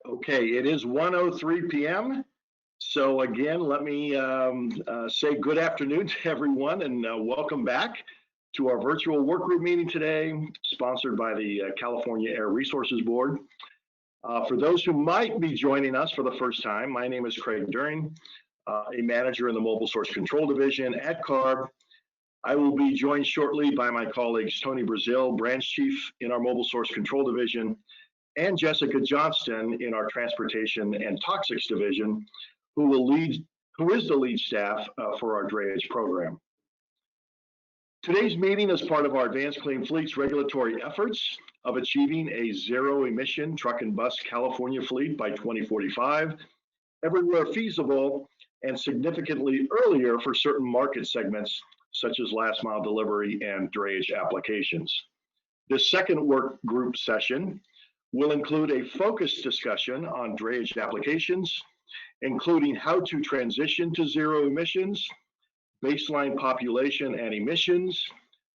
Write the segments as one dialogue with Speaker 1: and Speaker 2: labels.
Speaker 1: Okay, it is 1:03 p.m. So again, let me say good afternoon to everyone and welcome back to our virtual work group meeting today, sponsored by the California Air Resources Board. For those who might be joining us for the first time, my name is Craig During, a manager in the Mobile Source Control Division at CARB. I will be joined shortly by my colleagues Tony Brazil, branch chief in our Mobile Source Control Division, and Jessica Johnston in our Transportation and Toxics Division, who is the lead staff for our drayage program. Today's meeting is part of our Advanced Clean Fleets regulatory efforts of achieving a zero-emission truck and bus California fleet by 2045, everywhere feasible, and significantly earlier for certain market segments, such as last mile delivery and drayage applications. This second work group session will include a focused discussion on drayage applications, including how to transition to zero emissions, baseline population and emissions,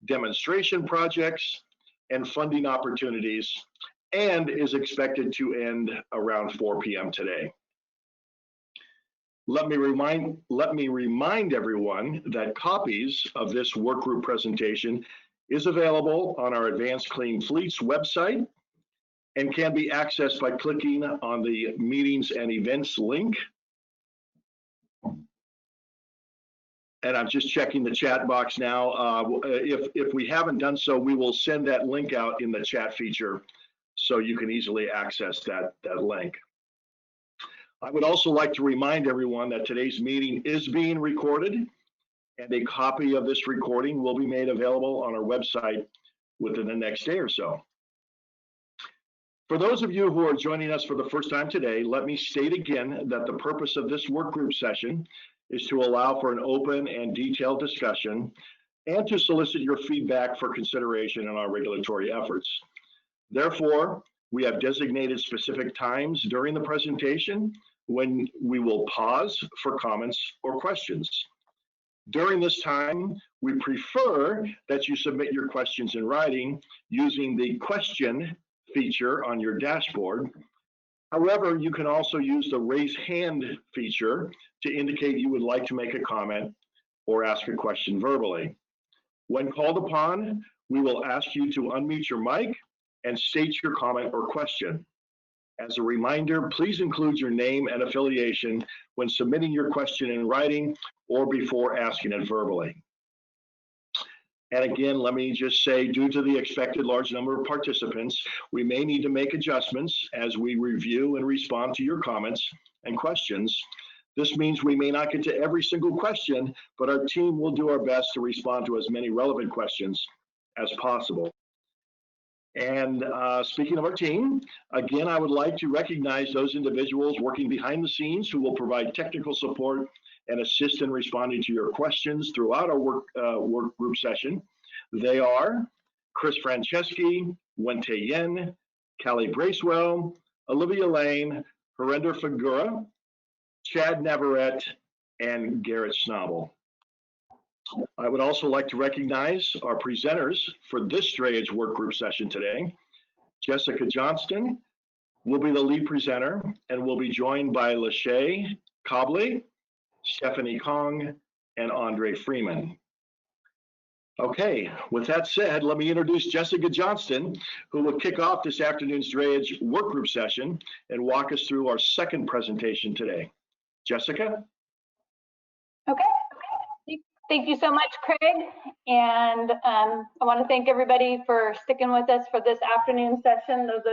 Speaker 1: demonstration projects, and funding opportunities, and is expected to end around 4 p.m. today. Let me remind everyone that copies of this workgroup presentation is available on our Advanced Clean Fleets website and can be accessed by clicking on the Meetings and Events link. And I'm just checking the chat box now. If we haven't done so, we will send that link out in the chat feature so you can easily access that link. I would also like to remind everyone that today's meeting is being recorded, and a copy of this recording will be made available on our website within the next day or so. For those of you who are joining us for the first time today, let me state again that the purpose of this work group session is to allow for an open and detailed discussion and to solicit your feedback for consideration in our regulatory efforts. Therefore, we have designated specific times during the presentation when we will pause for comments or questions. During this time, we prefer that you submit your questions in writing using the question feature on your dashboard. However, you can also use the raise hand feature to indicate you would like to make a comment or ask a question verbally. When called upon, we will ask you to unmute your mic and state your comment or question. As a reminder, please include your name and affiliation when submitting your question in writing or before asking it verbally. And again, let me just say, due to the expected large number of participants, we may need to make adjustments as we review and respond to your comments and questions. This means we may not get to every single question, but our team will do our best to respond to as many relevant questions as possible. And speaking of our team, again, I would like to recognize those individuals working behind the scenes who will provide technical support and assist in responding to your questions throughout our work group session. They are Chris Franceschi, Wente Yen, Callie Bracewell, Olivia Lane, Harinder Figura, Chad Navarrete, and Garrett Schnabel. I would also like to recognize our presenters for this drayage work group session today. Jessica Johnston will be the lead presenter and will be joined by Lachey Cobley, Stephanie Kong, and Andre Freeman. Okay, with that said, let me introduce Jessica Johnston, who will kick off this afternoon's drayage work group session and walk us through our second presentation today. Jessica?
Speaker 2: Okay. Thank you so much, Craig. And I want to thank everybody for sticking with us for this afternoon session, those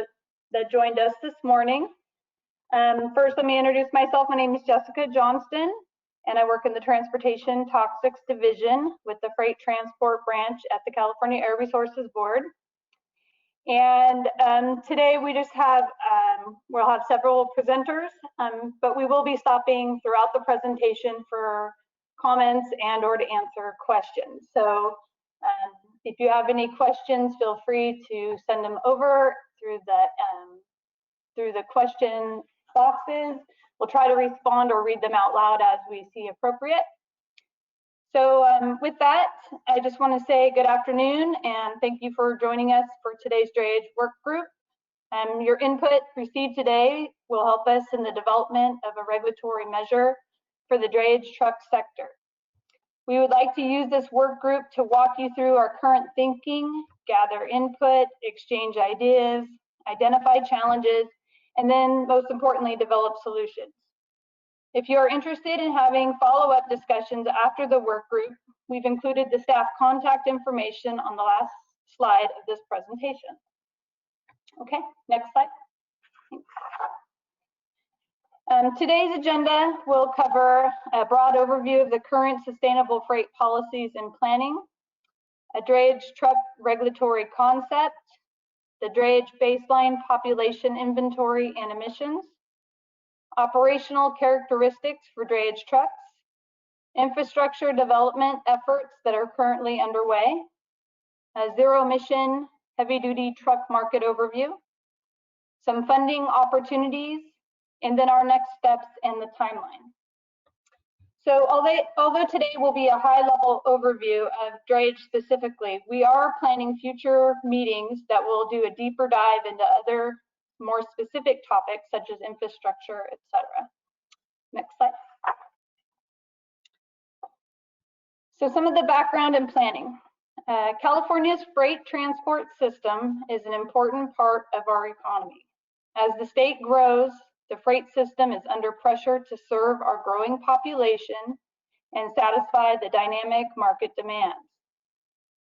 Speaker 2: that joined us this morning. First, let me introduce myself. My name is Jessica Johnston, and I work in the Transportation Toxics Division with the Freight Transport Branch at the California Air Resources Board. And today we just have, we'll have several presenters, but we will be stopping throughout the presentation for comments and or to answer questions. So if you have any questions, feel free to send them over through the question boxes. We'll try to respond or read them out loud as we see appropriate. So with that, I just want to say good afternoon and thank you for joining us for today's drayage work group. Your input received today will help us in the development of a regulatory measure for the drayage truck sector. We would like to use this work group to walk you through our current thinking, gather input, exchange ideas, identify challenges, and then most importantly, develop solutions. If you are interested in having follow-up discussions after the work group, we've included the staff contact information on the last slide of this presentation. Okay, next slide. Today's agenda will cover a broad overview of the current sustainable freight policies and planning, a drayage truck regulatory concept, the drayage baseline population inventory and emissions, operational characteristics for drayage trucks, infrastructure development efforts that are currently underway, a zero-emission heavy-duty truck market overview, some funding opportunities, and then our next steps and the timeline. So although today will be a high-level overview of drayage specifically, we are planning future meetings that will do a deeper dive into other more specific topics such as infrastructure, etc. Next slide. So some of the background and planning. California's freight transport system is an important part of our economy. As the state grows, the freight system is under pressure to serve our growing population and satisfy the dynamic market demands.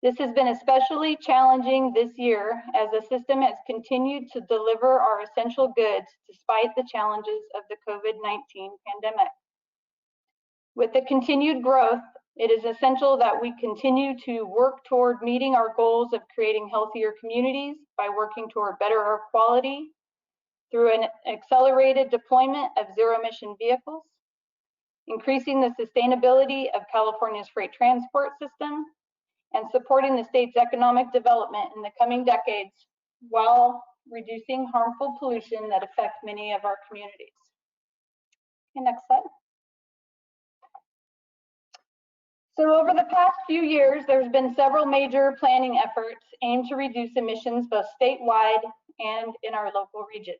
Speaker 2: This has been especially challenging this year as the system has continued to deliver our essential goods despite the challenges of the COVID-19 pandemic. With the continued growth, it is essential that we continue to work toward meeting our goals of creating healthier communities by working toward better air quality through an accelerated deployment of zero-emission vehicles, increasing the sustainability of California's freight transport system, and supporting the state's economic development in the coming decades while reducing harmful pollution that affects many of our communities. Okay, next slide. So over the past few years, there's been several major planning efforts aimed to reduce emissions both statewide and in our local regions.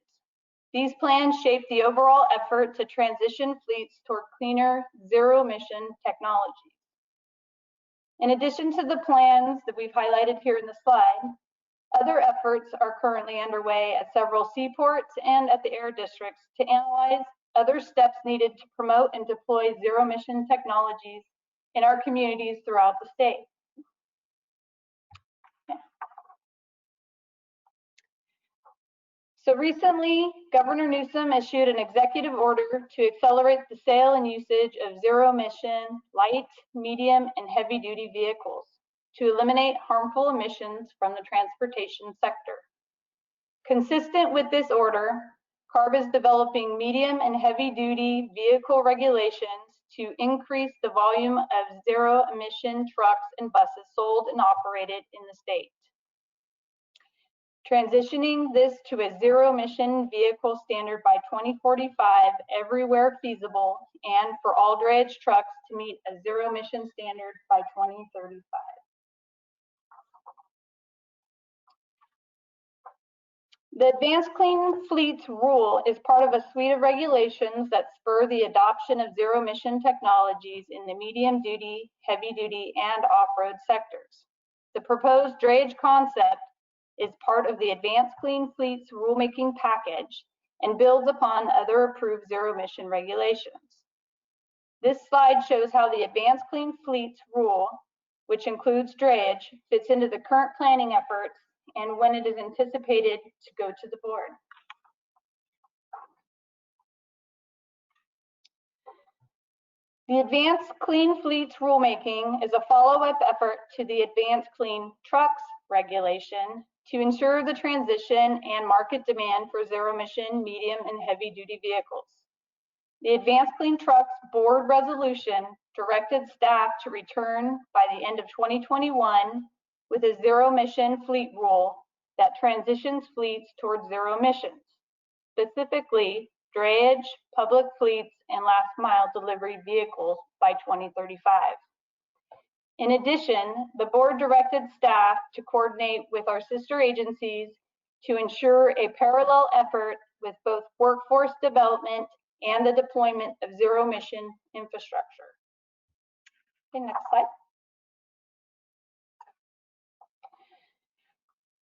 Speaker 2: These plans shape the overall effort to transition fleets toward cleaner, zero-emission technologies. In addition to the plans that we've highlighted here in the slide, other efforts are currently underway at several seaports and at the air districts to analyze other steps needed to promote and deploy zero-emission technologies in our communities throughout the state. So recently, Governor Newsom issued an executive order to accelerate the sale and usage of zero-emission light, medium, and heavy-duty vehicles to eliminate harmful emissions from the transportation sector. Consistent with this order, CARB is developing medium and heavy-duty vehicle regulations to increase the volume of zero-emission trucks and buses sold and operated in the state. Transitioning this to a zero-emission vehicle standard by 2045 everywhere feasible, and for all drayage trucks to meet a zero-emission standard by 2035. The Advanced Clean Fleets Rule is part of a suite of regulations that spur the adoption of zero-emission technologies in the medium-duty, heavy-duty, and off-road sectors. The proposed drayage concept is part of the Advanced Clean Fleets rulemaking package and builds upon other approved zero-emission regulations. This slide shows how the Advanced Clean Fleets rule, which includes drayage, fits into the current planning efforts and when it is anticipated to go to the board. The Advanced Clean Fleets rulemaking is a follow-up effort to the Advanced Clean Trucks regulation to ensure the transition and market demand for zero-emission, medium, and heavy-duty vehicles. The Advanced Clean Trucks Board resolution directed staff to return by the end of 2021 with a zero-emission fleet rule that transitions fleets towards zero emissions, specifically drayage, public fleets, and last-mile delivery vehicles by 2035. In addition, the board directed staff to coordinate with our sister agencies to ensure a parallel effort with both workforce development and the deployment of zero-emission infrastructure. Okay, next slide.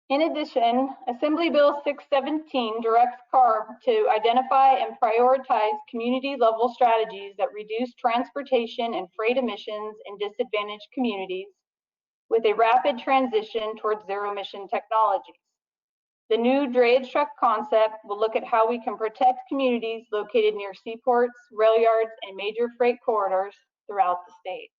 Speaker 2: In addition, Assembly Bill 617 directs CARB to identify and prioritize community-level strategies that reduce transportation and freight emissions in disadvantaged communities with a rapid transition towards zero-emission technologies. The new drayage truck concept will look at how we can protect communities located near seaports, rail yards, and major freight corridors throughout the state.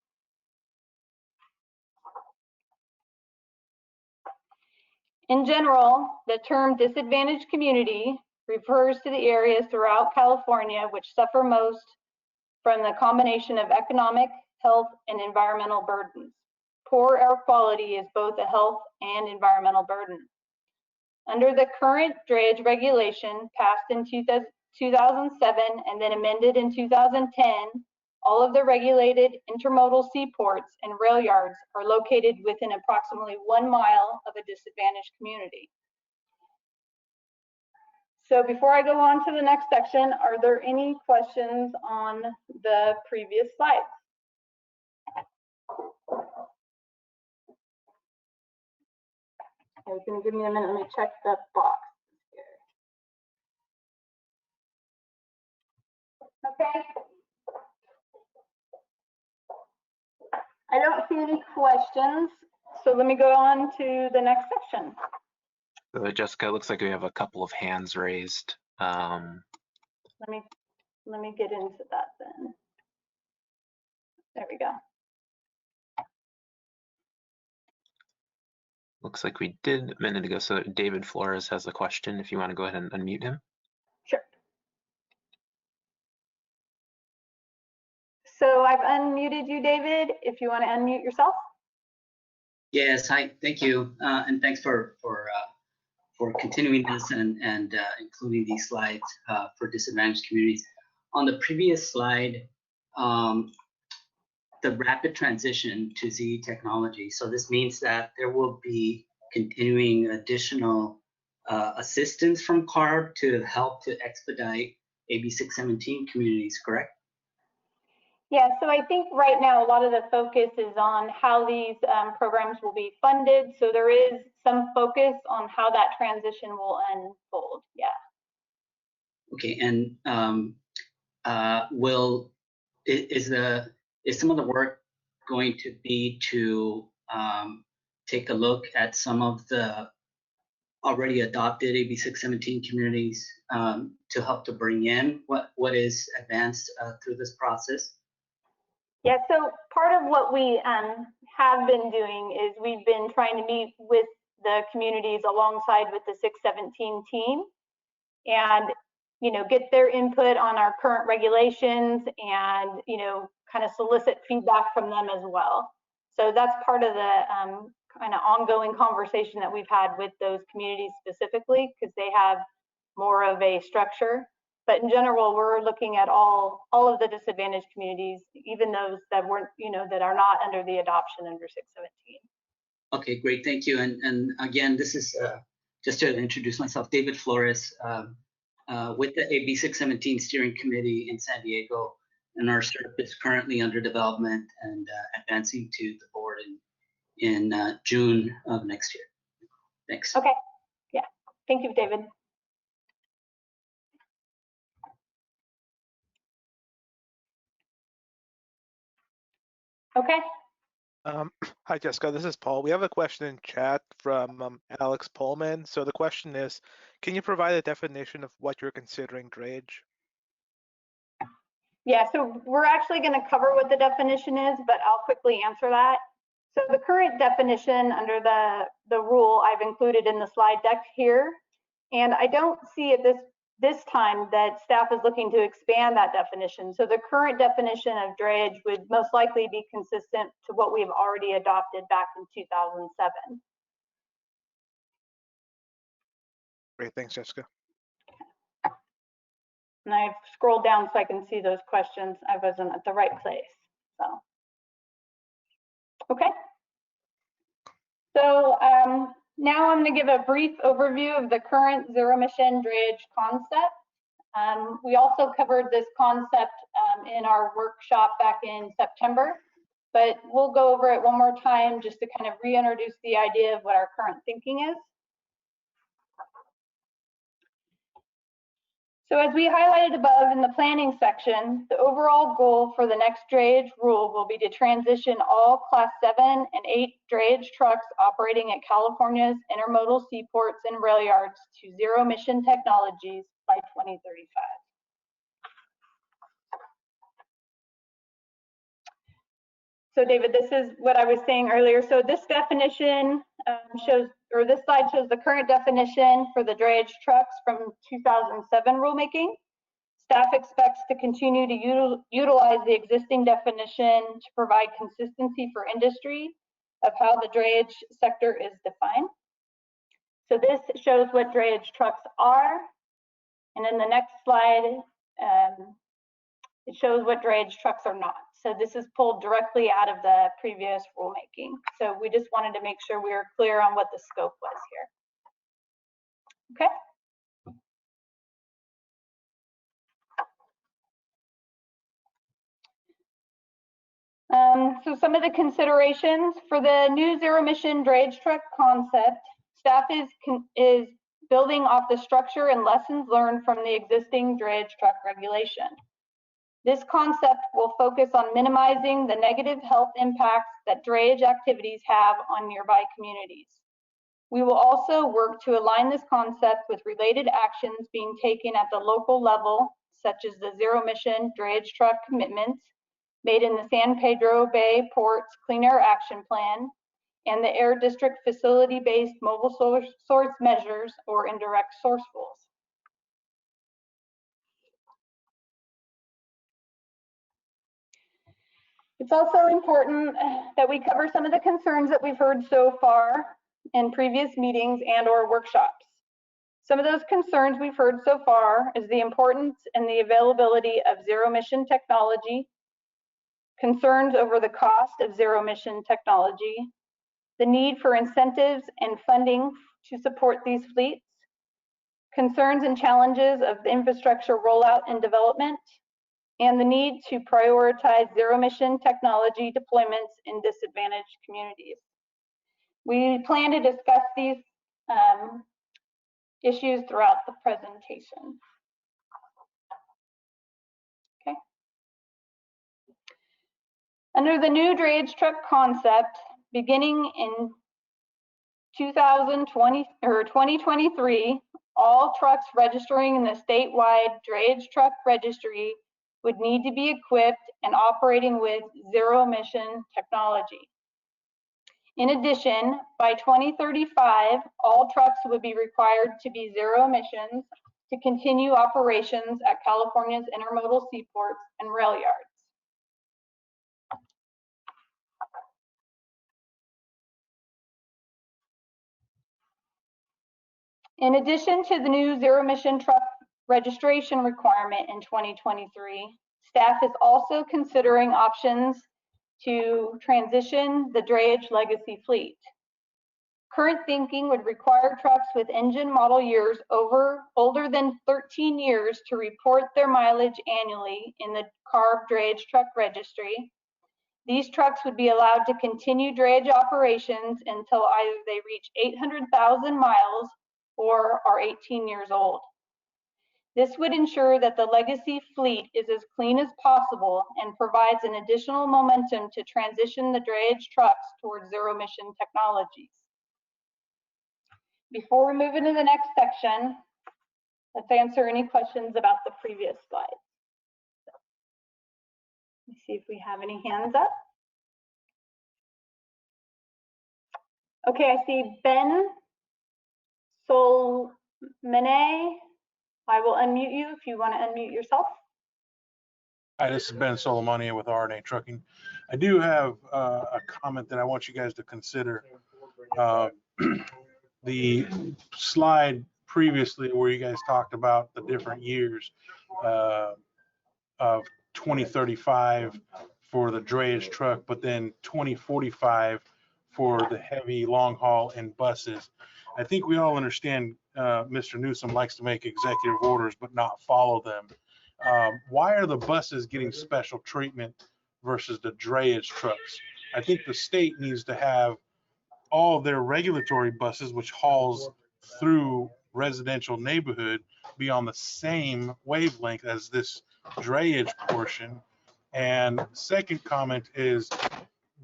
Speaker 2: In general, the term disadvantaged community refers to the areas throughout California which suffer most from the combination of economic, health, and environmental burdens. Poor air quality is both a health and environmental burden. Under the current drayage regulation passed in 2007 and then amended in 2010, all of the regulated intermodal seaports and rail yards are located within approximately 1 mile of a disadvantaged community. So before I go on to the next section, are there any questions on the previous slides? Okay, can you give me a minute? Let me check the box here. Okay. I don't see any questions, so let me go on to the next section.
Speaker 3: So Jessica, it looks like we have a couple of hands raised.
Speaker 2: Let me get into that then. There we go.
Speaker 3: Looks like we did a minute ago. So David Flores has a question. If you want to go ahead and unmute him.
Speaker 2: Sure. So I've unmuted you, David, if you want to unmute yourself.
Speaker 4: Yes, hi, thank you, and thanks for continuing this and including these slides for disadvantaged communities. On the previous slide, the rapid transition to ZE technology. So this means that there will be continuing additional assistance from CARB to help to expedite AB 617 communities, correct?
Speaker 2: Yeah, so I think right now a lot of the focus is on how these programs will be funded. So there is some focus on how that transition will unfold. Yeah.
Speaker 4: Okay, and is some of the work going to be to take a look at some of the already adopted AB 617 communities to help to bring in what is advanced through this process?
Speaker 2: Yeah, so part of what we have been doing is we've been trying to meet with the communities alongside with the 617 team and, you know, get their input on our current regulations and, you know, kind of solicit feedback from them as well. So that's part of the kind of ongoing conversation that we've had with those communities specifically because they have more of a structure. But in general, we're looking at all of the disadvantaged communities, even those that weren't, you know, that are not under the adoption under 617.
Speaker 4: Okay, great, thank you. And again, this is just to introduce myself, David Flores, with the AB 617 Steering Committee in San Diego, and our SERP is currently under development and advancing to the board in June of next year. Thanks.
Speaker 2: Okay, yeah, thank you, David. Okay.
Speaker 5: Hi, Jessica. This is Paul. We have a question in chat from Alex Pullman. So the question is, can you provide a definition of what you're considering drayage?
Speaker 2: Yeah, so we're actually going to cover what the definition is, but I'll quickly answer that. So the current definition under the rule I've included in the slide deck here, and I don't see at this time that staff is looking to expand that definition. So the current definition of drayage would most likely be consistent to what we've already adopted back in 2007.
Speaker 5: Great, thanks, Jessica.
Speaker 2: And I've scrolled down so I can see those questions. I wasn't at the right place, so. Okay. So Now I'm going to give a brief overview of the current zero-emission drayage concept. We also covered this concept in our workshop back in September, but we'll go over it one more time just to kind of reintroduce the idea of what our current thinking is. So as we highlighted above in the planning section, the overall goal for the next drayage rule will be to transition all Class 7 and 8 drayage trucks operating at California's intermodal seaports and rail yards to zero-emission technologies by 2035. So David, this is what I was saying earlier. So this definition shows, or this slide shows the current definition for the drayage trucks from 2007 rulemaking. Staff expects to continue to utilize the existing definition to provide consistency for industry of how the drayage sector is defined. So this shows what drayage trucks are. And in the next slide, it shows what drayage trucks are not. So this is pulled directly out of the previous rulemaking. So we just wanted to make sure we were clear on what the scope was here. Okay. So some of the considerations for the new zero-emission drayage truck concept, staff is building off the structure and lessons learned from the existing drayage truck regulation. This concept will focus on minimizing the negative health impacts that drayage activities have on nearby communities. We will also work to align this concept with related actions being taken at the local level, such as the zero-emission drayage truck commitments made in the San Pedro Bay Ports Clean Air Action Plan and the Air District Facility-Based Mobile Source Measures or Indirect Source Rules. It's also important that we cover some of the concerns that we've heard so far in previous meetings and/or workshops. Some of those concerns we've heard so far is the importance and the availability of zero-emission technology, concerns over the cost of zero-emission technology, the need for incentives and funding to support these fleets, concerns and challenges of the infrastructure rollout and development, and the need to prioritize zero-emission technology deployments in disadvantaged communities. We plan to discuss these issues throughout the presentation. Okay. Under the new drayage truck concept, beginning in 2023, all trucks registering in the statewide drayage truck registry would need to be equipped and operating with zero-emission technology. In addition, by 2035, all trucks would be required to be zero emissions to continue operations at California's intermodal seaports and rail yards. In addition to the new zero-emission truck registration requirement in 2023, staff is also considering options to transition the drayage legacy fleet. Current thinking would require trucks with engine model years older than 13 years to report their mileage annually in the CARB drayage truck registry. These trucks would be allowed to continue drayage operations until either they reach 800,000 miles or are 18 years old. This would ensure that the legacy fleet is as clean as possible and provides an additional momentum to transition the drayage trucks towards zero-emission technologies. Before we move into the next section, let's answer any questions about the previous slide. Let's see if we have any hands up. Okay, I see Ben Solmene. I will unmute you if you want to unmute yourself.
Speaker 6: Hi, this is Ben Solomoni with RNA Trucking. I do have a comment that I want you guys to consider. The slide previously where you guys talked about the different years of 2035 for the drayage truck, but then 2045 for the heavy long haul and buses. I think we all understand Mr. Newsom likes to make executive orders but not follow them. Why are the buses getting special treatment versus the drayage trucks? I think the state needs to have all their regulatory buses, which hauls through residential neighborhood, be on the same wavelength as this drayage portion. And second comment is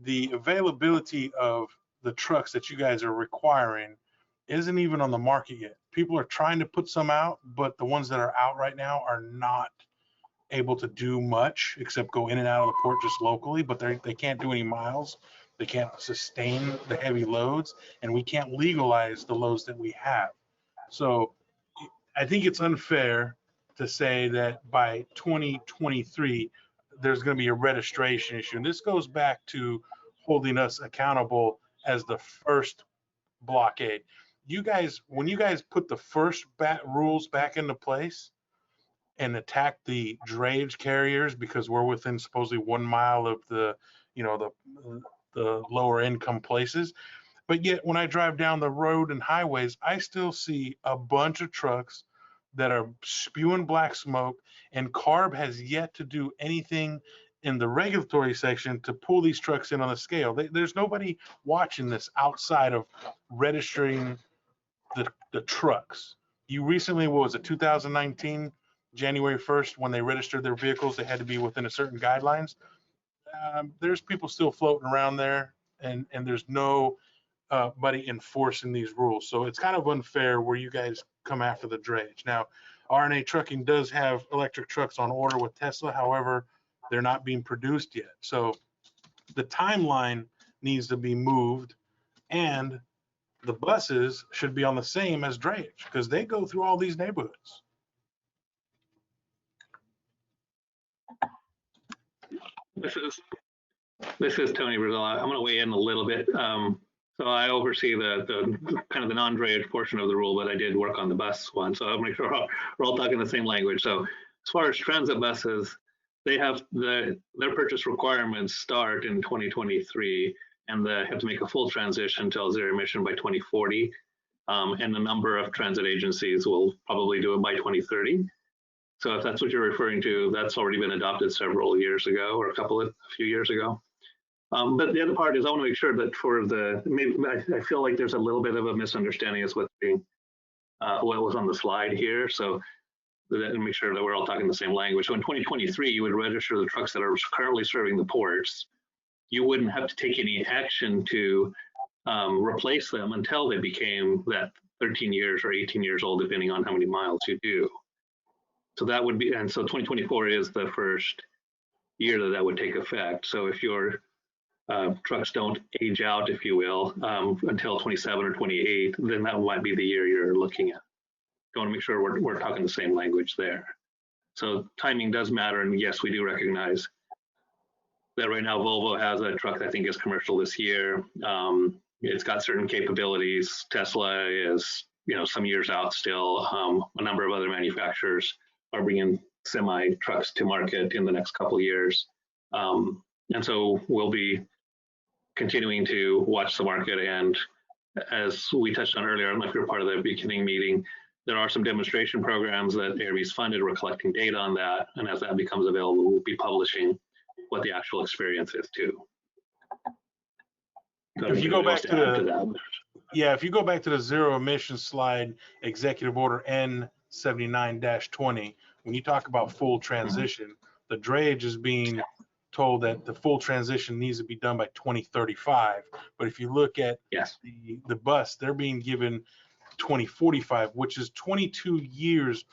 Speaker 6: the availability of the trucks that you guys are requiring isn't even on the market yet. People are trying to put some out, but the ones that are out right now are not able to do much except go in and out of the port just locally, but they can't do any miles. They can't sustain the heavy loads, and we can't legalize the loads that we have. So I think it's unfair to say that by 2023, there's going to be a registration issue. And this goes back to holding us accountable as the first blockade. You guys, when you guys put the first rules back into place and attack the drayage carriers because we're within supposedly 1 mile of the, the lower income places. But yet when I drive down the road and highways, I still see a bunch of trucks that are spewing black smoke, and CARB has yet to do anything in the regulatory section to pull these trucks in on the scale. There's nobody watching this outside of registering the trucks. You recently, what was it, 2019, January 1st, when they registered their vehicles, they had to be within a certain guidelines. There's people still floating around there, and there's no buddy enforcing these rules. So it's kind of unfair where you guys come after the drayage. Now, RNA Trucking does have electric trucks on order with Tesla. However, they're not being produced yet. So the timeline needs to be moved, and the buses should be on the same as drayage because they go through all these neighborhoods.
Speaker 7: This is Tony Brazil. I'm going to weigh in a little bit. So I oversee the kind of the non-drayage portion of the rule, but I did work on the bus one. So I'll make sure we're all talking the same language. So as far as transit buses, they have their purchase requirements start in 2023, and they have to make a full transition to zero emission by 2040. And a number of transit agencies will probably do it by 2030. So if that's what you're referring to, that's already been adopted several years ago, or a few years ago. But the other part is I want to make sure that I feel like there's a little bit of a misunderstanding as what was on the slide here. So that, make sure that we're all talking the same language. So in 2023, you would register the trucks that are currently serving the ports. You wouldn't have to take any action to replace them until they became that 13 years or 18 years old, depending on how many miles you do. So that would be, and so 2024 is the first year that would take effect. So if your trucks don't age out, if you will, until 27 or 28, then that might be the year you're looking at. I want to make sure we're talking the same language there. So timing does matter, and yes, we do recognize that right now Volvo has a truck that I think is commercial this year. It's got certain capabilities. Tesla is, some years out still. A number of other manufacturers are bringing semi trucks to market in the next couple of years. And so we'll be continuing to watch the market. And as we touched on earlier, I don't know if you're part of the beginning meeting, there are some demonstration programs that ARB's funded. We're collecting data on that. And as that becomes available, we'll be publishing what the actual experience is too. So
Speaker 6: if you go back to if you go back to the zero emission slide, Executive Order N79-20, when you talk about full transition, the drayage is being told that the full transition needs to be done by 2035. But if you look at the bus, they're being given 2045, which is 22 years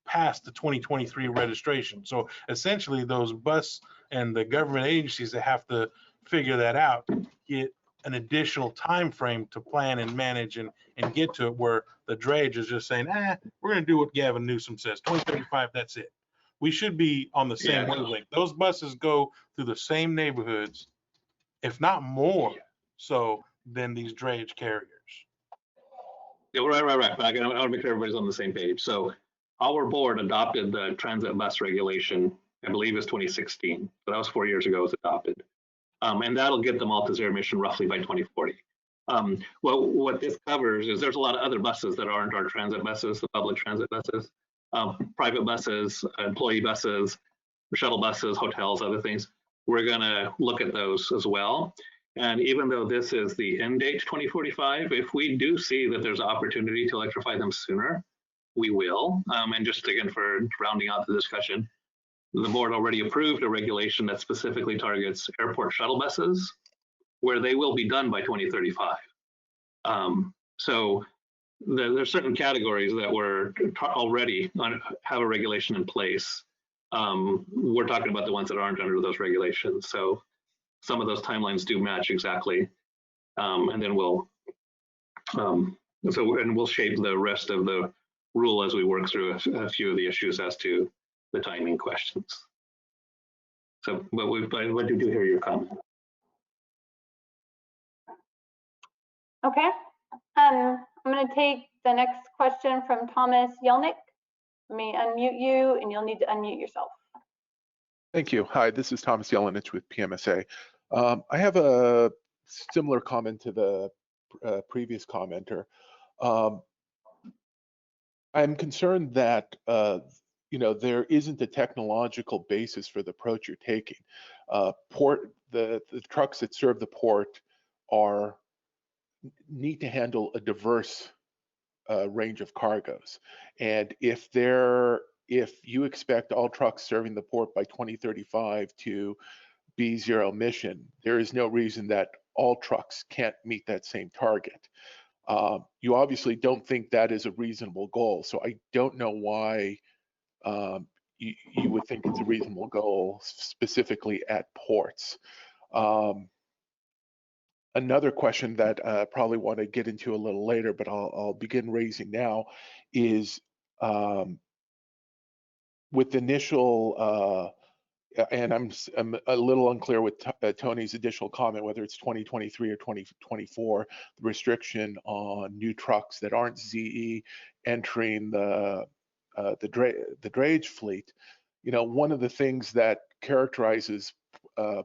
Speaker 6: past the 2023 registration. So essentially those bus and the government agencies that have to figure that out get an additional time frame to plan and manage and get to it, where the drayage is just saying, we're going to do what Gavin Newsom says, 2035, that's it. We should be on the same wavelength. Those buses go through the same neighborhoods, if not more so than these drayage carriers.
Speaker 7: Yeah, right. I want to make sure everybody's on the same page. So our board adopted the transit bus regulation, I believe it's 2016. So that was 4 years ago it was adopted. And that'll get them all to zero emission roughly by 2040. Well, what this covers is there's a lot of other buses that aren't our transit buses, the public transit buses, private buses, employee buses, shuttle buses, hotels, other things. We're going to look at those as well. And even though this is the end date 2045, if we do see that there's an opportunity to electrify them sooner, we will. And just again, for rounding out the discussion, the board already approved a regulation that specifically targets airport shuttle buses, where they will be done by 2035. So there's certain categories that were already have a regulation in place. We're talking about the ones that aren't under those regulations. So some of those timelines do match exactly. And then we'll shape the rest of the rule as we work through a few of the issues as to the timing questions. So, but what did you hear your comment?
Speaker 2: Okay, I'm going to take the next question from Thomas Yelnick. Let me unmute you, and you'll need to unmute yourself.
Speaker 8: Thank you. Hi, this is Thomas Yelenich with PMSA. I have a similar comment to the previous commenter. I'm concerned that there isn't a technological basis for the approach you're taking. The trucks that serve the port need to handle a diverse range of cargoes, and if you expect all trucks serving the port by 2035 to be zero emission, there is no reason that all trucks can't meet that same target. You obviously don't think that is a reasonable goal, so I don't know why you would think it's a reasonable goal specifically at ports. Another question that I probably want to get into a little later, but I'll begin raising now, is with initial, and I'm a little unclear with Tony's additional comment, whether it's 2023 or 2024, the restriction on new trucks that aren't ZE entering the drayage fleet. One of the things that characterizes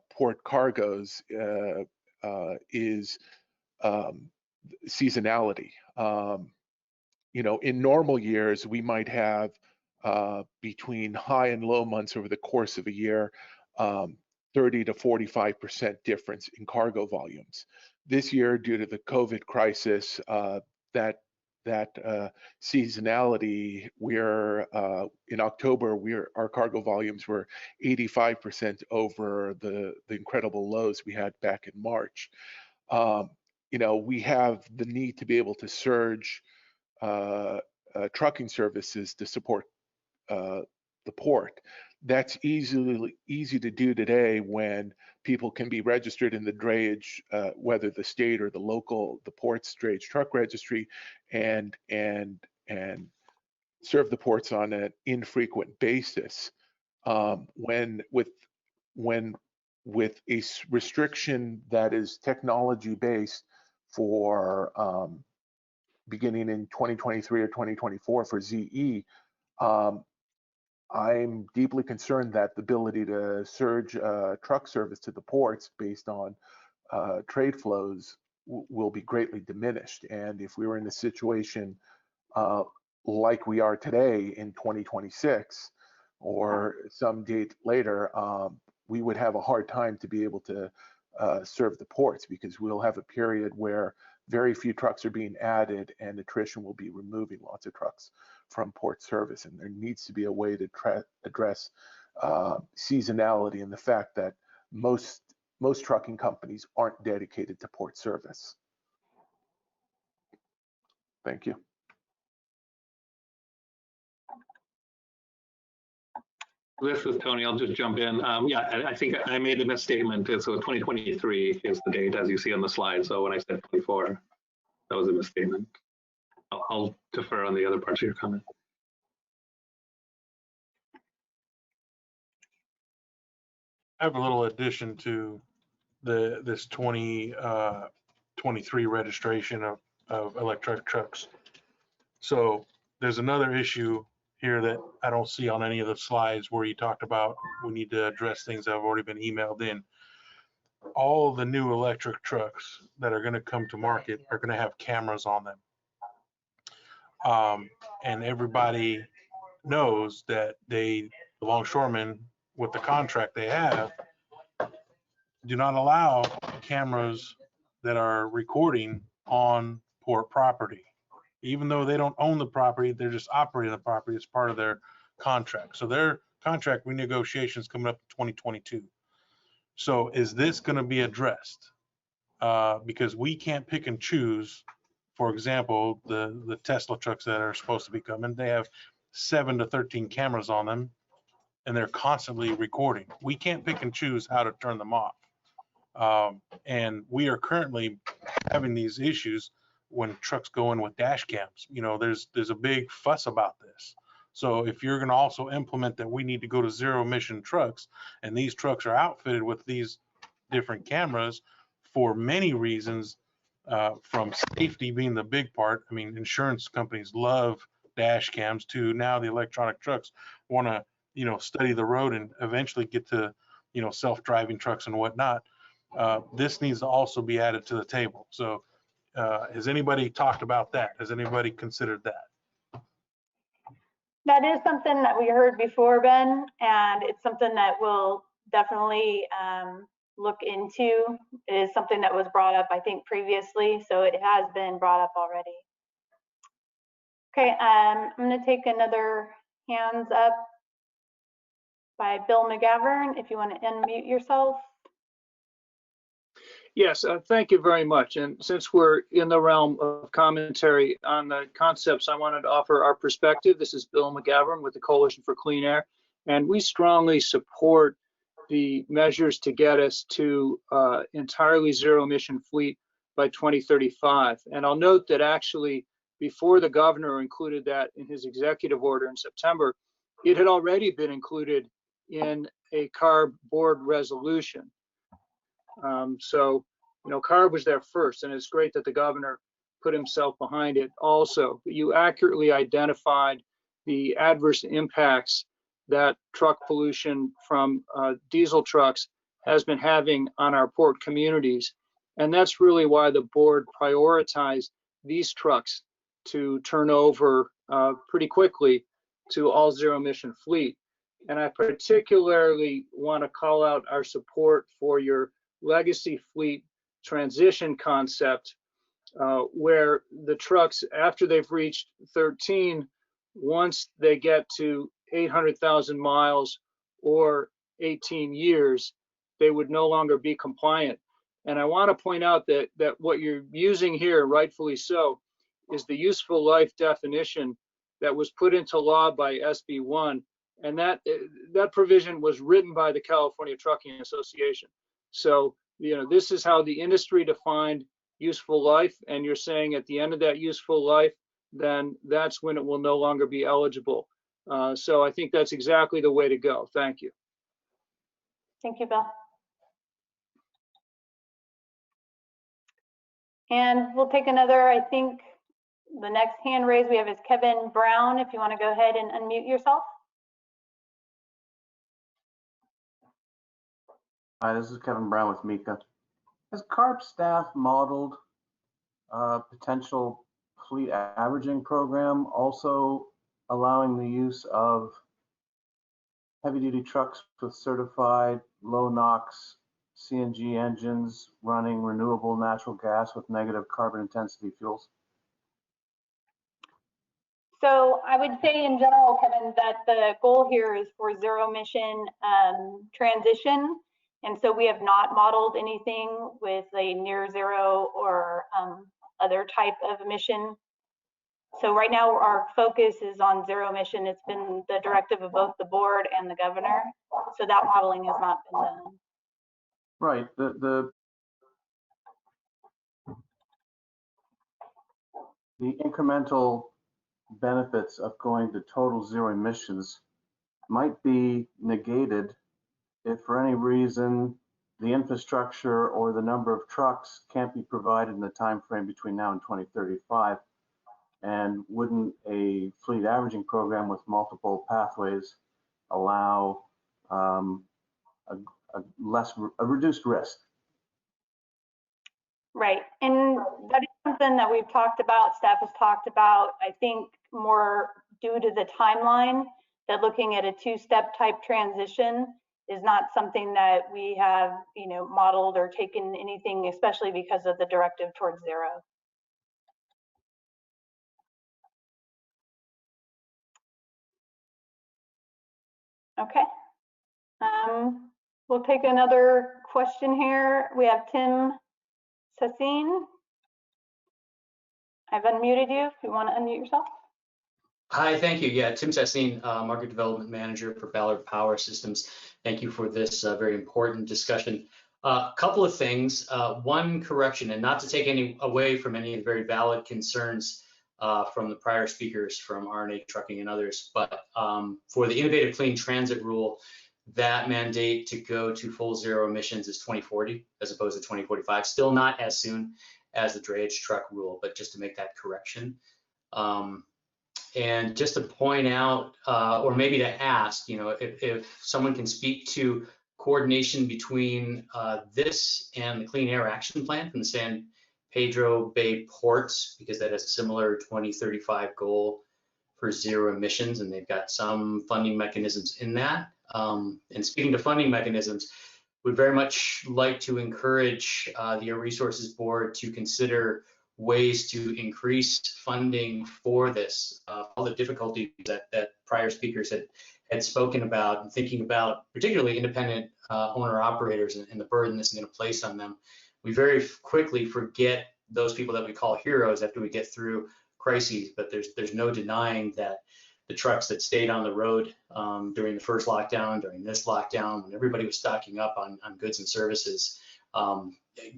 Speaker 8: port cargoes is seasonality. In normal years, we might have between high and low months over the course of a year, 30 to 45% difference in cargo volumes. This year, due to the COVID crisis, that seasonality, in October, our cargo volumes were 85% over the incredible lows we had back in March. We have the need to be able to surge trucking services to support the port. That's easy to do today when people can be registered in the drayage, whether the state or the port's drayage truck registry, and serve the ports on an infrequent basis. When with a restriction that is technology based for beginning in 2023 or 2024 for ZE, I'm deeply concerned that the ability to surge truck service to the ports based on trade flows will be greatly diminished. And if we were in a situation like we are today in 2026 or some date later, we would have a hard time to be able to serve the ports, because we'll have a period where very few trucks are being added and attrition will be removing lots of trucks from port service. And there needs to be a way to address seasonality and the fact that most trucking companies aren't dedicated to port service. Thank you.
Speaker 7: This is Tony. I'll just jump in. Yeah, I think I made a misstatement. So 2023 is the date, as you see on the slide. So when I said 24, that was a misstatement. I'll defer on the other parts of your comment.
Speaker 6: I have a little addition to this 2023 registration of electric trucks. So there's another issue here that I don't see on any of the slides where you talked about we need to address things that have already been emailed in. all the new electric trucks that are going to come to market are going to have cameras on them. And everybody knows that the longshoremen, with the contract they have, do not allow cameras that are recording on port property. Even though they don't own the property, they're just operating the property as part of their contract. So their contract renegotiation is coming up in 2022. So is this going to be addressed? Because we can't pick and choose. For example, the Tesla trucks that are supposed to be coming, they have 7 to 13 cameras on them, and they're constantly recording. We can't pick and choose how to turn them off. And we are currently having these issues when trucks go in with dash cams. You know, there's a big fuss about this. So if you're going to also implement that we need to go to zero emission trucks, and these trucks are outfitted with these different cameras for many reasons, from safety being the big part. I mean, insurance companies love dash cams too. Now the electronic trucks want to, you know, study the road and eventually get to, you know, self-driving trucks and whatnot. This needs to also be added to the table. So has anybody talked about that? Has anybody considered that?
Speaker 2: That is something that we heard before, Ben, and it's something that we'll definitely look into. It is something that was brought up, I think, previously, so it has been brought up already. Okay, I'm going to take another hands up by Bill McGavern, if you want to unmute yourself.
Speaker 9: Yes, thank you very much. And since we're in the realm of commentary on the concepts, I wanted to offer our perspective. This is Bill McGavern with the Coalition for Clean Air, and we strongly support the measures to get us to entirely zero emission fleet by 2035. And I'll note that actually before the governor included that in his executive order in September, it had already been included in a CARB board resolution. So, you know, CARB was there first, and it's great that the governor put himself behind it also. You accurately identified the adverse impacts that truck pollution from diesel trucks has been having on our port communities. And that's really why the board prioritized these trucks to turn over pretty quickly to all zero emission fleet. And I particularly want to call out our support for your legacy fleet transition concept, where the trucks, after they've reached 13, once they get to 800,000 miles or 18 years, they would no longer be compliant. And I want to point out that what you're using here, rightfully so, is the useful life definition that was put into law by SB 1. And that provision was written by the California Trucking Association. So, you know, this is how the industry defined useful life. And you're saying at the end of that useful life, then that's when it will no longer be eligible. So I think that's exactly the way to go. Thank you.
Speaker 2: Thank you, Bill. And we'll take another, I think the next hand raised we have is Kevin Brown. If you want to go ahead and unmute yourself.
Speaker 10: Hi, this is Kevin Brown with Micah. Has CARB staff modeled a potential fleet averaging program, also allowing the use of heavy-duty trucks with certified low NOx CNG engines running renewable natural gas with negative carbon intensity fuels?
Speaker 2: So I would say in general, Kevin, that the goal here is for zero emission transition. And so we have not modeled anything with a near zero or other type of emission. So right now our focus is on zero emission. It's been the directive of both the board and the governor. So that modeling has not been done.
Speaker 10: Right. The incremental benefits of going to total zero emissions might be negated if for any reason the infrastructure or the number of trucks can't be provided in the time frame between now and 2035. And wouldn't a fleet averaging program with multiple pathways allow a reduced risk
Speaker 2: Right, and that is something that we've talked about, staff has talked about, I think more due to the timeline, that looking at a two-step type transition is not something that we have, modeled or taken anything, especially because of the directive towards zero. Okay. We'll take another question here. We have Tim Sassine. I've unmuted you if you want to unmute yourself.
Speaker 11: Hi, thank you. Yeah, Tim Sassine, Market Development Manager for Ballard Power Systems. Thank you for this very important discussion. A couple of things. One correction, and not to take any away from any of the very valid concerns from the prior speakers from RNA Trucking and others, but for the Innovative Clean Transit Rule, that mandate to go to full zero emissions is 2040 as opposed to 2045. Still not as soon as the drayage truck rule, but just to make that correction. And just to point out, or maybe to ask, if someone can speak to coordination between this and the Clean Air Action Plan from the San Pedro Bay ports, because that has a similar 2035 goal for zero emissions, and they've got some funding mechanisms in that. And speaking to funding mechanisms, would very much like to encourage the Air Resources Board to consider ways to increase funding for this. All the difficulties that prior speakers had spoken about, and thinking about particularly independent owner operators and the burden this is going to place on them. We very quickly forget those people that we call heroes after we get through crises, but there's no denying that the trucks that stayed on the road during the first lockdown, during this lockdown, when everybody was stocking up on goods and services,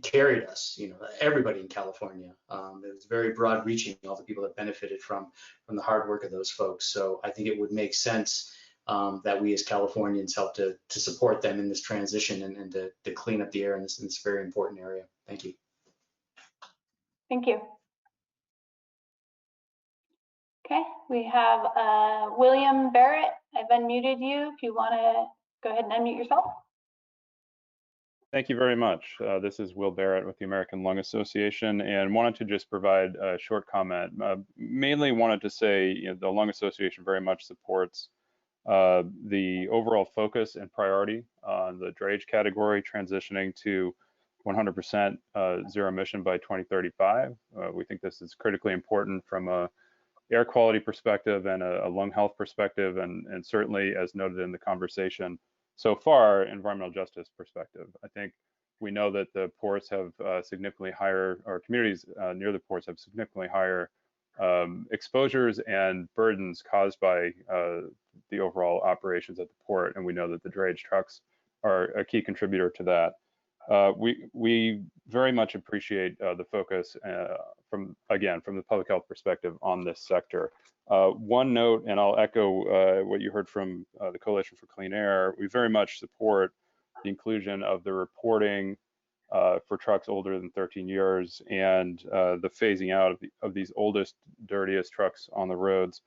Speaker 11: carried us, everybody in California. It was very broad reaching, all the people that benefited from the hard work of those folks. So I think it would make sense that we as Californians help to support them in this transition and to clean up the air in this very important area. Thank you.
Speaker 2: Thank you. Okay, we have William Barrett. I've unmuted you if you want to go ahead and unmute yourself.
Speaker 12: Thank you very much. This is Will Barrett with the American Lung Association, and wanted to just provide a short comment. Mainly wanted to say, the Lung Association very much supports the overall focus and priority on the drayage category transitioning to 100% zero emission by 2035. We think this is critically important from a air quality perspective and a lung health perspective, and certainly, as noted in the conversation so far, environmental justice perspective. I think we know that the ports have significantly higher, or communities near the ports have significantly higher exposures and burdens caused by the overall operations at the port, and we know that the drayage trucks are a key contributor to that. We very much appreciate the focus from the public health perspective on this sector. One note, and I'll echo what you heard from the Coalition for Clean Air, we very much support the inclusion of the reporting for trucks older than 13 years and the phasing out of these oldest, dirtiest trucks on the roads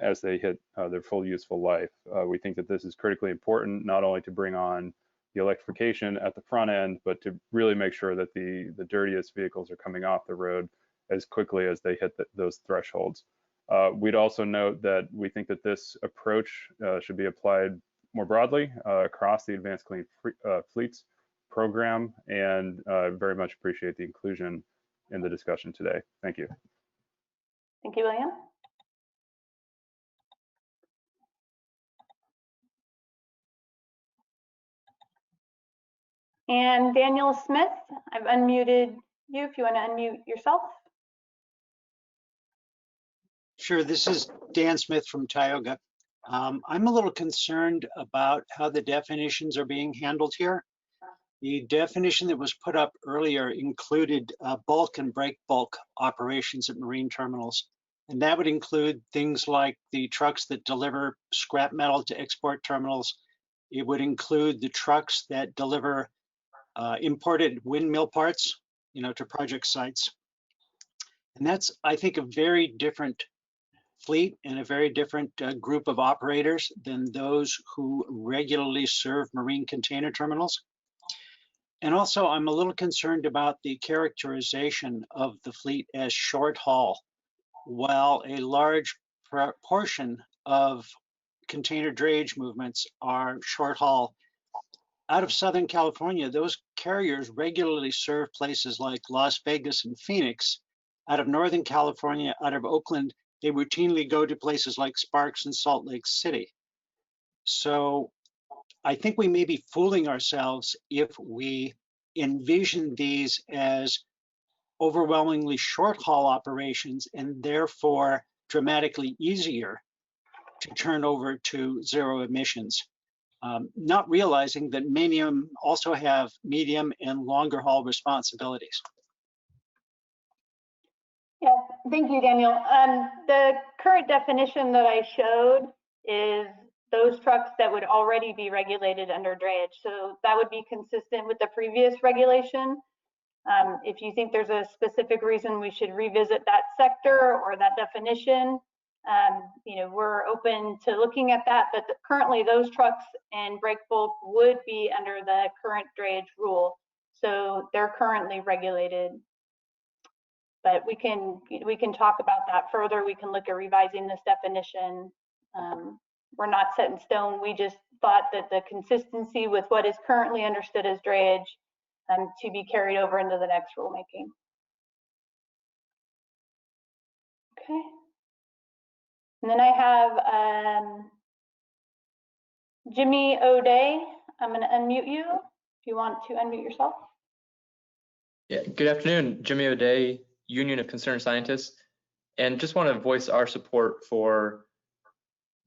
Speaker 12: as they hit their full useful life. We think that this is critically important, not only to bring on the electrification at the front end, but to really make sure that the dirtiest vehicles are coming off the road as quickly as they hit those thresholds. We'd also note that we think that this approach should be applied more broadly across the Advanced Clean Fleets program, and very much appreciate the inclusion in the discussion today. Thank you.
Speaker 2: Thank you, William. And Daniel Smith, I've unmuted you if you want to unmute yourself.
Speaker 13: Sure, this is Dan Smith from Tioga. I'm a little concerned about how the definitions are being handled here. The definition that was put up earlier included bulk and break bulk operations at marine terminals. And that would include things like the trucks that deliver scrap metal to export terminals. It would include the trucks that deliver imported windmill parts, to project sites. And that's, I think, a very different fleet and a very different group of operators than those who regularly serve marine container terminals. And also, I'm a little concerned about the characterization of the fleet as short haul. While a large portion of container drayage movements are short haul, out of Southern California, those carriers regularly serve places like Las Vegas and Phoenix. Out of Northern California, out of Oakland, they routinely go to places like Sparks and Salt Lake City. So I think we may be fooling ourselves if we envision these as overwhelmingly short haul operations and therefore dramatically easier to turn over to zero emissions, not realizing that many of them also have medium and longer haul responsibilities.
Speaker 2: Yeah, thank you, Daniel. The current definition that I showed is those trucks that would already be regulated under drayage. So that would be consistent with the previous regulation. If you think there's a specific reason we should revisit that sector or that definition, we're open to looking at that, but currently those trucks and break bulk would be under the current drayage rule. So they're currently regulated. But we can talk about that further. We can look at revising this definition. We're not set in stone. We just thought that the consistency with what is currently understood as drayage to be carried over into the next rulemaking. Okay. And then I have Jimmy O'Day. I'm going to unmute you if you want to unmute yourself.
Speaker 14: Yeah, good afternoon, Jimmy O'Day, Union of Concerned Scientists, and just want to voice our support for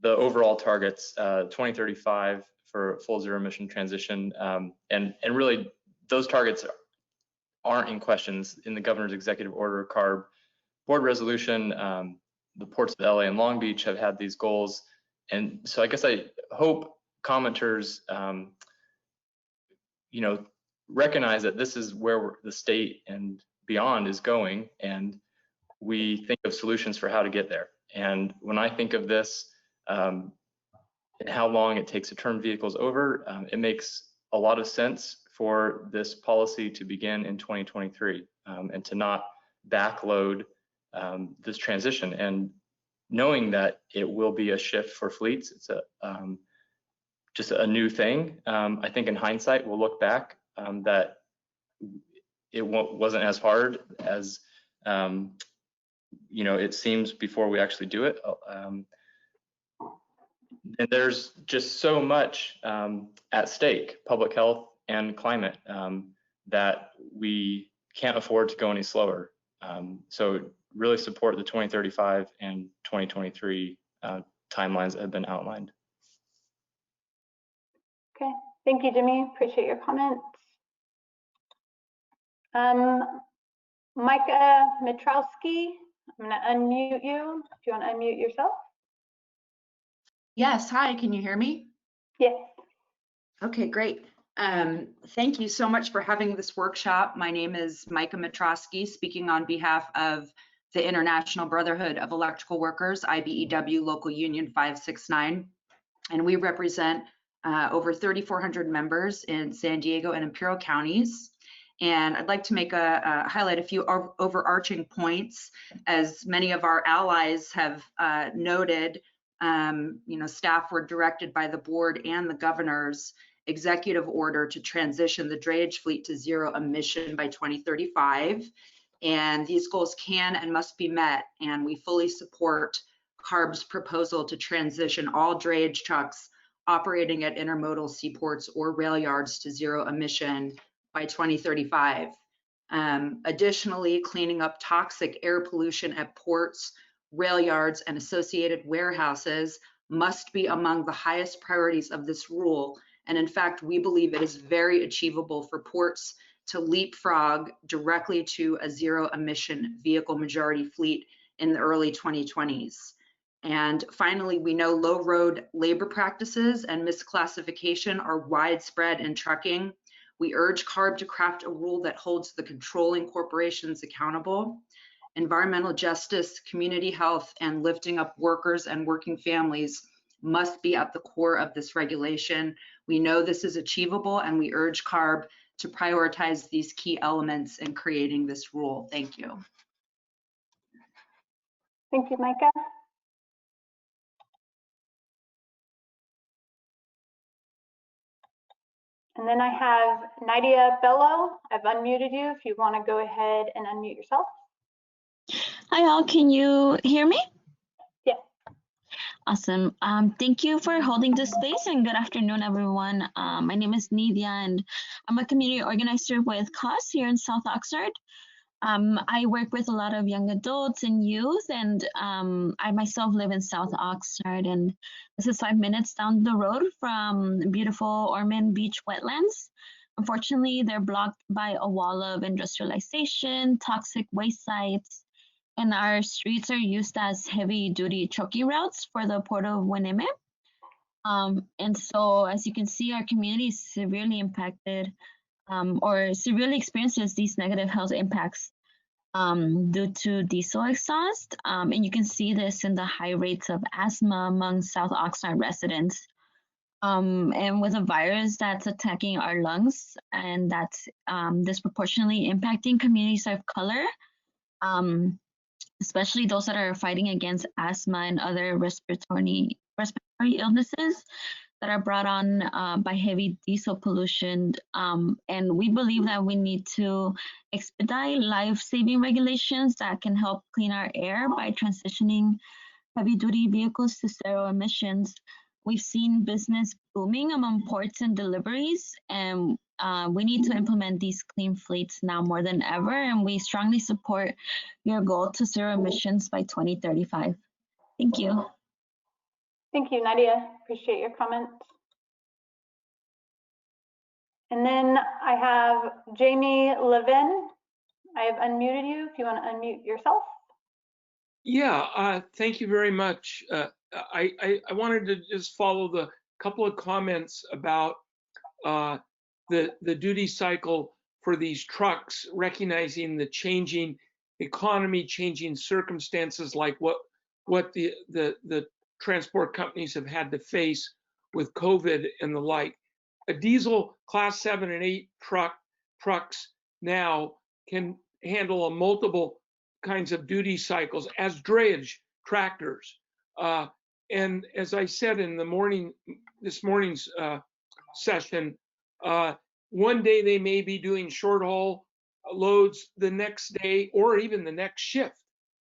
Speaker 14: the overall targets, 2035 for full zero emission transition, and really those targets aren't in questions in the governor's executive order, CARB board resolution. The ports of LA and Long Beach have had these goals, and so I guess I hope commenters, recognize that this is where the state and beyond is going, and we think of solutions for how to get there. And when I think of this and how long it takes to turn vehicles over, it makes a lot of sense for this policy to begin in 2023 and to not backload this transition. And knowing that it will be a shift for fleets, it's just a new thing. I think in hindsight, we'll look back that it wasn't as hard as it seems before we actually do it. And there's just so much at stake, public health and climate, that we can't afford to go any slower. So really support the 2035 and 2023 timelines that have been outlined.
Speaker 2: Okay, thank you, Jimmy. Appreciate your comments. Micah Mitrowski, I'm going to unmute you if you want to unmute yourself.
Speaker 15: Yes, hi, can you hear me?
Speaker 2: Yes.
Speaker 15: Okay, great. Thank you so much for having this workshop. My name is Micah Mitrowski, speaking on behalf of the International Brotherhood of Electrical Workers, IBEW Local Union 569, and we represent over 3,400 members in San Diego and Imperial counties. And I'd like to make highlight a few overarching points. As many of our allies have noted, staff were directed by the board and the governor's executive order to transition the drayage fleet to zero emission by 2035. And these goals can and must be met. And we fully support CARB's proposal to transition all drayage trucks operating at intermodal seaports or rail yards to zero emission by 2035. Additionally, cleaning up toxic air pollution at ports, rail yards, and associated warehouses must be among the highest priorities of this rule. And in fact, we believe it is very achievable for ports to leapfrog directly to a zero emission vehicle majority fleet in the early 2020s. And finally, we know low road labor practices and misclassification are widespread in trucking. We urge CARB to craft a rule that holds the controlling corporations accountable. Environmental justice, community health, and lifting up workers and working families must be at the core of this regulation. We know this is achievable, and we urge CARB to prioritize these key elements in creating this rule. Thank you.
Speaker 2: Thank you, Micah. And then I have Nadia Bello. I've unmuted you if you want to go ahead and unmute yourself.
Speaker 16: Hi all, can you hear me?
Speaker 2: Yeah.
Speaker 16: Awesome. Thank you for holding this space and good afternoon, everyone. My name is Nidia and I'm a community organizer with CAUSE here in South Oxnard. I work with a lot of young adults and youth, and I myself live in South Oxnard, and this is 5 minutes down the road from beautiful Ormond Beach wetlands. Unfortunately, they're blocked by a wall of industrialization, toxic waste sites, and our streets are used as heavy-duty trucking routes for the Port of Winnemem. And so, as you can see, our community is severely impacted or severely experiences these negative health impacts due to diesel exhaust. And you can see this in the high rates of asthma among South Oxnard residents. And with a virus that's attacking our lungs and that's disproportionately impacting communities of color, especially those that are fighting against asthma and other respiratory illnesses that are brought on by heavy diesel pollution. And we believe that we need to expedite life-saving regulations that can help clean our air by transitioning heavy-duty vehicles to zero emissions. We've seen business booming among ports and deliveries, and we need to implement these clean fleets now more than ever, and we strongly support your goal to zero emissions by 2035. Thank you.
Speaker 2: Thank you, Nadia. Appreciate your comments. And then I have Jamie Levin. I have unmuted you if you want to unmute yourself.
Speaker 17: Yeah, thank you very much. I wanted to just follow the couple of comments about the duty cycle for these trucks, recognizing the changing economy, changing circumstances like what the transport companies have had to face with COVID and the like. A diesel class 7 and 8 trucks now can handle a multiple kinds of duty cycles as drayage tractors. And as I said in this morning's session, one day they may be doing short haul loads, the next day or even the next shift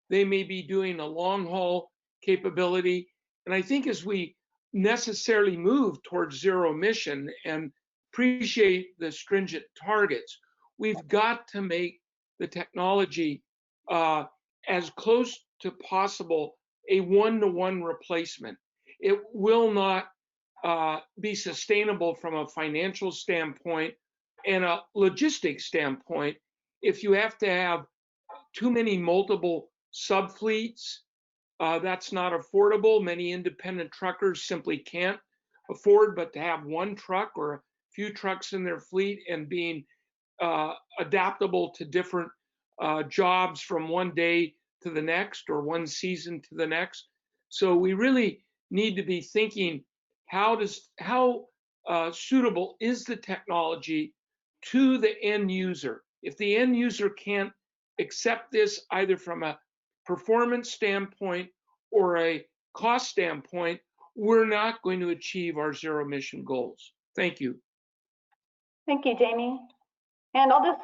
Speaker 17: they may be doing a long haul capability. And I think as we necessarily move towards zero emission and appreciate the stringent targets, we've got to make the technology as close to possible a one-to-one replacement. It will not be sustainable from a financial standpoint and a logistics standpoint if you have to have too many multiple subfleets. That's not affordable. Many independent truckers simply can't afford but to have one truck or a few trucks in their fleet and being adaptable to different jobs from one day to the next or one season to the next. So we really need to be thinking how suitable is the technology to the end user. If the end user can't accept this either from a performance standpoint or a cost standpoint, we're not going to achieve our zero emission goals. Thank you.
Speaker 2: Thank you, Jamie. And I'll just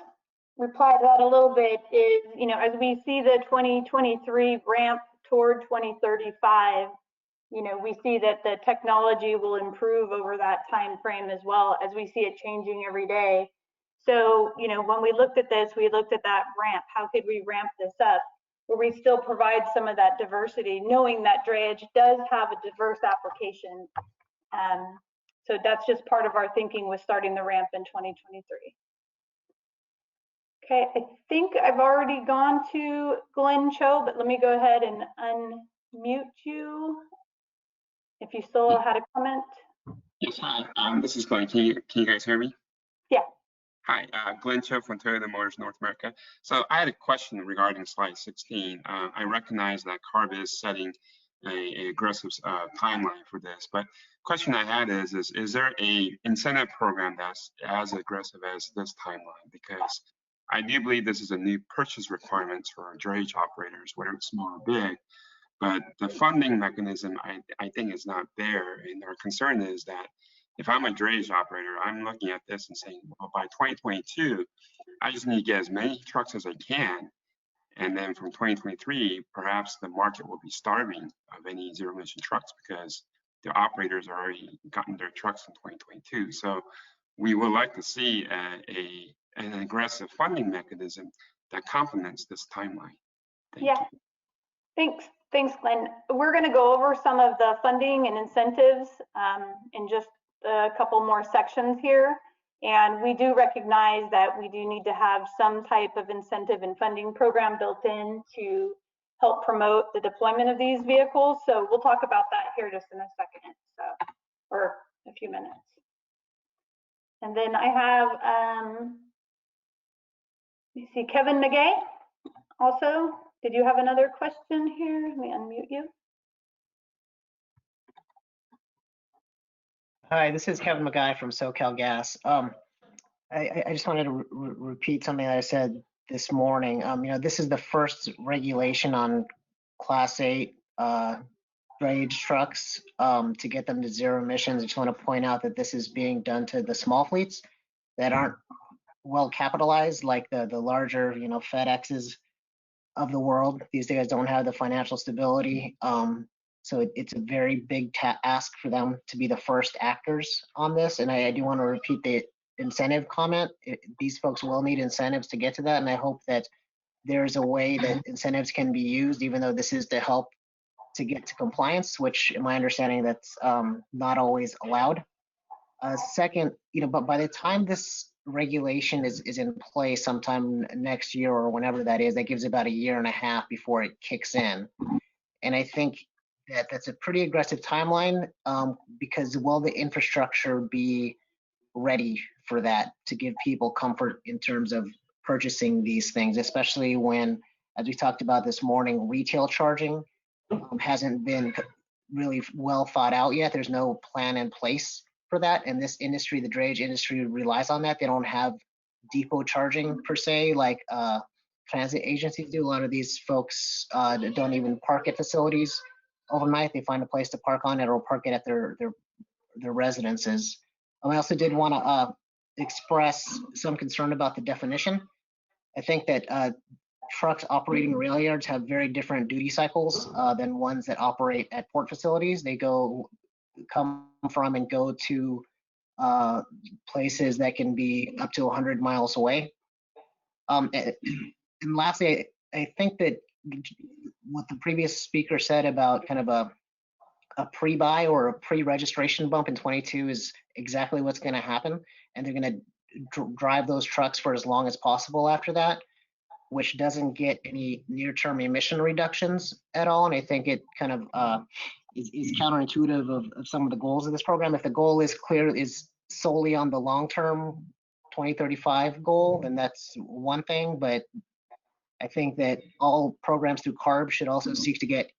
Speaker 2: reply to that a little bit is, as we see the 2023 ramp toward 2035, we see that the technology will improve over that time frame as well as we see it changing every day. So, when we looked at this, we looked at that ramp. How could we ramp this up where we still provide some of that diversity, knowing that drayage does have a diverse application. So that's just part of our thinking with starting the ramp in 2023. Okay, I think I've already gone to Glenn Cho, but let me go ahead and unmute you if you still had a comment.
Speaker 18: Yes, hi. This is Glenn. Can you guys hear me?
Speaker 2: Yeah.
Speaker 18: Hi, Glenn Cho from Toyota Motors North America. So I had a question regarding slide 16. I recognize that CARB is setting a aggressive timeline for this. But question I had is there a incentive program that's as aggressive as this timeline? Because I do believe this is a new purchase requirement for drayage operators, whether it's small or big, but the funding mechanism I think is not there. And our concern is that if I'm a drayage operator, I'm looking at this and saying, well, by 2022, I just need to get as many trucks as I can. And then from 2023, perhaps the market will be starving of any zero emission trucks because the operators are already gotten their trucks in 2022. So we would like to see an aggressive funding mechanism that complements this timeline.
Speaker 2: Thank you. Thanks, Glenn. We're going to go over some of the funding and incentives in just a couple more sections here. And we do recognize that we do need to have some type of incentive and funding program built in to help promote the deployment of these vehicles. So we'll talk about that here just in a second, or a few minutes. And then I have, you see Kevin McGay also. Did you have another question here? Let me unmute you.
Speaker 19: Hi, this is Kevin McGuy from SoCal Gas. I just wanted to repeat something that I said this morning. You know, this is the first regulation on Class 8 drayage trucks to get them to zero emissions. I just want to point out that this is being done to the small fleets that aren't well capitalized, like the larger, you know, FedExes of the world. These guys don't have the financial stability. So it's a very big ask for them to be the first actors on this. And I do want to repeat the incentive comment. These folks will need incentives to get to that. And I hope that there's a way that incentives can be used, even though this is to help to get to compliance, which in my understanding, that's not always allowed. Second, you know, but by the time this regulation is in place sometime next year or whenever that is, that gives about 1.5 years before it kicks in. And I think that's a pretty aggressive timeline because will the infrastructure be ready for that to give people comfort in terms of purchasing these things, especially when, as we talked about this morning, retail charging hasn't been really well thought out yet. There's no plan in place for that. And this industry, the drayage industry, relies on that. They don't have depot charging per se, like transit agencies do. A lot of these folks don't even park at facilities overnight. They find a place to park on it or park it at their residences. I also did want to express some concern about the definition. I think that trucks operating rail yards have very different duty cycles than ones that operate at port facilities. They come from and go to places that can be up to 100 miles away. And lastly, I think that what the previous speaker said about kind of a pre-buy or a pre-registration bump in 22 is exactly what's going to happen. And they're going to drive those trucks for as long as possible after that, which doesn't get any near-term emission reductions at all. And I think it kind of is counterintuitive of some of the goals of this program. If the goal is solely on the long-term 2035 goal, then that's one thing. But I think that all programs through CARB should also seek to get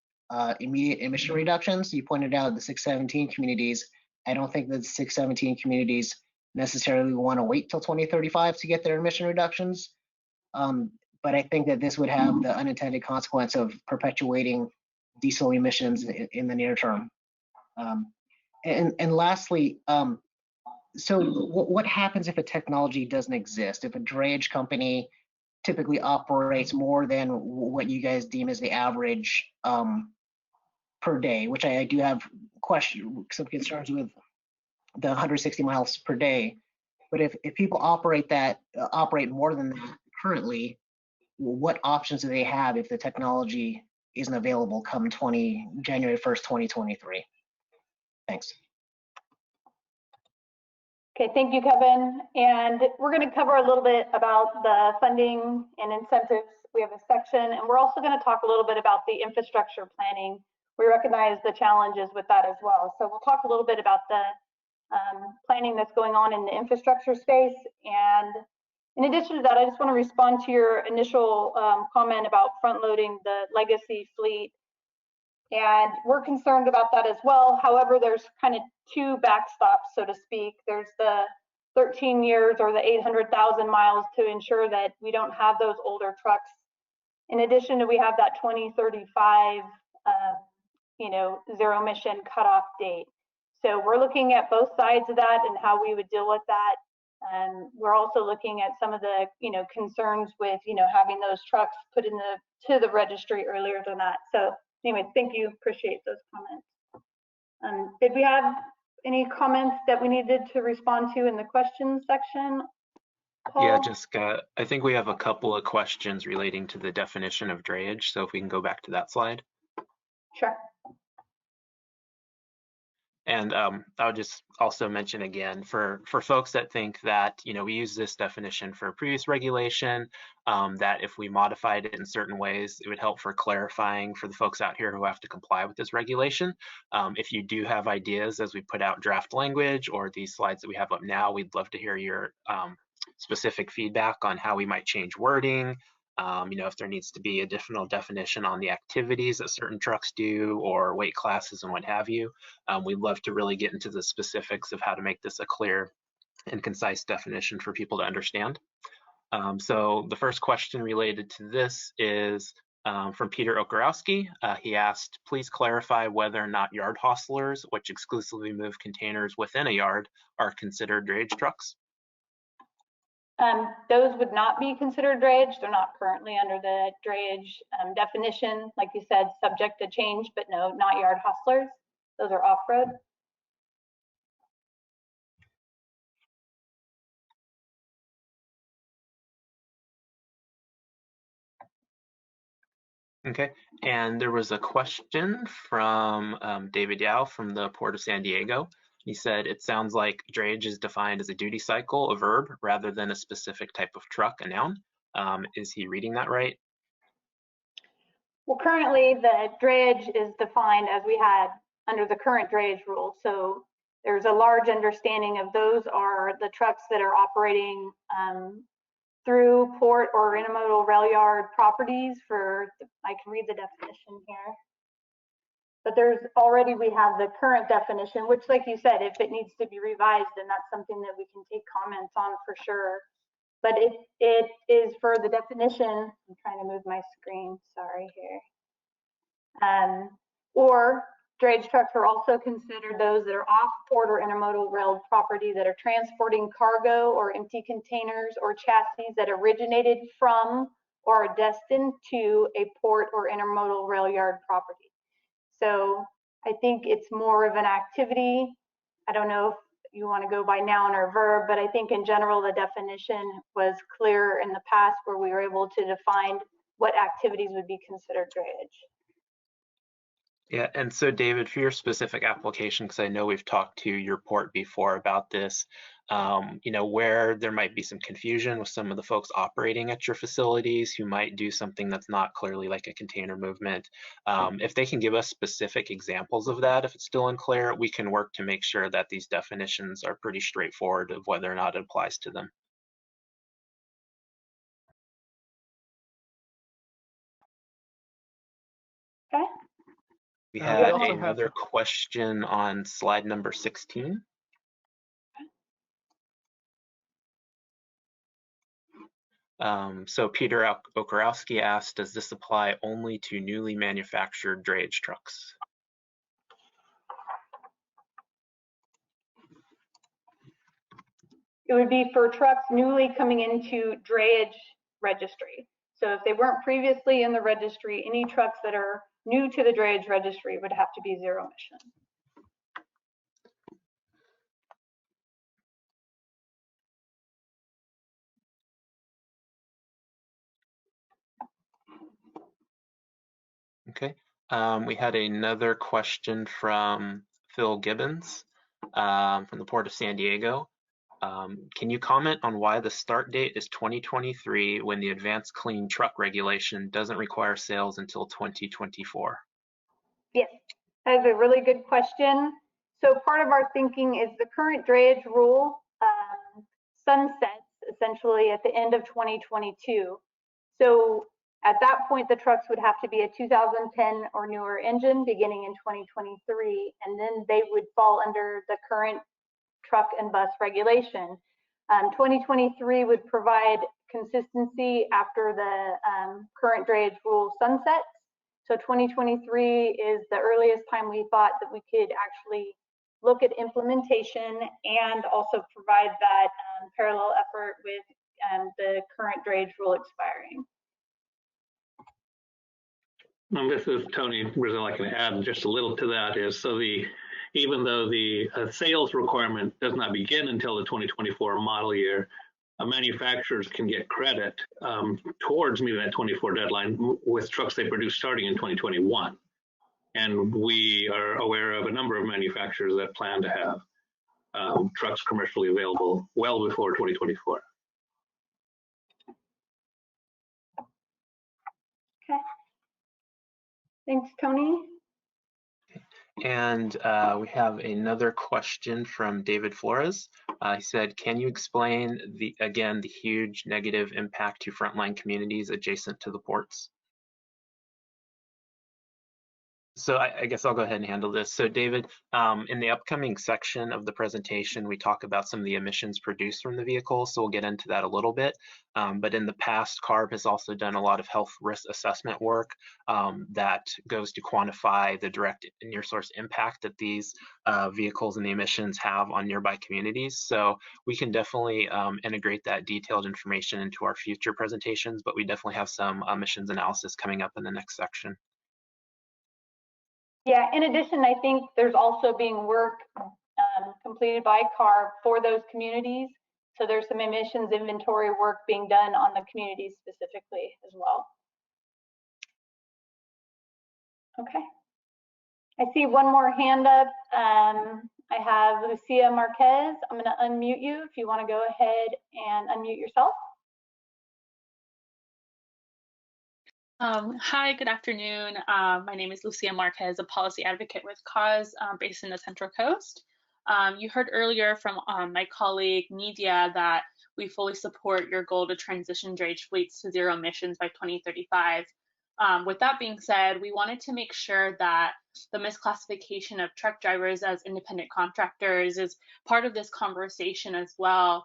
Speaker 19: immediate emission reductions. You pointed out the 617 communities. I don't think that the 617 communities necessarily want to wait till 2035 to get their emission reductions. But I think that this would have the unintended consequence of perpetuating diesel emissions in the near term. And lastly, so what happens if a technology doesn't exist? If a drayage company typically operates more than what you guys deem as the average per day, which I do have some concerns with the 160 miles per day. But if people operate more than that currently, what options do they have if the technology isn't available come January 1st, 2023? Thanks.
Speaker 2: Okay, thank you, Kevin. And we're going to cover a little bit about the funding and incentives. We have a section, and we're also going to talk a little bit about the infrastructure planning. We recognize the challenges with that as well. So we'll talk a little bit about the planning that's going on in the infrastructure space. And in addition to that, I just want to respond to your initial comment about front loading the legacy fleet. And we're concerned about that as well. However, there's kind of two backstops, so to speak. There's the 13 years or the 800,000 miles to ensure that we don't have those older trucks. In addition to, we have that 2035, zero emission cutoff date. So we're looking at both sides of that and how we would deal with that. And we're also looking at some of the, concerns with, having those trucks put to the registry earlier than that. So anyway, thank you. Appreciate those comments. Did we have any comments that we needed to respond to in the questions section? Paul?
Speaker 3: Yeah, Jessica, I think we have a couple of questions relating to the definition of drayage. So if we can go back to that slide.
Speaker 2: Sure.
Speaker 3: And I would just also mention again, for folks that think that, we use this definition for previous regulation, that if we modified it in certain ways, it would help for clarifying for the folks out here who have to comply with this regulation. If you do have ideas as we put out draft language or these slides that we have up now, we'd love to hear your specific feedback on how we might change wording. If there needs to be additional definition on the activities that certain trucks do or weight classes and what have you. We'd love to really get into the specifics of how to make this a clear and concise definition for people to understand. So the first question related to this is from Peter Okarowski. He asked, please clarify whether or not yard hostlers, which exclusively move containers within a yard, are considered drayage trucks.
Speaker 2: Those would not be considered drayage. They're not currently under the drayage definition. Like you said, subject to change, but no, not yard hostlers. Those are off-road.
Speaker 3: Okay, and there was a question from David Yao from the Port of San Diego. He said, it sounds like drayage is defined as a duty cycle, a verb, rather than a specific type of truck, a noun. Is he reading that right?
Speaker 2: Well, currently the drayage is defined as we had under the current drayage rule. So there's a large understanding of those are the trucks that are operating through port or intermodal rail yard properties I can read the definition here. But we have the current definition, which like you said, if it needs to be revised, then that's something that we can take comments on for sure. But it is for the definition, I'm trying to move my screen, sorry here. Or drayage trucks are also considered those that are off port or intermodal rail property that are transporting cargo or empty containers or chassis that originated from or are destined to a port or intermodal rail yard property. So I think it's more of an activity. I don't know if you want to go by noun or verb, but I think in general the definition was clear in the past where we were able to define what activities would be considered drayage.
Speaker 3: Yeah, and so David, for your specific application, because I know we've talked to your port before about this, where there might be some confusion with some of the folks operating at your facilities who might do something that's not clearly like a container movement. If they can give us specific examples of that, if it's still unclear, we can work to make sure that these definitions are pretty straightforward of whether or not it applies to them.
Speaker 2: Okay.
Speaker 3: We had another question on slide number 16. So Peter Okarowski asked, does this apply only to newly manufactured drayage trucks?
Speaker 2: It would be for trucks newly coming into drayage registry. So if they weren't previously in the registry, any trucks that are new to the drayage registry would have to be zero emission.
Speaker 3: Okay, we had another question from Phil Gibbons from the Port of San Diego. Can you comment on why the start date is 2023 when the Advanced Clean Truck Regulation doesn't require sales until 2024?
Speaker 2: Yes, that is a really good question. So part of our thinking is the current drayage rule sunsets essentially at the end of 2022. So At that point, the trucks would have to be a 2010 or newer engine beginning in 2023, and then they would fall under the current truck and bus regulation. 2023 would provide consistency after the current drayage rule sunsets. So 2023 is the earliest time we thought that we could actually look at implementation and also provide that parallel effort with the current drayage rule expiring.
Speaker 7: And this is Tony Brazil. I can add just a little to that is, so even though the sales requirement does not begin until the 2024 model year, manufacturers can get credit towards meeting that 24 deadline with trucks they produce starting in 2021. And we are aware of a number of manufacturers that plan to have trucks commercially available well before 2024.
Speaker 2: Okay. Thanks, Tony.
Speaker 3: And we have another question from David Flores. He said, can you explain again the huge negative impact to frontline communities adjacent to the ports? So I guess I'll go ahead and handle this. So David, in the upcoming section of the presentation, we talk about some of the emissions produced from the vehicle. So we'll get into that a little bit. But in the past, CARB has also done a lot of health risk assessment work that goes to quantify the direct near source impact that these vehicles and the emissions have on nearby communities. So we can definitely integrate that detailed information into our future presentations, but we definitely have some emissions analysis coming up in the next section.
Speaker 2: Yeah, in addition, I think there's also being work completed by CARB for those communities. So there's some emissions inventory work being done on the communities specifically as well. Okay. I see one more hand up. I have Lucia Marquez. I'm going to unmute you if you want to go ahead and unmute yourself.
Speaker 20: Hi, good afternoon. My name is Lucia Marquez, a policy advocate with CAUSE based in the Central Coast. You heard earlier from my colleague Nidia that we fully support your goal to transition drayage fleets to zero emissions by 2035. With that being said, we wanted to make sure that the misclassification of truck drivers as independent contractors is part of this conversation as well.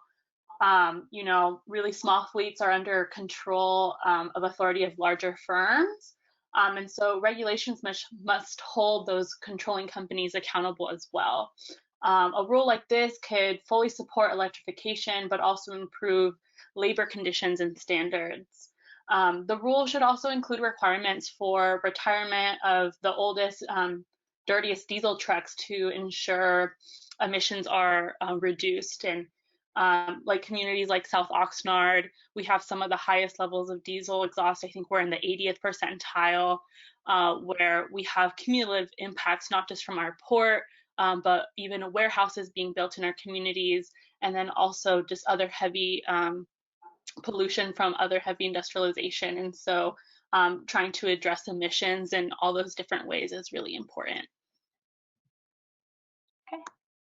Speaker 20: You know, really small fleets are under control of authority of larger firms. And so regulations must hold those controlling companies accountable as well. A rule like this could fully support electrification, but also improve labor conditions and standards. The rule should also include requirements for retirement of the oldest, dirtiest diesel trucks to ensure emissions are reduced. And like communities like South Oxnard, we have some of the highest levels of diesel exhaust. I think we're in the 80th percentile, where we have cumulative impacts, not just from our port, but even warehouses being built in our communities, and then also just other heavy pollution from other heavy industrialization. And so trying to address emissions in all those different ways is really important.
Speaker 2: Okay,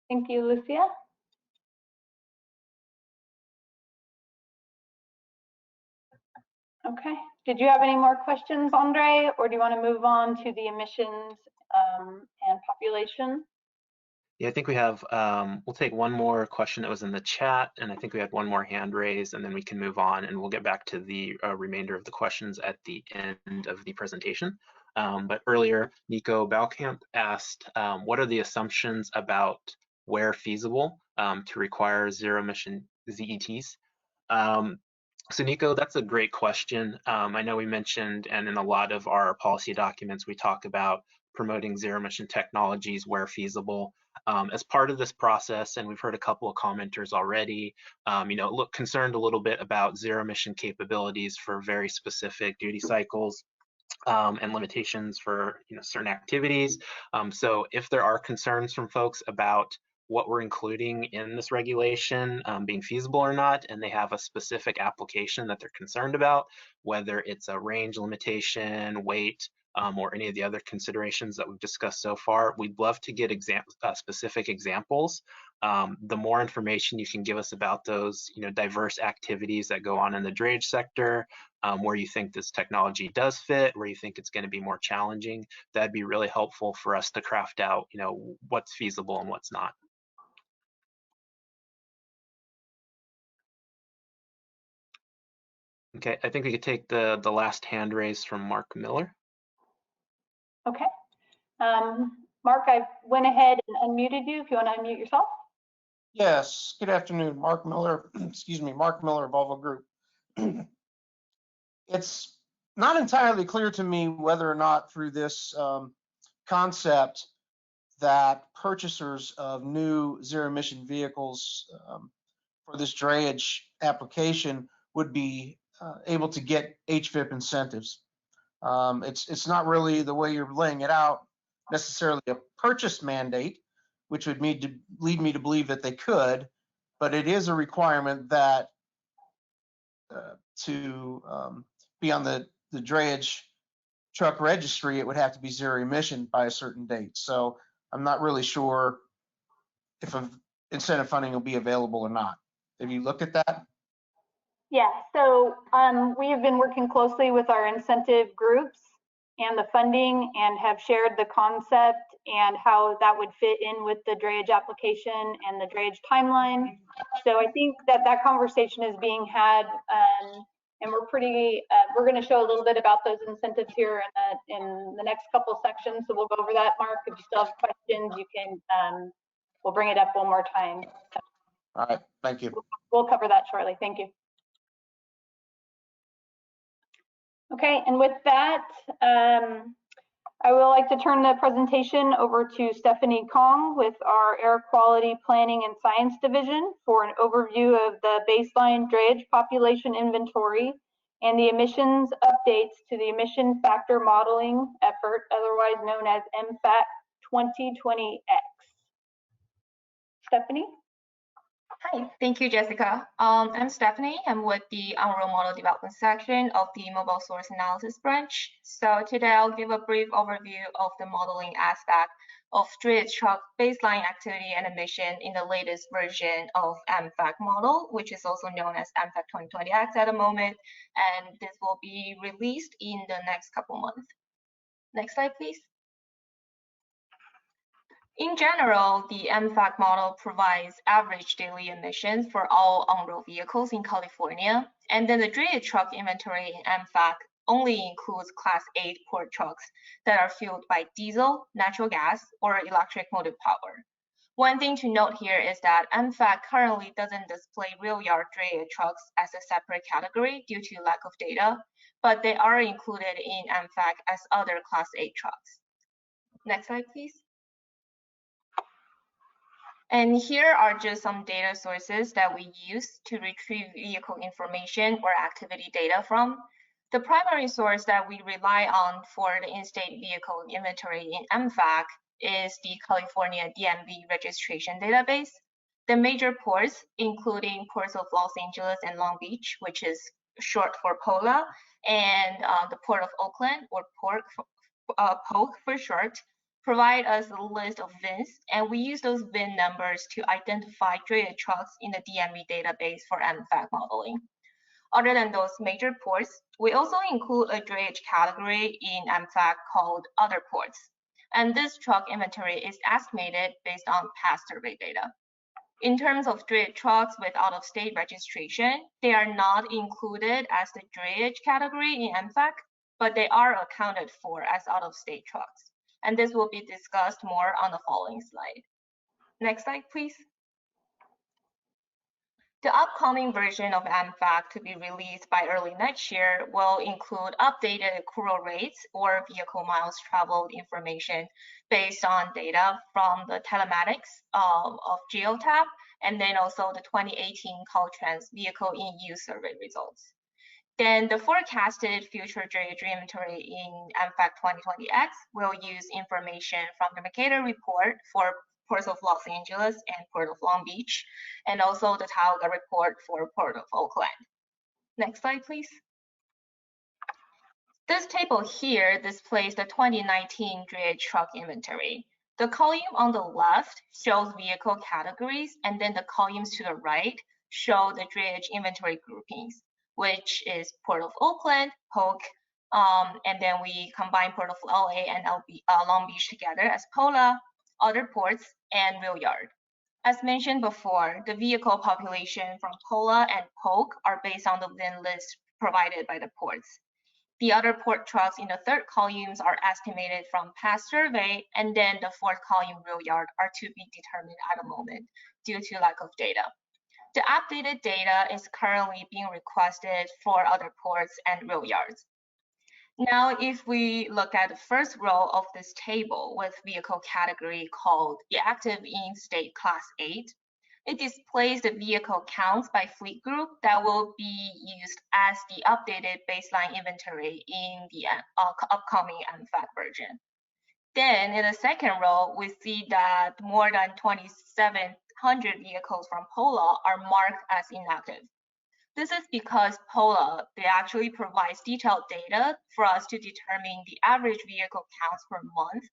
Speaker 2: thank you, Lucia. Okay, did you have any more questions, Andre, or do you want to move on to the emissions and population?
Speaker 3: Yeah, I think we have, we'll take one more question that was in the chat, and I think we had one more hand raised, and then we can move on, and we'll get back to the remainder of the questions at the end of the presentation. But earlier, Nico Balkamp asked, what are the assumptions about where feasible to require zero-emission ZETs? So Nico, that's a great question. I know we mentioned, and in a lot of our policy documents, we talk about promoting zero-emission technologies where feasible. As part of this process, and we've heard a couple of commenters already, you know, concerned a little bit about zero-emission capabilities for very specific duty cycles and limitations for, you know, certain activities. So if there are concerns from folks about what we're including in this regulation being feasible or not, and they have a specific application that they're concerned about, whether it's a range limitation, weight, or any of the other considerations that we've discussed so far. We'd love to get specific examples. The more information you can give us about those, diverse activities that go on in the drayage sector, where you think this technology does fit, where you think it's going to be more challenging, that'd be really helpful for us to craft out, what's feasible and what's not. Okay, I think we could take the last hand raise from Mark Miller.
Speaker 2: Okay. Mark, I went ahead and unmuted you if you want to unmute yourself.
Speaker 21: Yes, good afternoon, Mark Miller, excuse me, Mark Miller, Volvo Group. It's not entirely clear to me whether or not through this concept that purchasers of new zero-emission vehicles for this drayage application would be able to get HVIP incentives. It's not really the way you're laying it out necessarily a purchase mandate, which would lead me to believe that they could, but it is a requirement that to be on the drayage truck registry, it would have to be zero emission by a certain date. So I'm not really sure if incentive funding will be available or not. Have you looked at that?
Speaker 2: Yeah, so we have been working closely with our incentive groups and the funding and have shared the concept and how that would fit in with the drayage application and the drayage timeline. So I think that conversation is being had, and we're going to show a little bit about those incentives here in the next couple sections. So we'll go over that, Mark. If you still have questions, you can, we'll bring it up one more time.
Speaker 21: All right, thank you.
Speaker 2: We'll cover that shortly. Thank you. Okay, and with that, I would like to turn the presentation over to Stephanie Kong with our Air Quality Planning and Science Division for an overview of the baseline drayage population inventory and the emissions updates to the emission factor modeling effort, otherwise known as MFAC 2020X. Stephanie?
Speaker 22: Hi, thank you, Jessica. I'm Stephanie. I'm with the On-Road Model Development section of the Mobile Source Analysis branch. So today I'll give a brief overview of the modeling aspect of drayage truck baseline activity and emission in the latest version of MFAC model, which is also known as MFAC 2020X at the moment, and this will be released in the next couple months. Next slide, please. In general, the MFAC model provides average daily emissions for all on-road vehicles in California, and then the drayage truck inventory in MFAC only includes Class 8 port trucks that are fueled by diesel, natural gas, or electric motive power. One thing to note here is that MFAC currently doesn't display real yard drayage trucks as a separate category due to lack of data, but they are included in MFAC as other Class 8 trucks. Next slide, please. And here are just some data sources that we use to retrieve vehicle information or activity data from. The primary source that we rely on for the in-state vehicle inventory in MFAC is the California DMV registration database. The major ports, including ports of Los Angeles and Long Beach, which is short for POLA, and the Port of Oakland, or POC for short, provide us a list of VINs, and we use those VIN numbers to identify drayage trucks in the DMV database for MFAC modeling. Other than those major ports, we also include a drayage category in MFAC called Other Ports, and this truck inventory is estimated based on past survey data. In terms of drayage trucks with out-of-state registration, they are not included as the drayage category in MFAC, but they are accounted for as out-of-state trucks. And this will be discussed more on the following slide. Next slide, please. The upcoming version of MFAC to be released by early next year will include updated accrual rates or vehicle miles traveled information based on data from the telematics of Geotab, and then also the 2018 Caltrans vehicle in use survey results. Then the forecasted future drayage inventory in MFAC 2020X will use information from the Mercator report for ports of Los Angeles and Port of Long Beach, and also the Tioga report for Port of Oakland. Next slide, please. This table here displays the 2019 Drayage truck inventory. The column on the left shows vehicle categories, and then the columns to the right show the Drayage inventory groupings, which is Port of Oakland, Polk, and then we combine Port of LA and Long Beach together as POLA, other ports, and rail yard. As mentioned before, the vehicle population from POLA and Polk are based on the VIN list provided by the ports. The other port trucks in the third columns are estimated from past survey, and then the fourth column rail yard are to be determined at the moment due to lack of data. The updated data is currently being requested for other ports and rail yards. Now, if we look at the first row of this table with vehicle category called the active in-state class 8, it displays the vehicle counts by fleet group that will be used as the updated baseline inventory in the upcoming MFAC version. Then in the second row, we see that more than 2,700 vehicles from POLA are marked as inactive. This is because POLA, they actually provides detailed data for us to determine the average vehicle counts per month.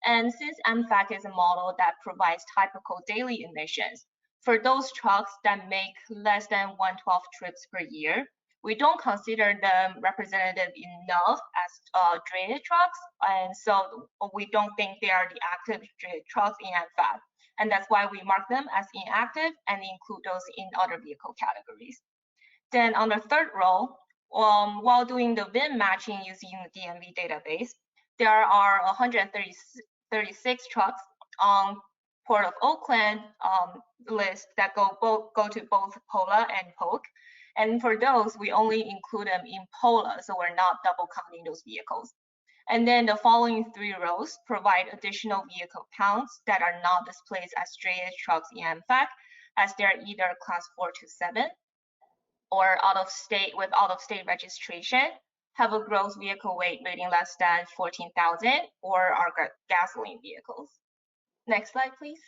Speaker 22: And since MFAC is a model that provides typical daily emissions, for those trucks that make less than 112 trips per year, we don't consider them representative enough as drayage trucks, and so we don't think they are the active drayage trucks in MFAC. And that's why we mark them as inactive and include those in other vehicle categories. Then on the third row, while doing the VIN matching using the DMV database, there are 136 trucks on Port of Oakland list that go to both POLA and Polk. And for those, we only include them in POLA, so we're not double counting those vehicles. And then the following three rows provide additional vehicle counts that are not displayed as drayage trucks in MFAC, as they're either class 4 to 7 or out of state registration, have a gross vehicle weight rating less than 14,000, or are gasoline vehicles. Next slide, please.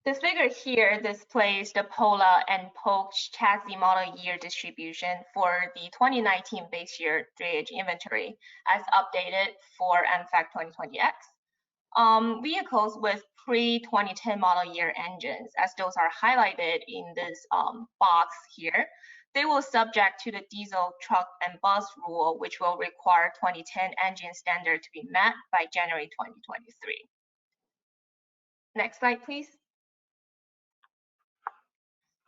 Speaker 22: This figure here displays the POLA and Polk chassis model year distribution for the 2019 base year drayage inventory as updated for MFAC 2020X. Vehicles with pre-2010 model year engines, as those are highlighted in this box here, they will subject to the diesel truck and bus rule, which will require 2010 engine standard to be met by January 2023. Next slide, please.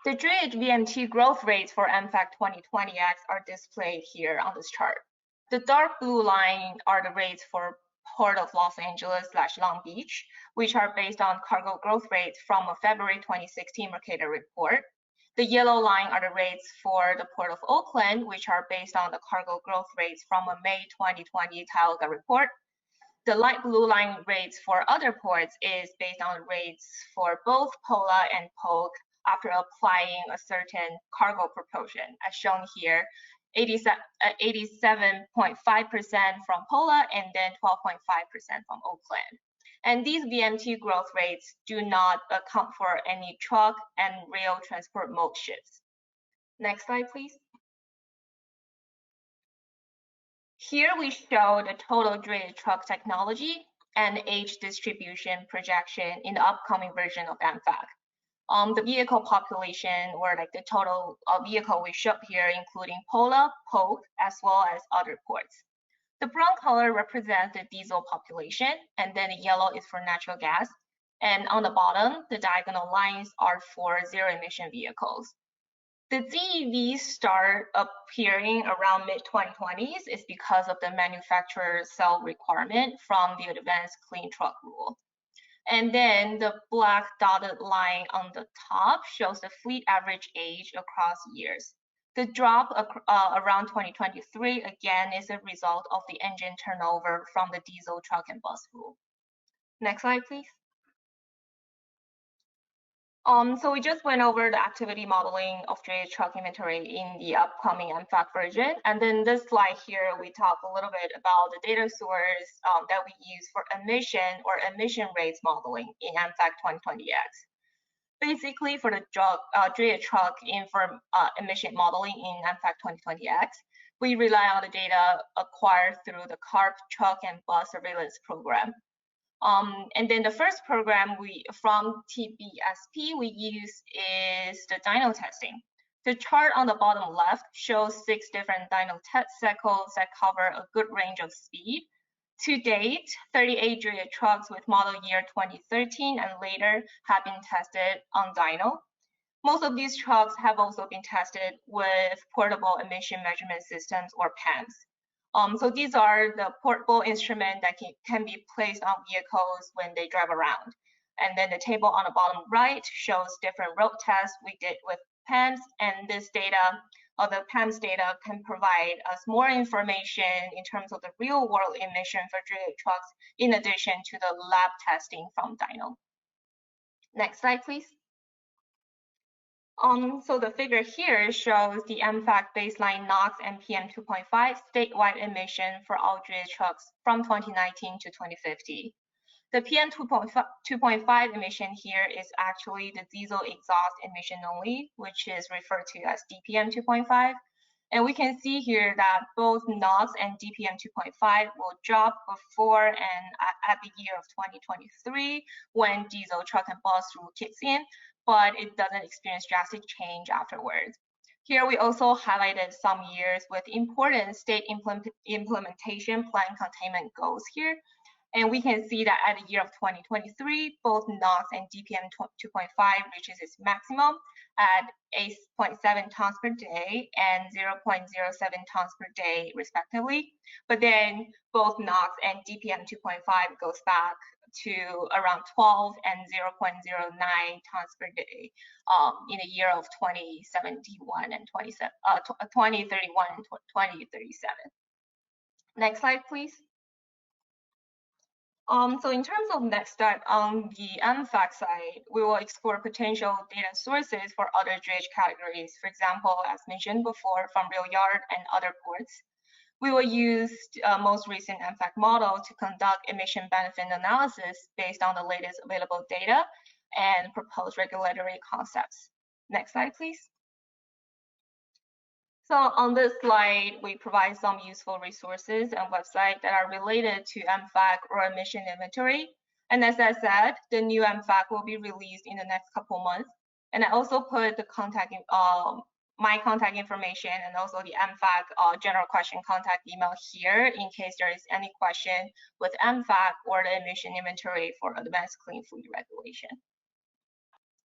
Speaker 22: The drayage VMT growth rates for MFAC 2020X are displayed here on this chart. The dark blue line are the rates for Port of Los Angeles/Long Beach, which are based on cargo growth rates from a February 2016 Mercator report. The yellow line are the rates for the Port of Oakland, which are based on the cargo growth rates from a May 2020 Tioga report. The light blue line rates for other ports is based on rates for both POLA and Polk after applying a certain cargo proportion, as shown here, 87.5% from POLA and then 12.5% from Oakland. And these VMT growth rates do not account for any truck and rail transport mode shifts. Next slide, please. Here we show the total drayage truck technology and age distribution projection in the upcoming version of MFAC. The vehicle population, or like the total vehicle we show here, including POLA, Polk, as well as other ports. The brown color represents the diesel population, and then the yellow is for natural gas. And on the bottom, the diagonal lines are for zero-emission vehicles. The ZEVs start appearing around mid-2020s is because of the manufacturer cell requirement from the Advanced Clean Truck Rule. And then the black dotted line on the top shows the fleet average age across years. The drop around 2023, again, is a result of the engine turnover from the diesel truck and bus rule. Next slide, please. So we just went over the activity modeling of drayage truck inventory in the upcoming MFAC version. And then this slide here, we talk a little bit about the data source that we use for emission or emission rates modeling in MFAC 2020X. Basically, for the Drayage truck emission modeling in MFAC 2020X, we rely on the data acquired through the CARB truck and bus surveillance program. And then the first program from TBSP we use is the dyno testing. The chart on the bottom left shows 6 different dyno test cycles that cover a good range of speed. To date, 38 Drayage trucks with model year 2013 and later have been tested on dyno. Most of these trucks have also been tested with portable emission measurement systems or PEMS. So these are the portable instruments that can be placed on vehicles when they drive around. And then the table on the bottom right shows different road tests we did with PEMS, and this data, or the PEMS data, can provide us more information in terms of the real world emission for Drayage trucks, in addition to the lab testing from dyno. Next slide, please. So the figure here shows the MFAC baseline NOx and PM 2.5 statewide emission for all Drayage trucks from 2019 to 2050. The PM 2.5 emission here is actually the diesel exhaust emission only, which is referred to as DPM 2.5. And we can see here that both NOx and DPM 2.5 will drop before and at the year of 2023 when diesel truck and bus rule kicks in, but it doesn't experience drastic change afterwards. Here we also highlighted some years with important state implementation plan containment goals here. And we can see that at the year of 2023, both NOx and DPM 2.5 reaches its maximum at 8.7 tons per day and 0.07 tons per day, respectively. But then both NOx and DPM 2.5 goes back to around 12 and 0.09 tons per day in the year of 2071 and 2031 and 2037. Next slide, please. So in terms of next step on the MFAC side, we will explore potential data sources for other Drayage categories. For example, as mentioned before, from rail yard and other ports. We will use most recent MFAC model to conduct emission benefit analysis based on the latest available data and proposed regulatory concepts. Next slide, please. So on this slide, we provide some useful resources and websites that are related to MFAC or emission inventory. And as I said, the new MFAC will be released in the next couple months. And I also put the my contact information and also the MFAC general question contact email here in case there is any question with MFAC or the emission inventory for advanced clean fleet regulation.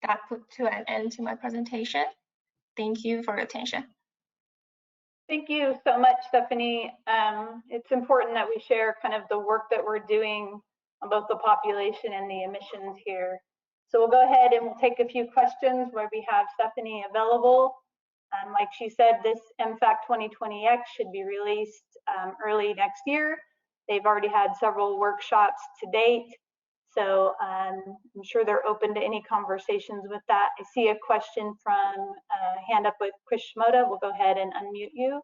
Speaker 22: That put to an end to my presentation. Thank you for your attention.
Speaker 2: Thank you so much, Stephanie. It's important that we share kind of the work that we're doing on both the population and the emissions here. So we'll go ahead and we'll take a few questions where we have Stephanie available. Like she said, this MFAC 2020X should be released early next year. They've already had several workshops to date. So I'm sure they're open to any conversations with that. I see a question from hand up with Chris Shimoda. We'll go ahead and unmute you.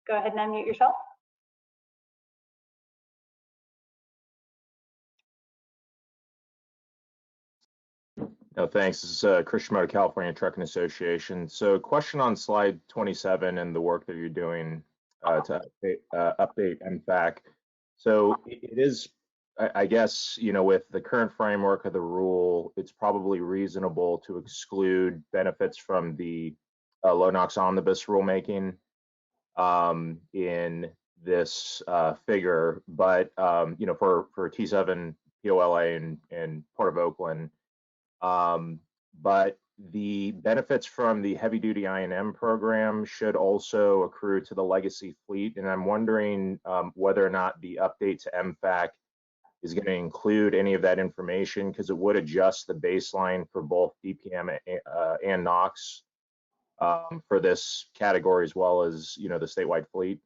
Speaker 2: Go ahead and unmute yourself.
Speaker 1: No, thanks. This is Chris Shimoda, California Trucking Association. So question on slide 27 and the work that you're doing to update MFAC. So it is, I guess, you know, with the current framework of the rule, it's probably reasonable to exclude benefits from the low NOx omnibus rulemaking in this figure. But, you know, for T7 POLA and Port of Oakland, but the benefits from the heavy duty I&M program should also accrue to the legacy fleet. And I'm wondering whether or not the update to MFAC is going to include any of that information, because it would adjust the baseline for both DPM and NOx for this category, as well as, you know, the statewide fleet.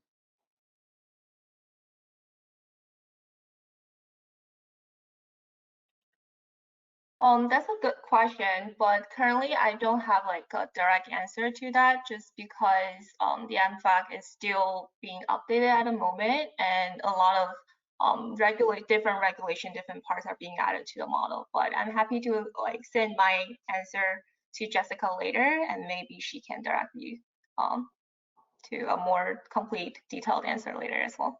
Speaker 22: That's a good question, but currently I don't have like a direct answer to that, just because the MFAC is still being updated at the moment, and a lot of different regulation, different parts are being added to the model. But I'm happy to like send my answer to Jessica later, and maybe she can direct you to a more complete, detailed answer later as well.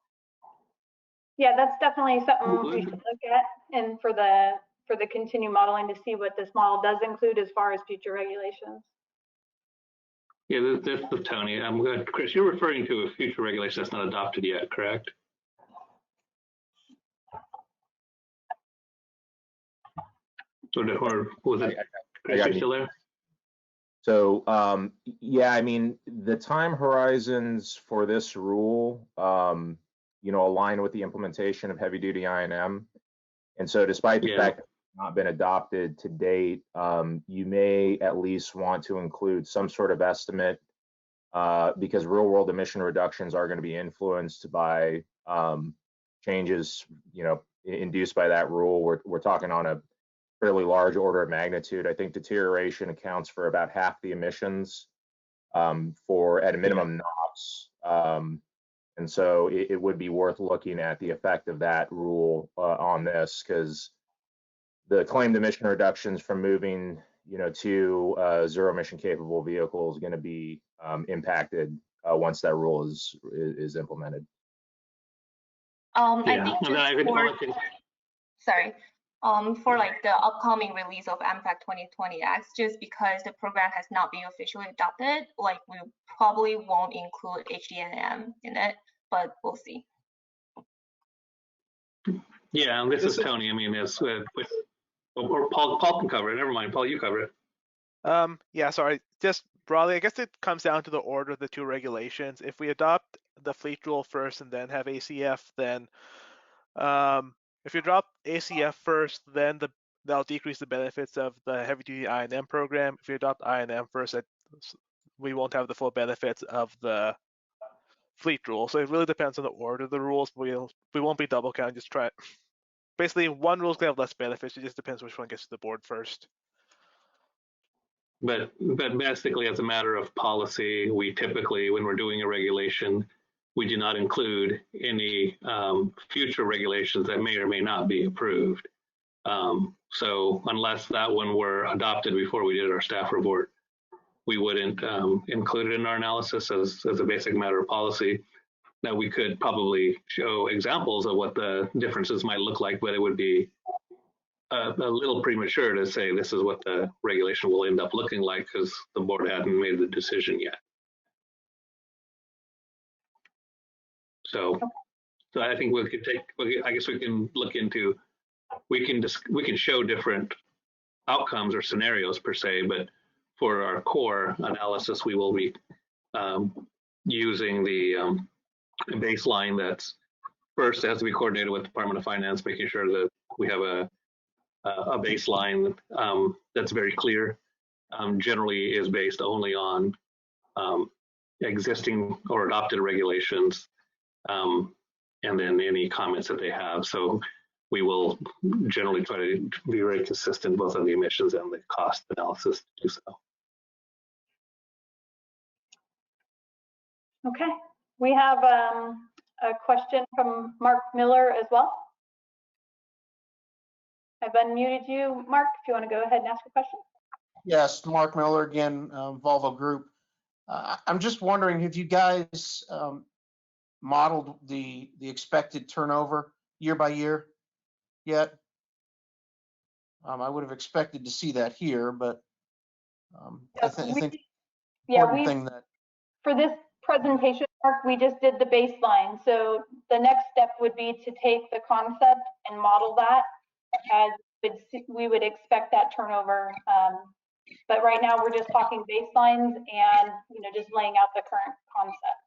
Speaker 2: Yeah, that's definitely something we should look at, and for the continued modeling to see what this model does include as far as future regulations.
Speaker 7: Yeah, this is Tony. I'm good. Chris, you're referring to a future regulation that's not adopted yet, correct? Or was it Chris, you still there?
Speaker 1: So, yeah, I mean, the time horizons for this rule, you know, align with the implementation of heavy duty I&M. And so despite the fact that it's not been adopted to date, you may at least want to include some sort of estimate because real world emission reductions are going to be influenced by changes, you know, induced by that rule. We're talking on a fairly large order of magnitude. I think deterioration accounts for about half the emissions for at a minimum NOx. And so it would be worth looking at the effect of that rule on this, because the claimed emission reductions from moving, you know, to zero emission capable vehicles is going to be impacted once that rule is implemented.
Speaker 22: I think for like the upcoming release of MPAC 2020X, just because the program has not been officially adopted, like we probably won't include HDNM in it, but we'll see.
Speaker 7: Yeah, and this is Tony. I mean, it's or Paul can cover it. Never mind, Paul, you cover it.
Speaker 4: Yeah, sorry. Just broadly, I guess it comes down to the order of the two regulations. If we adopt the fleet rule first and then have ACF, then if you drop ACF first, then that'll decrease the benefits of the heavy-duty I&M program. If you adopt I&M first, we won't have the full benefits of the fleet rule. So it really depends on the order of the rules. We won't be double counting. Just try it. Basically, one rule's gonna have less benefits. It just depends which one gets to the board first.
Speaker 7: But basically, as a matter of policy, we typically, when we're doing a regulation, we do not include any future regulations that may or may not be approved. So unless that one were adopted before we did our staff report, we wouldn't include it in our analysis as a basic matter of policy. Now, we could probably show examples of what the differences might look like, but it would be a little premature to say this is what the regulation will end up looking like because the board hadn't made the decision yet. So I think we could I guess we can look into, we can show different outcomes or scenarios per se, but for our core analysis, we will be using the baseline that's first has to be coordinated with the Department of Finance, making sure that we have a baseline that's very clear, generally is based only on existing or adopted regulations, and then any comments that they have. So we will generally try to be very consistent both on the emissions and the cost analysis to do so.
Speaker 2: Okay, we have a question from Mark Miller as well. I've unmuted you, Mark, if you want to go ahead and ask a question.
Speaker 21: Yes, Mark Miller again, Volvo Group. I'm just wondering, have you guys modeled the expected turnover year by year yet? I would have expected to see that here, but I think
Speaker 2: for this presentation, Mark, we just did the baseline. So the next step would be to take the concept and model that as we would expect that turnover. But right now we're just talking baselines and just laying out the current concept.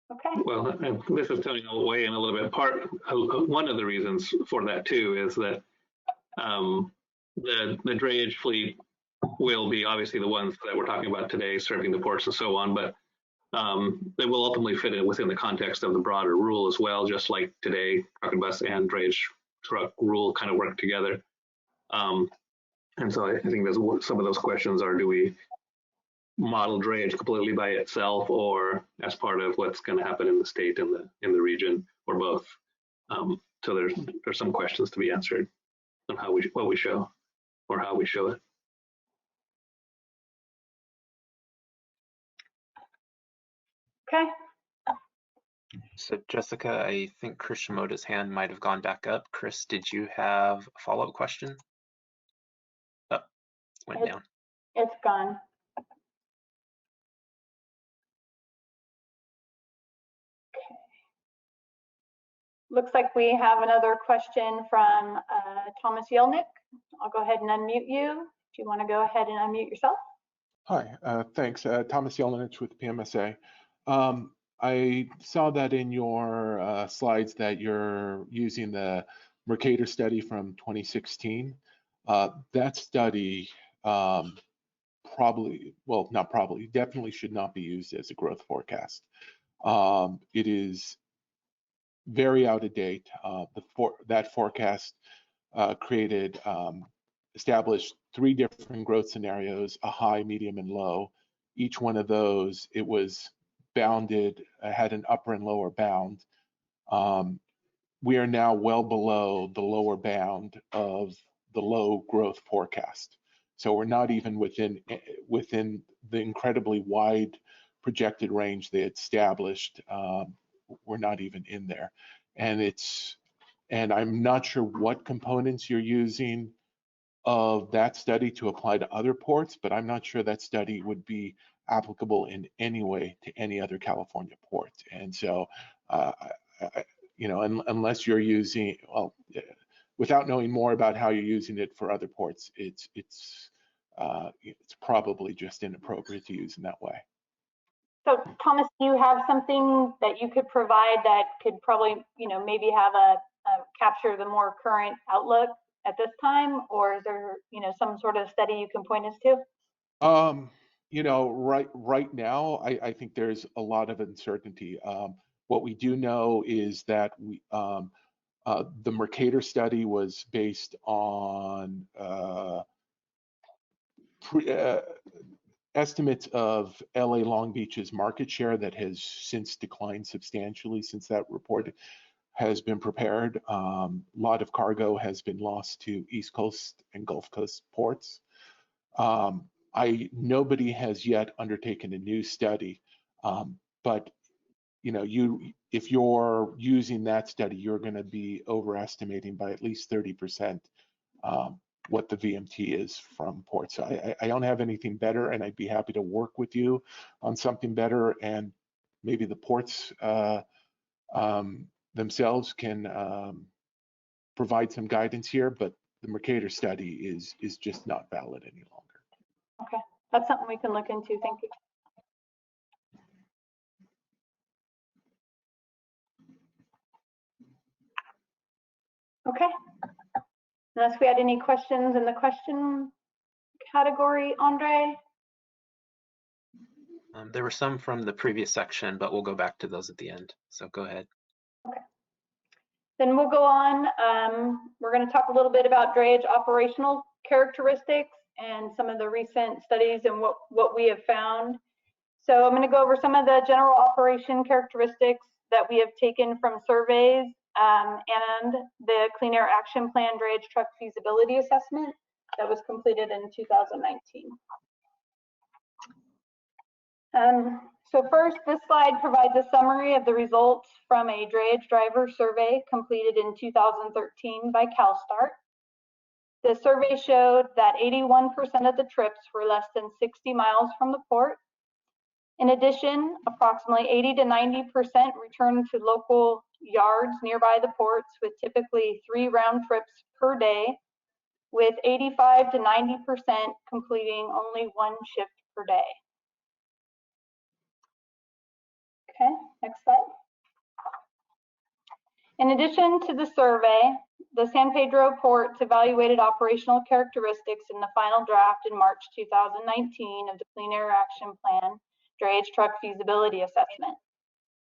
Speaker 2: Okay.
Speaker 7: Well, this is Tony. I'll weigh in a little bit. One of the reasons for that too is that the drayage fleet will be obviously the ones that we're talking about today, serving the ports and so on, but they will ultimately fit in within the context of the broader rule as well, just like today, truck and bus and drayage truck rule kind of work together. And so I think that's what some of those questions are. Do we model drayage completely by itself, or as part of what's going to happen in the state and in the region, or both? So there's some questions to be answered on what we show or how we show it.
Speaker 2: Okay.
Speaker 3: So Jessica, I think Chris Shimoda's hand might have gone back up. Chris, did you have a follow-up question? Oh, went down.
Speaker 2: It's gone. Looks like we have another question from Thomas Yelnick. I'll go ahead and unmute you if you want to go ahead and unmute yourself.
Speaker 5: Hi, thanks. Thomas Yelnick with PMSA. I saw that in your slides that you're using the Mercator study from 2016. That study definitely should not be used as a growth forecast. It is very out of date. That forecast established 3 different growth scenarios, a high, medium, and low. Each one of those, it was bounded, had an upper and lower bound. We are now well below the lower bound of the low growth forecast. So we're not even within the incredibly wide projected range they established. We're not even in there. And I'm not sure what components you're using of that study to apply to other ports, but I'm not sure that study would be applicable in any way to any other California port. And so, unless you're using, without knowing more about how you're using it for other ports, it's probably just inappropriate to use in that way.
Speaker 2: So Thomas, do you have something that you could provide that could probably, maybe have capture the more current outlook at this time, or is there, some sort of study you can point us to?
Speaker 5: Right now, I think there's a lot of uncertainty. What we do know is that the Mercator study was based on estimates of LA Long Beach's market share that has since declined substantially since that report has been prepared. A lot of cargo has been lost to East Coast and Gulf Coast ports. Nobody has yet undertaken a new study, but if you're using that study, you're going to be overestimating by at least 30% what the VMT is from ports. So I don't have anything better, and I'd be happy to work with you on something better, and maybe the ports themselves can provide some guidance here, but the Mercator study is just not valid any longer.
Speaker 2: Okay, that's something we can look into. Thank you. Okay, unless we had any questions in the question category, Andre?
Speaker 3: There were some from the previous section, but we'll go back to those at the end. So go ahead.
Speaker 2: Okay. Then we'll go on. We're going to talk a little bit about drayage operational characteristics and some of the recent studies and what we have found. So I'm going to go over some of the general operation characteristics that we have taken from surveys and the Clean Air Action Plan drayage truck feasibility assessment that was completed in 2019. So first, this slide provides a summary of the results from a drayage driver survey completed in 2013 by CalSTART. The survey showed that 81% of the trips were less than 60 miles from the port. In addition, approximately 80 to 90% returned to local yards nearby the ports, with typically 3 round trips per day, with 85 to 90% completing only 1 shift per day. Okay, next slide. In addition to the survey, the San Pedro ports evaluated operational characteristics in the final draft in March 2019 of the Clean Air Action Plan drayage truck feasibility assessment.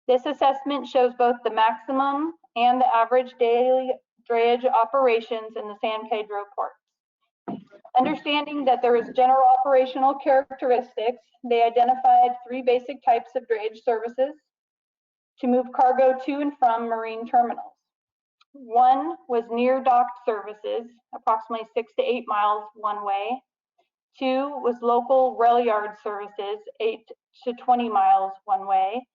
Speaker 2: This assessment shows both the maximum and the average daily drayage operations in the San Pedro ports. Understanding that there is general operational characteristics, they identified 3 basic types of drayage services to move cargo to and from marine terminals. 1 was near dock services, approximately 6 to 8 miles one way. 2 was local rail yard services, 8 to 20 miles one way.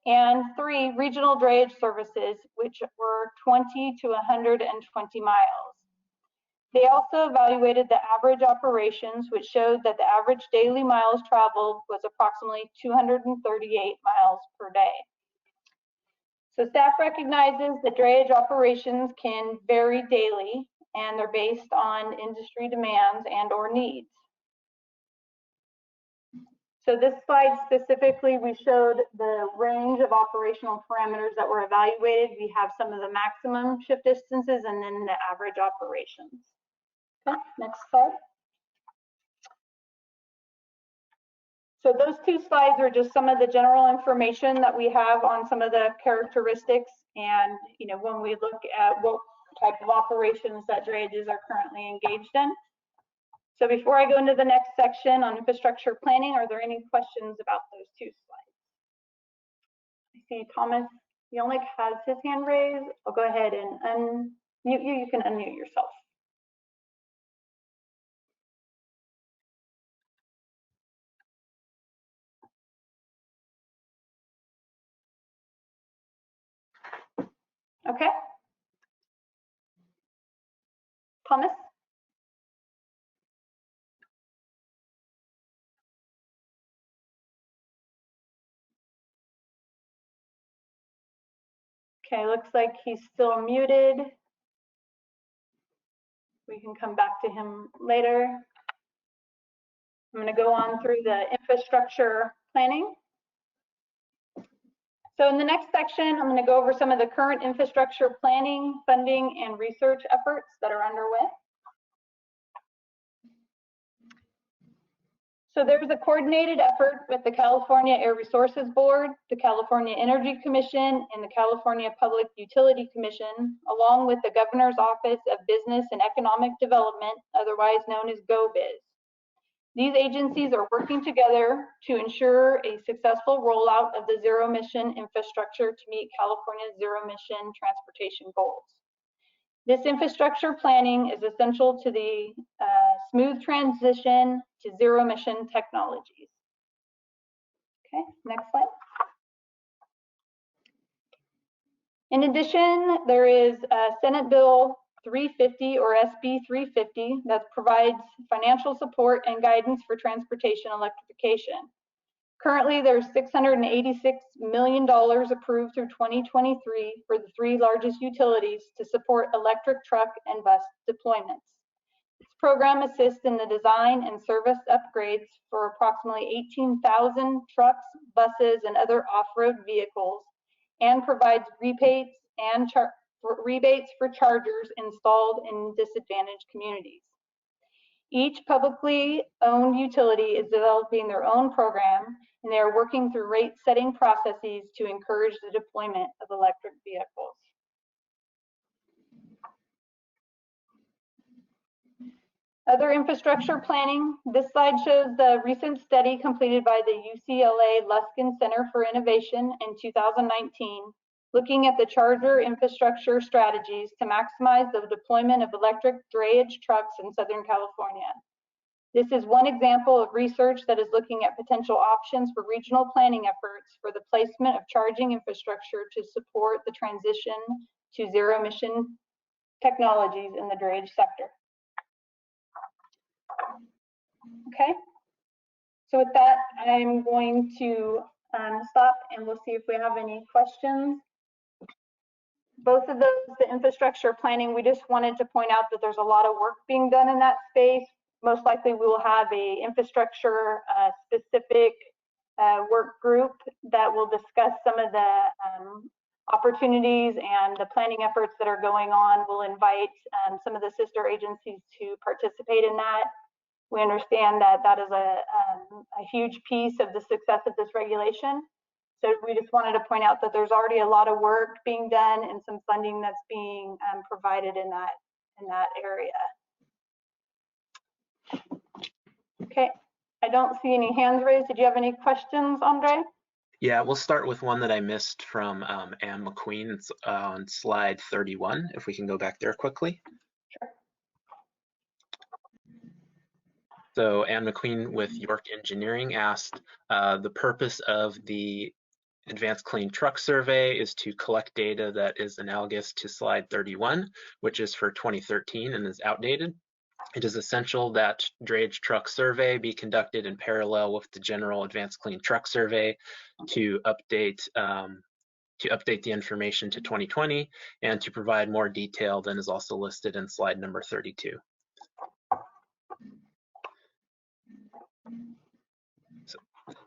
Speaker 2: And 3, regional drayage services, which were 20 to 120 miles. They also evaluated the average operations, which showed that the average daily miles traveled was approximately 238 miles per day. So staff recognizes that drayage operations can vary daily, and they're based on industry demands and/or needs. So this slide specifically, we showed the range of operational parameters that were evaluated. We have some of the maximum shift distances and then the average operations. Okay, next slide. So those 2 slides are just some of the general information that we have on some of the characteristics, and when we look at what type of operations that drayages are currently engaged in. So before I go into the next section on infrastructure planning, are there any questions about those 2 slides? I see Thomas Yelnick has his hand raised. I'll go ahead and unmute you. You can unmute yourself. Okay. Thomas? Okay, looks like he's still muted. We can come back to him later. I'm going to go on through the infrastructure planning. So in the next section, I'm going to go over some of the current infrastructure planning, funding, and research efforts that are underway. So there's a coordinated effort with the California Air Resources Board, the California Energy Commission, and the California Public Utility Commission, along with the Governor's Office of Business and Economic Development, otherwise known as GoBiz. These agencies are working together to ensure a successful rollout of the zero-emission infrastructure to meet California's zero-emission transportation goals. This infrastructure planning is essential to the smooth transition to zero-emission technologies. Okay, next slide. In addition, there is Senate Bill 350 or SB 350 that provides financial support and guidance for transportation electrification. Currently, there's $686 million approved through 2023 for the 3 largest utilities to support electric truck and bus deployments. This program assists in the design and service upgrades for approximately 18,000 trucks, buses, and other off-road vehicles, and provides rebates for chargers installed in disadvantaged communities. Each publicly owned utility is developing their own program, and they are working through rate-setting processes to encourage the deployment of electric vehicles. Other infrastructure planning. This slide shows the recent study completed by the UCLA Luskin Center for Innovation in 2019, looking at the charger infrastructure strategies to maximize the deployment of electric drayage trucks in Southern California. This is one example of research that is looking at potential options for regional planning efforts for the placement of charging infrastructure to support the transition to zero-emission technologies in the drayage sector. Okay, so with that, I'm going to stop and we'll see if we have any questions. Both of those, the infrastructure planning, we just wanted to point out that there's a lot of work being done in that space. Most likely we will have a infrastructure specific work group that will discuss some of the opportunities and the planning efforts that are going on. We'll invite some of the sister agencies to participate in that. We understand that that is a huge piece of the success of this regulation. So we just wanted to point out that there's already a lot of work being done and some funding that's being provided in that area. Okay, I don't see any hands raised. Did you have any questions, Andre?
Speaker 3: Yeah, we'll start with one that I missed from Anne McQueen. It's on slide 31, if we can go back there quickly.
Speaker 2: Sure.
Speaker 3: So Anne McQueen with York Engineering asked, the purpose of the Advanced Clean Truck Survey is to collect data that is analogous to slide 31, which is for 2013 and is outdated. It is essential that Drayage Truck Survey be conducted in parallel with the general Advanced Clean Truck Survey to update the information to 2020 and to provide more detail than is also listed in slide number 32.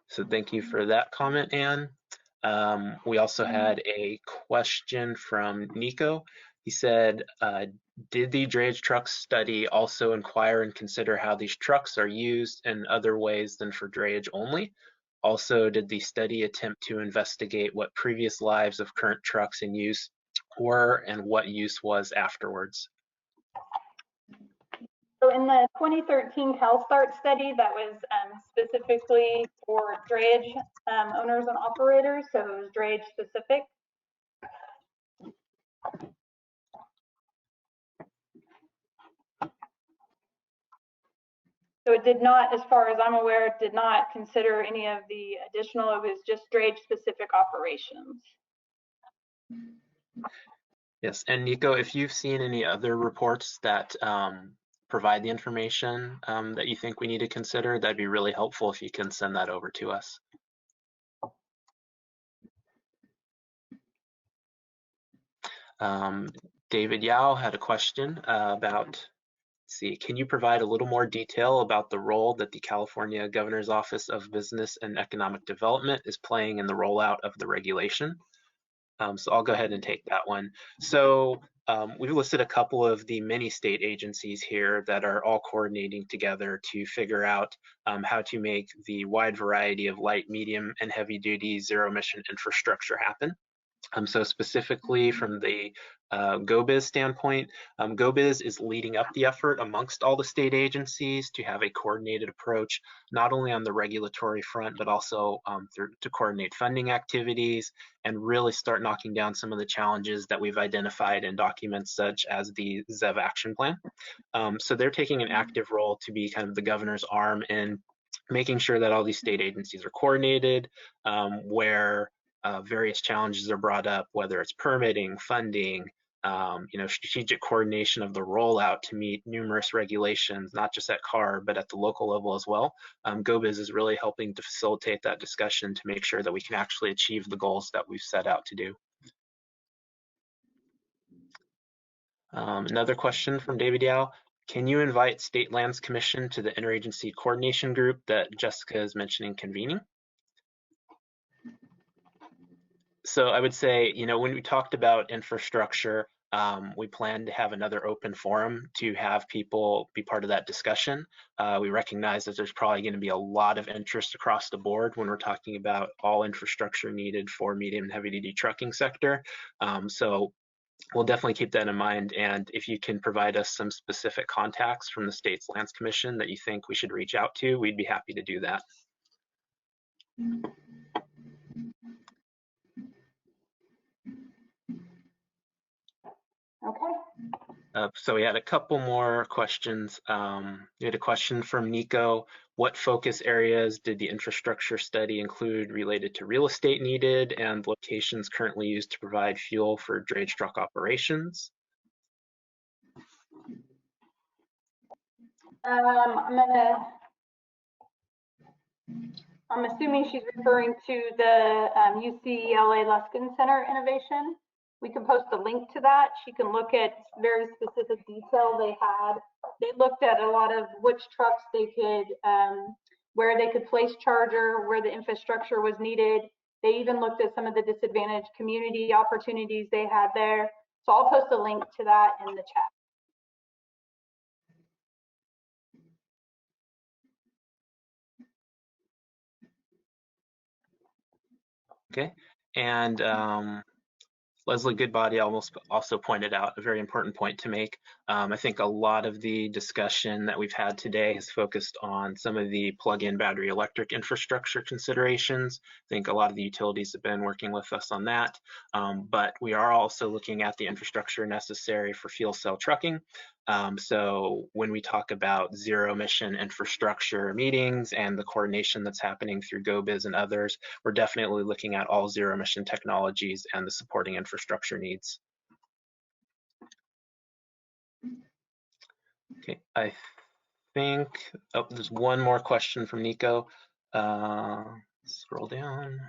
Speaker 3: So thank you for that comment, Anne. We also had a question from Nico. He said, did the drayage truck study also inquire and consider how these trucks are used in other ways than for drayage only? Also, did the study attempt to investigate what previous lives of current trucks in use were and what use was afterwards?
Speaker 2: So in the 2013 CalSTART study, that was specifically for drayage owners and operators, so it was drayage specific. So it did not, as far as I'm aware, it did not consider any of the additional, it was just drayage specific operations.
Speaker 3: Yes, and Nico, if you've seen any other reports that provide the information that you think we need to consider, that'd be really helpful if you can send that over to us. David Yao had a question about, let's see, can you provide a little more detail about the role that the California Governor's Office of Business and Economic Development is playing in the rollout of the regulation? So I'll go ahead and take that one. So we've listed a couple of the many state agencies here that are all coordinating together to figure out how to make the wide variety of light, medium, and heavy duty zero emission infrastructure happen. So specifically from the GoBiz standpoint, GoBiz is leading up the effort amongst all the state agencies to have a coordinated approach, not only on the regulatory front, but also to coordinate funding activities and really start knocking down some of the challenges that we've identified in documents such as the ZEV action plan. So they're taking an active role to be kind of the governor's arm in making sure that all these state agencies are coordinated, where various challenges are brought up, whether it's permitting, funding, strategic coordination of the rollout to meet numerous regulations, not just at CARB, but at the local level as well. GoBiz is really helping to facilitate that discussion to make sure that we can actually achieve the goals that we've set out to do. Another question from David Yao. Can you invite State Lands Commission to the interagency coordination group that Jessica is mentioning convening? So I would say, when we talked about infrastructure, we plan to have another open forum to have people be part of that discussion. We recognize that there's probably going to be a lot of interest across the board when we're talking about all infrastructure needed for medium and heavy duty trucking sector. So we'll definitely keep that in mind. And if you can provide us some specific contacts from the State's Lands Commission that you think we should reach out to, we'd be happy to do that.
Speaker 2: Okay.
Speaker 3: So we had a couple more questions. We had a question from Nico. What focus areas did the infrastructure study include related to real estate needed and locations currently used to provide fuel for drayage truck operations?
Speaker 2: I'm assuming she's referring to the UCLA Luskin Center innovation. We can post a link to that. She can look at very specific detail they had. They looked at a lot of which trucks they could, where they could place charger, where the infrastructure was needed. They even looked at some of the disadvantaged community opportunities they had there. So I'll post a link to that in the chat.
Speaker 3: Okay, and Leslie Goodbody also pointed out a very important point to make. I think a lot of the discussion that we've had today has focused on some of the plug-in battery electric infrastructure considerations. I think a lot of the utilities have been working with us on that, but we are also looking at the infrastructure necessary for fuel cell trucking. So when we talk about zero emission infrastructure meetings and the coordination that's happening through GoBiz and others, we're definitely looking at all zero emission technologies and the supporting infrastructure needs. Okay, I think, oh, there's one more question from Nico. Scroll down.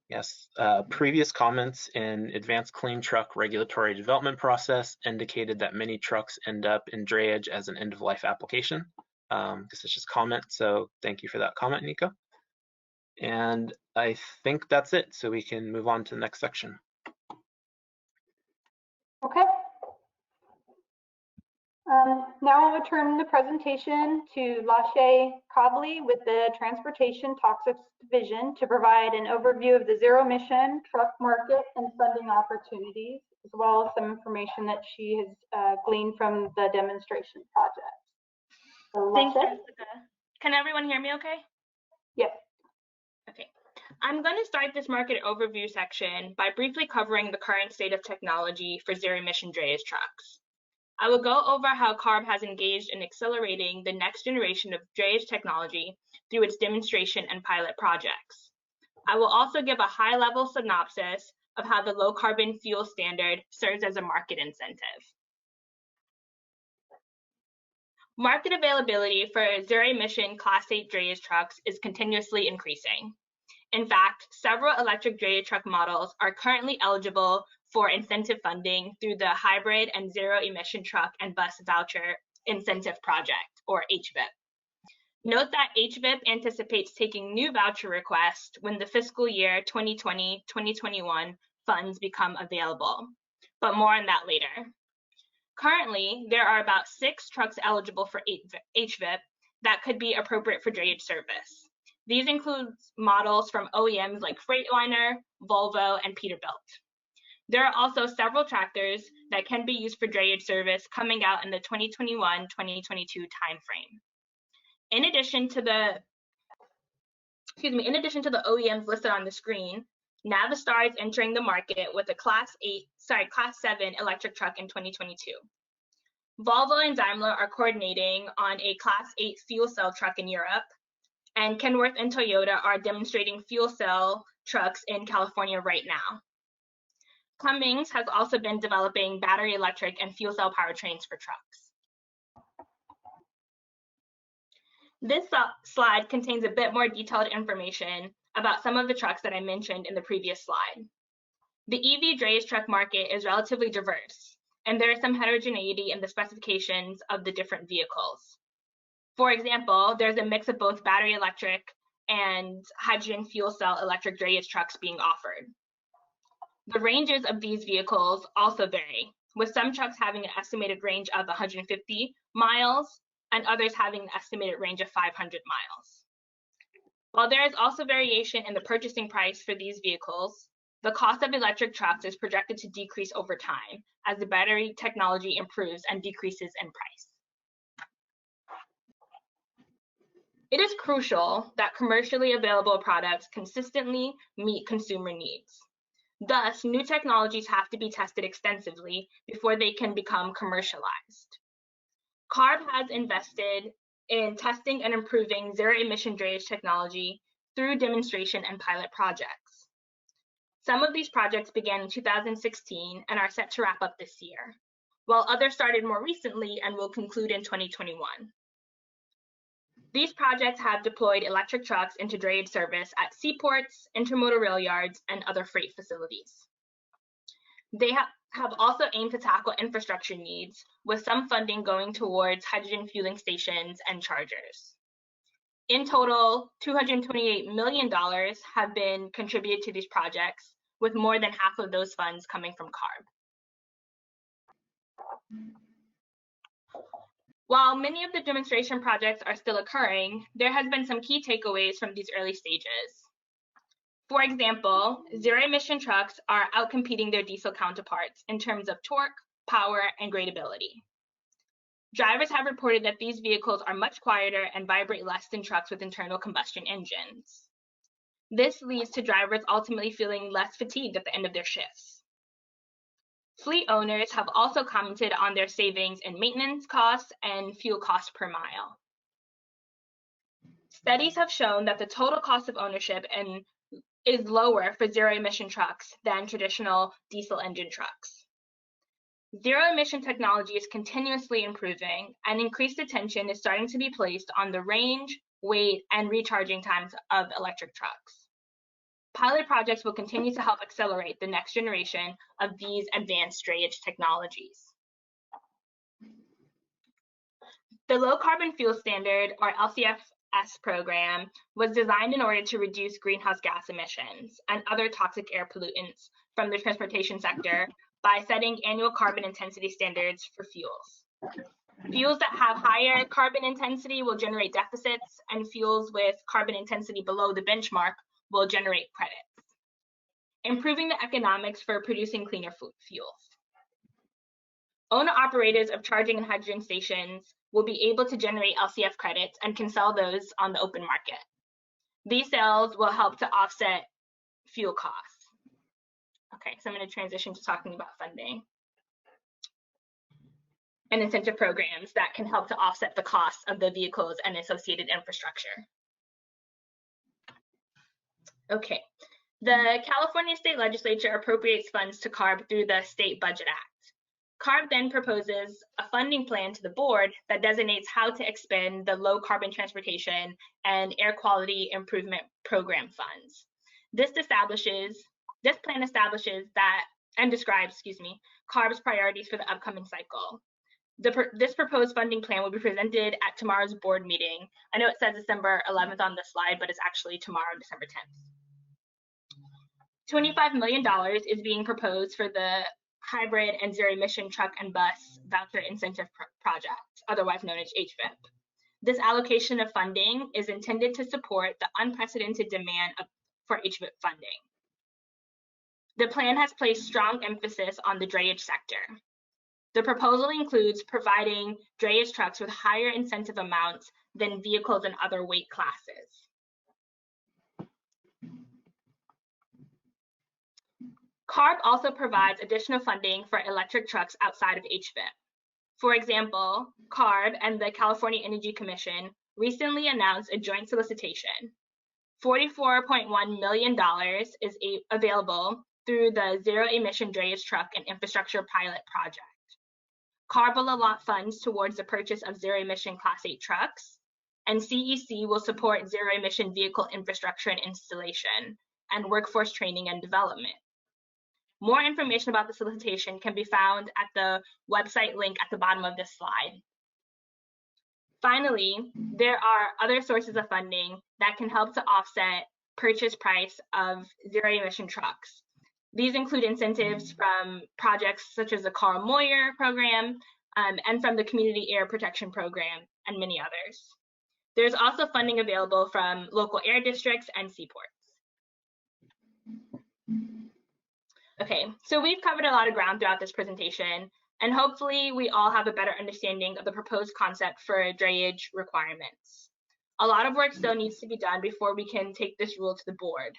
Speaker 3: Yes, previous comments in advanced clean truck regulatory development process indicated that many trucks end up in drayage as an end-of-life application. This is just comment, so thank you for that comment, Nico. And I think that's it, so we can move on to the next section.
Speaker 2: Okay. Now I'll return the presentation to Lashe Cobley with the Transportation Toxics Division to provide an overview of the zero-emission truck market and funding opportunities, as well as some information that she has gleaned from the demonstration project. So,
Speaker 22: Thanks, Jessica. Can everyone hear me okay?
Speaker 2: Yes.
Speaker 22: Okay. I'm going to start this market overview section by briefly covering the current state of technology for zero-emission drayage trucks. I will go over how CARB has engaged in accelerating the next generation of drayage technology through its demonstration and pilot projects. I will also give a high-level synopsis of how the low-carbon fuel standard serves as a market incentive. Market availability for zero-emission Class 8 drayage trucks is continuously increasing. In fact, several electric drayage truck models are currently eligible for incentive funding through the Hybrid and Zero-Emission Truck and Bus Voucher Incentive Project, or HVIP. Note that HVIP anticipates taking new voucher requests when the fiscal year 2020-2021 funds become available, but more on that later. Currently, there are about 6 trucks eligible for HVIP that could be appropriate for drayage service. These include models from OEMs like Freightliner, Volvo, and Peterbilt. There are also several tractors that can be used for drayage service coming out in the 2021-2022 timeframe. In addition to the OEMs listed on the screen, Navistar is entering the market with a Class 7 electric truck in 2022. Volvo and Daimler are coordinating on a Class 8 fuel cell truck in Europe, and Kenworth and Toyota are demonstrating fuel cell trucks in California right now. Cummins has also been developing battery electric and fuel cell powertrains for trucks. This slide contains a bit more detailed information about some of the trucks that I mentioned in the previous slide. The EV drayage truck market is relatively diverse, and there is some heterogeneity in the specifications of the different vehicles. For example, there's a mix of both battery electric and hydrogen fuel cell electric drayage trucks being offered. The ranges of these vehicles also vary, with some trucks having an estimated range of 150 miles and others having an estimated range of 500 miles. While there is also variation in the purchasing price for these vehicles, the cost of electric trucks is projected to decrease over time as the battery technology improves and decreases in price. It is crucial that commercially available products consistently meet consumer needs. Thus, new technologies have to be tested extensively before they can become commercialized. CARB has invested in testing and improving zero-emission drayage technology through demonstration and pilot projects. Some of these projects began in 2016 and are set to wrap up this year, while others started more recently and will conclude in 2021. These projects have deployed electric trucks into drayage service at seaports, intermodal rail yards, and other freight facilities. They have also aimed to tackle infrastructure needs, with some funding going towards hydrogen fueling stations and chargers. In total, $228 million have been contributed to these projects, with more than half of those funds coming from CARB. While many of the demonstration projects are still occurring, there has been some key takeaways from these early stages.
Speaker 6: For example, zero-emission trucks are outcompeting their diesel counterparts in terms of torque, power, and gradability. Drivers have reported that these vehicles are much quieter and vibrate less than trucks with internal combustion engines. This leads to drivers ultimately feeling less fatigued at the end of their shifts. Fleet owners have also commented on their savings in maintenance costs and fuel costs per mile. Studies have shown that the total cost of ownership is lower for zero-emission trucks than traditional diesel engine trucks. Zero-emission technology is continuously improving, and increased attention is starting to be placed on the range, weight, and recharging times of electric trucks. Pilot projects will continue to help accelerate the next generation of these advanced drayage technologies. The Low Carbon Fuel Standard, or LCFS program, was designed in order to reduce greenhouse gas emissions and other toxic air pollutants from the transportation sector by setting annual carbon intensity standards for fuels. Fuels that have higher carbon intensity will generate deficits, and fuels with carbon intensity below the benchmark will generate credits, improving the economics for producing cleaner fuels. Owner-operators of charging and hydrogen stations will be able to generate LCF credits and can sell those on the open market. These sales will help to offset fuel costs. Okay, so I'm going to transition to talking about funding and incentive programs that can help to offset the costs of the vehicles and associated infrastructure. Okay, the California State Legislature appropriates funds to CARB through the State Budget Act. CARB then proposes a funding plan to the board that designates how to expend the low carbon transportation and air quality improvement program funds. This plan establishes that and describes, CARB's priorities for the upcoming cycle. This proposed funding plan will be presented at tomorrow's board meeting. I know it says December 11th on the slide, but it's actually tomorrow, December 10th. $25 million is being proposed for the hybrid and zero-emission truck and bus voucher incentive project, otherwise known as HVIP. This allocation of funding is intended to support the unprecedented demand for HVIP funding. The plan has placed strong emphasis on the drayage sector. The proposal includes providing drayage trucks with higher incentive amounts than vehicles in other weight classes. CARB also provides additional funding for electric trucks outside of HVIP. For example, CARB and the California Energy Commission recently announced a joint solicitation. $44.1 million is available through the zero-emission drayage truck and infrastructure pilot project. CARB will allot funds towards the purchase of zero-emission Class 8 trucks, and CEC will support zero-emission vehicle infrastructure and installation, and workforce training and development. More information about the solicitation can be found at the website link at the bottom of this slide. Finally, there are other sources of funding that can help to offset purchase price of zero-emission trucks. These include incentives from projects such as the Carl Moyer program and from the Community Air Protection Program and many others. There's also funding available from local air districts and seaports. Okay, so we've covered a lot of ground throughout this presentation, and hopefully we all have a better understanding of the proposed concept for drayage requirements. A lot of work still needs to be done before we can take this rule to the board.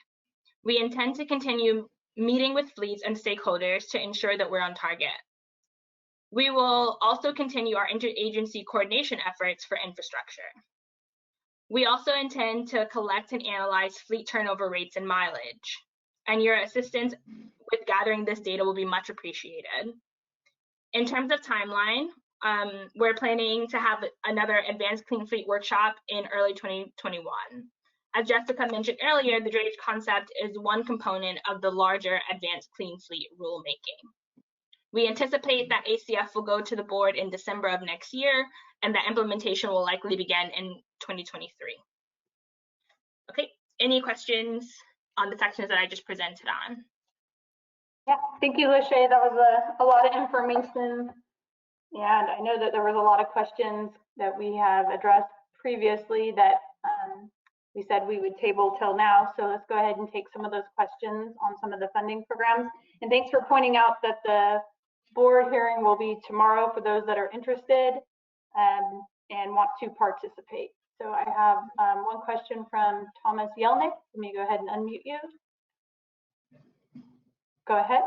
Speaker 6: We intend to continue meeting with fleets and stakeholders to ensure that we're on target. We will also continue our interagency coordination efforts for infrastructure. We also intend to collect and analyze fleet turnover rates and mileage, and your assistance with gathering this data will be much appreciated. In terms of timeline, we're planning to have another Advanced Clean Fleet workshop in early 2021. As Jessica mentioned earlier, the Drayage Concept is one component of the larger Advanced Clean Fleet rulemaking. We anticipate that ACF will go to the board in December of next year, and that implementation will likely begin in 2023. Okay, any questions on the sections that I just presented on?
Speaker 2: Yeah, thank you, Lachey. That was a lot of information. And I know that there was a lot of questions that we have addressed previously that we said we would table till now. So let's go ahead and take some of those questions on some of the funding programs. And thanks for pointing out that the board hearing will be tomorrow for those that are interested and want to participate. So I have one question from Thomas Yelnick. Let me go ahead and unmute you. Go ahead.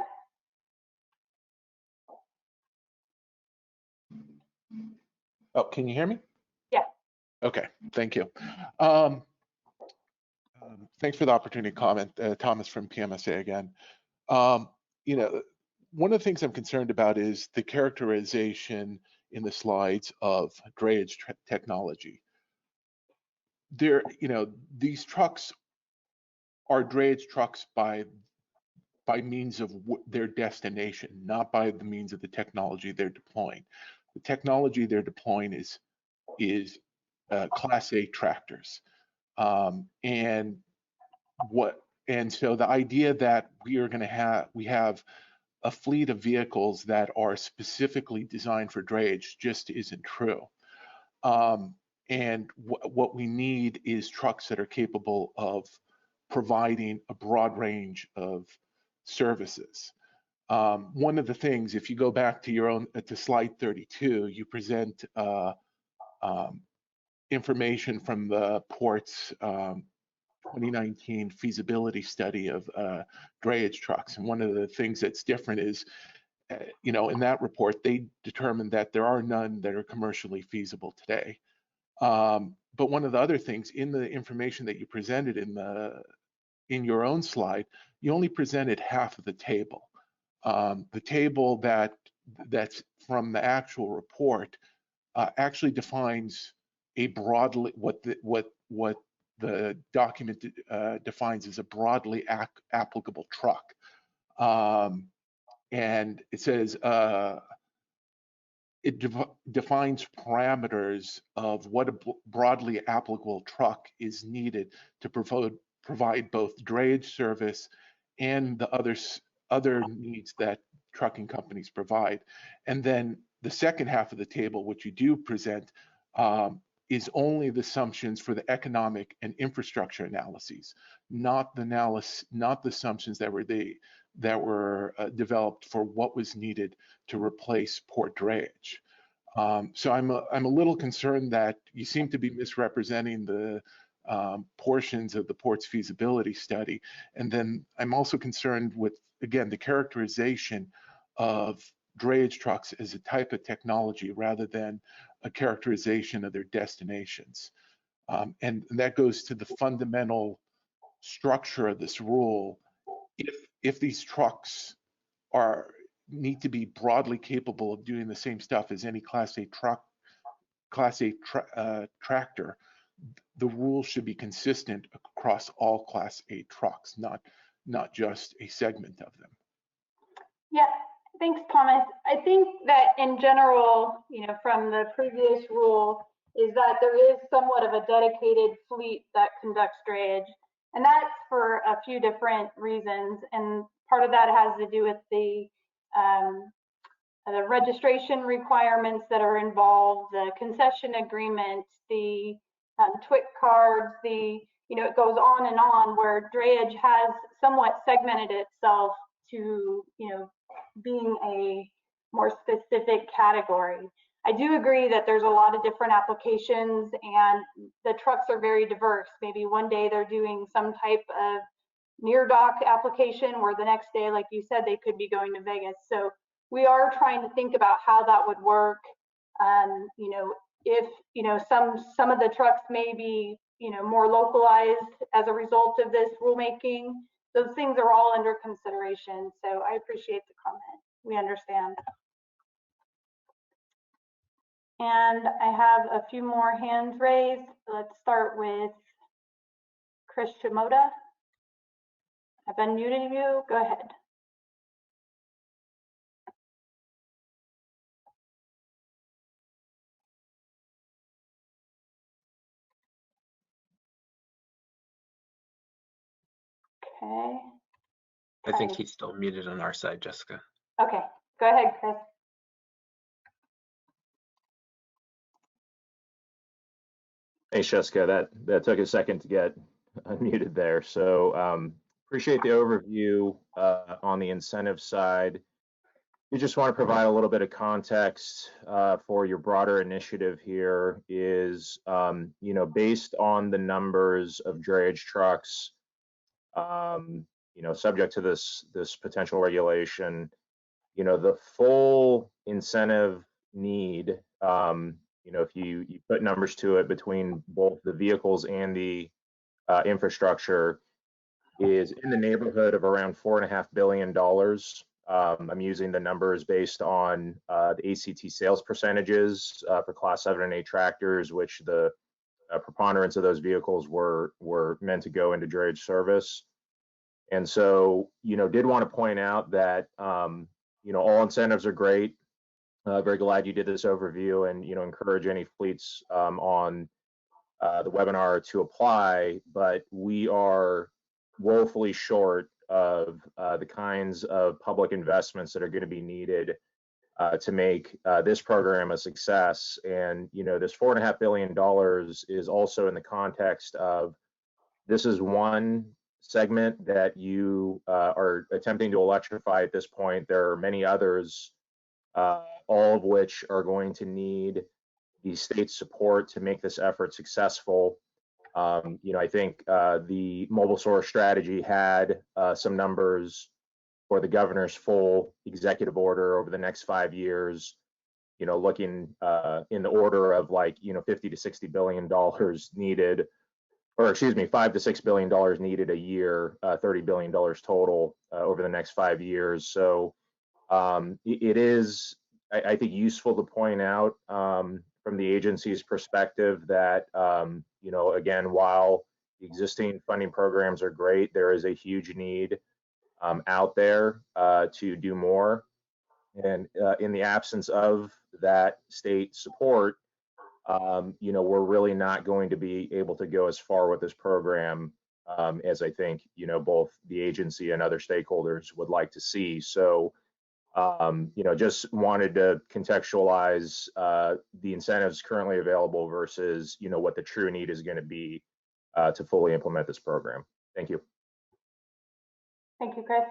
Speaker 5: Oh, can you hear me?
Speaker 2: Yeah.
Speaker 5: Okay, thank you. Thanks for the opportunity to comment. Thomas from PMSA again. You know, one of the things I'm concerned about is the characterization in the slides of drayage technology. There, you know, these trucks are drayage trucks by means of their destination, not by the means of the technology they're deploying. The technology they're deploying is Class A tractors, and so the idea that we have a fleet of vehicles that are specifically designed for drayage just isn't true. And what we need is trucks that are capable of providing a broad range of services. One of the things, if you go back to to slide 32, you present information from the port's 2019 feasibility study of drayage trucks. And one of the things that's different is, you know, in that report, they determined that there are none that are commercially feasible today. But one of the other things in the information that you presented in your own slide, you only presented half of the table. The table that's from the actual report actually defines a broadly what the document defines as a broadly applicable truck, and it says it defines parameters of what a broadly applicable truck is needed to provide both drayage service and the other needs that trucking companies provide. And then the second half of the table, which you do present, is only the assumptions for the economic and infrastructure analyses, not the assumptions that were developed for what was needed to replace port drayage. So I'm a little concerned that you seem to be misrepresenting the portions of the port's feasibility study, and then I'm also concerned with, again, the characterization of drayage trucks as a type of technology rather than a characterization of their destinations. And that goes to the fundamental structure of this rule. If these trucks need to be broadly capable of doing the same stuff as any Class A tractor, the rule should be consistent across all Class A trucks, not just a segment of them.
Speaker 2: Yeah, thanks, Thomas. I think that in general, you know, from the previous rule, is that there is somewhat of a dedicated fleet that conducts drayage, and that's for a few different reasons. And part of that has to do with the registration requirements that are involved, the concession agreement, the TWIC cards, it goes on, where drayage has somewhat segmented itself to, being a more specific category. I do agree that there's a lot of different applications and the trucks are very diverse. Maybe one day they're doing some type of near dock application where the next day, like you said, they could be going to Vegas. So we are trying to think about how that would work. If some of the trucks may be more localized as a result of this rulemaking, those things are all under consideration. So I appreciate the comment. We understand. And I have a few more hands raised. Let's start with Chris Shimoda. I've unmuted you. Go ahead. Okay.
Speaker 3: I think he's still muted on our side, Jessica.
Speaker 2: Okay, go ahead, Chris.
Speaker 1: Thanks, Jessica. That took a second to get unmuted there. So appreciate the overview on the incentive side. You just want to provide a little bit of context for your broader initiative here is, based on the numbers of drayage trucks, subject to this potential regulation, the full incentive need, if you put numbers to it between both the vehicles and the infrastructure, is in the neighborhood of around $4.5 billion. I'm using the numbers based on the ACT sales percentages for Class 7 and 8 tractors, which the preponderance of those vehicles were meant to go into drayage service. And so, did want to point out that, all incentives are great. Very glad you did this overview, and, encourage any fleets on the webinar to apply, but we are woefully short of the kinds of public investments that are going to be needed to make this program a success. And this $4.5 billion is also in the context of, this is one segment that you are attempting to electrify at this point. There are many others, all of which are going to need the state's support to make this effort successful. I think the mobile source strategy had some numbers for the governor's full executive order over the next 5 years, looking in the order of like, $50 to $60 billion needed, or excuse me, $5 to $6 billion needed a year, $30 billion total over the next 5 years. So it is, I think, useful to point out from the agency's perspective that, again, while the existing funding programs are great, there is a huge need out there to do more. And in the absence of that state support, we're really not going to be able to go as far with this program as I think, both the agency and other stakeholders would like to see. So, just wanted to contextualize the incentives currently available versus, what the true need is going to be to fully implement this program. Thank you.
Speaker 2: Thank you, Chris.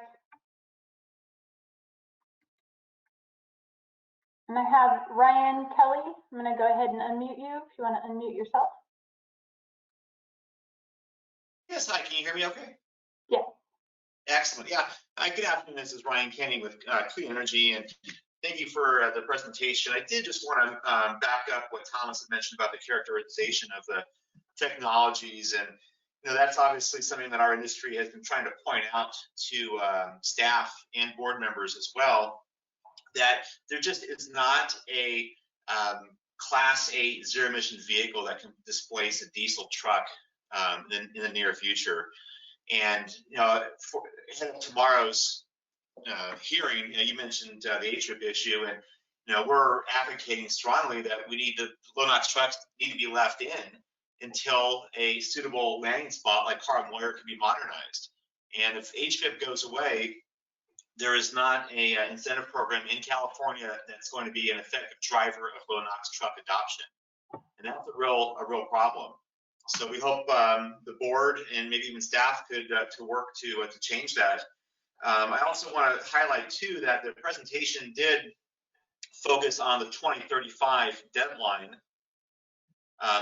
Speaker 2: And I have Ryan Kelly. I'm going to go ahead and unmute you if you want to unmute yourself.
Speaker 8: Yes, hi, can you hear me okay?
Speaker 2: Yeah.
Speaker 8: Excellent, yeah. Good afternoon, this is Ryan Kenny with Clean Energy, and thank you for the presentation. I did just want to back up what Thomas had mentioned about the characterization of the technologies, and that's obviously something that our industry has been trying to point out to staff and board members as well, that there just is not a Class 8 zero-emission vehicle that can displace a diesel truck in the near future. And for tomorrow's hearing, you mentioned the HVIP issue, and we're advocating strongly that we need the low-NOx trucks need to be left in until a suitable landing spot like Harlem Lawyer can be modernized. And if HVIP goes away, there is not a incentive program in California that's going to be an effective driver of low-NOx truck adoption, and that's a real problem. So we hope the board and maybe even staff could to work to change that. I also want to highlight too that the presentation did focus on the 2035 deadline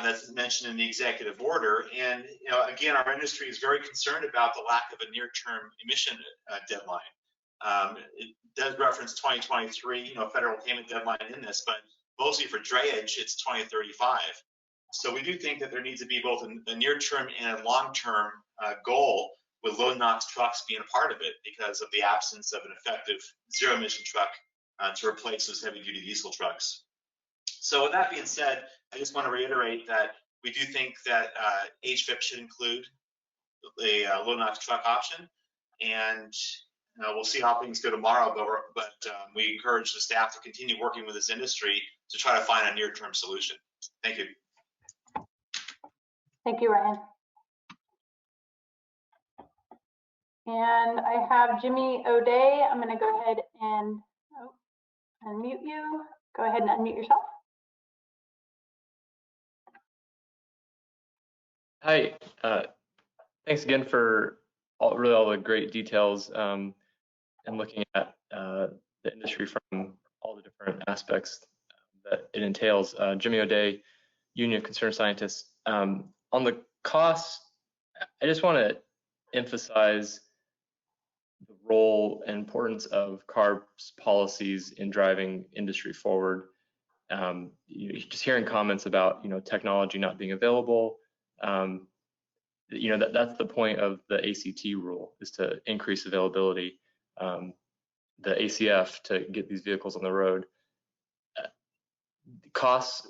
Speaker 8: that's mentioned in the executive order. And again, our industry is very concerned about the lack of a near-term emission deadline. It does reference 2023, federal payment deadline in this, but mostly for drayage, it's 2035. So we do think that there needs to be both a near-term and a long-term goal, with low-NOx trucks being a part of it because of the absence of an effective zero-emission truck to replace those heavy-duty diesel trucks. So with that being said, I just want to reiterate that we do think that HVIP should include a low-NOx truck option, and we'll see how things go tomorrow, but we encourage the staff to continue working with this industry to try to find a near-term solution. Thank you.
Speaker 2: Thank you, Ryan. And I have Jimmy O'Day. I'm going to go ahead and unmute you. Go ahead and unmute yourself.
Speaker 14: Hi. Thanks again for all the great details and looking at the industry from all the different aspects that it entails. Jimmy O'Day, Union of Concerned Scientists. On the costs, I just want to emphasize the role and importance of CARB's policies in driving industry forward. Just hearing comments about technology not being available. That's the point of the ACT rule, is to increase availability. The ACF to get these vehicles on the road. Costs,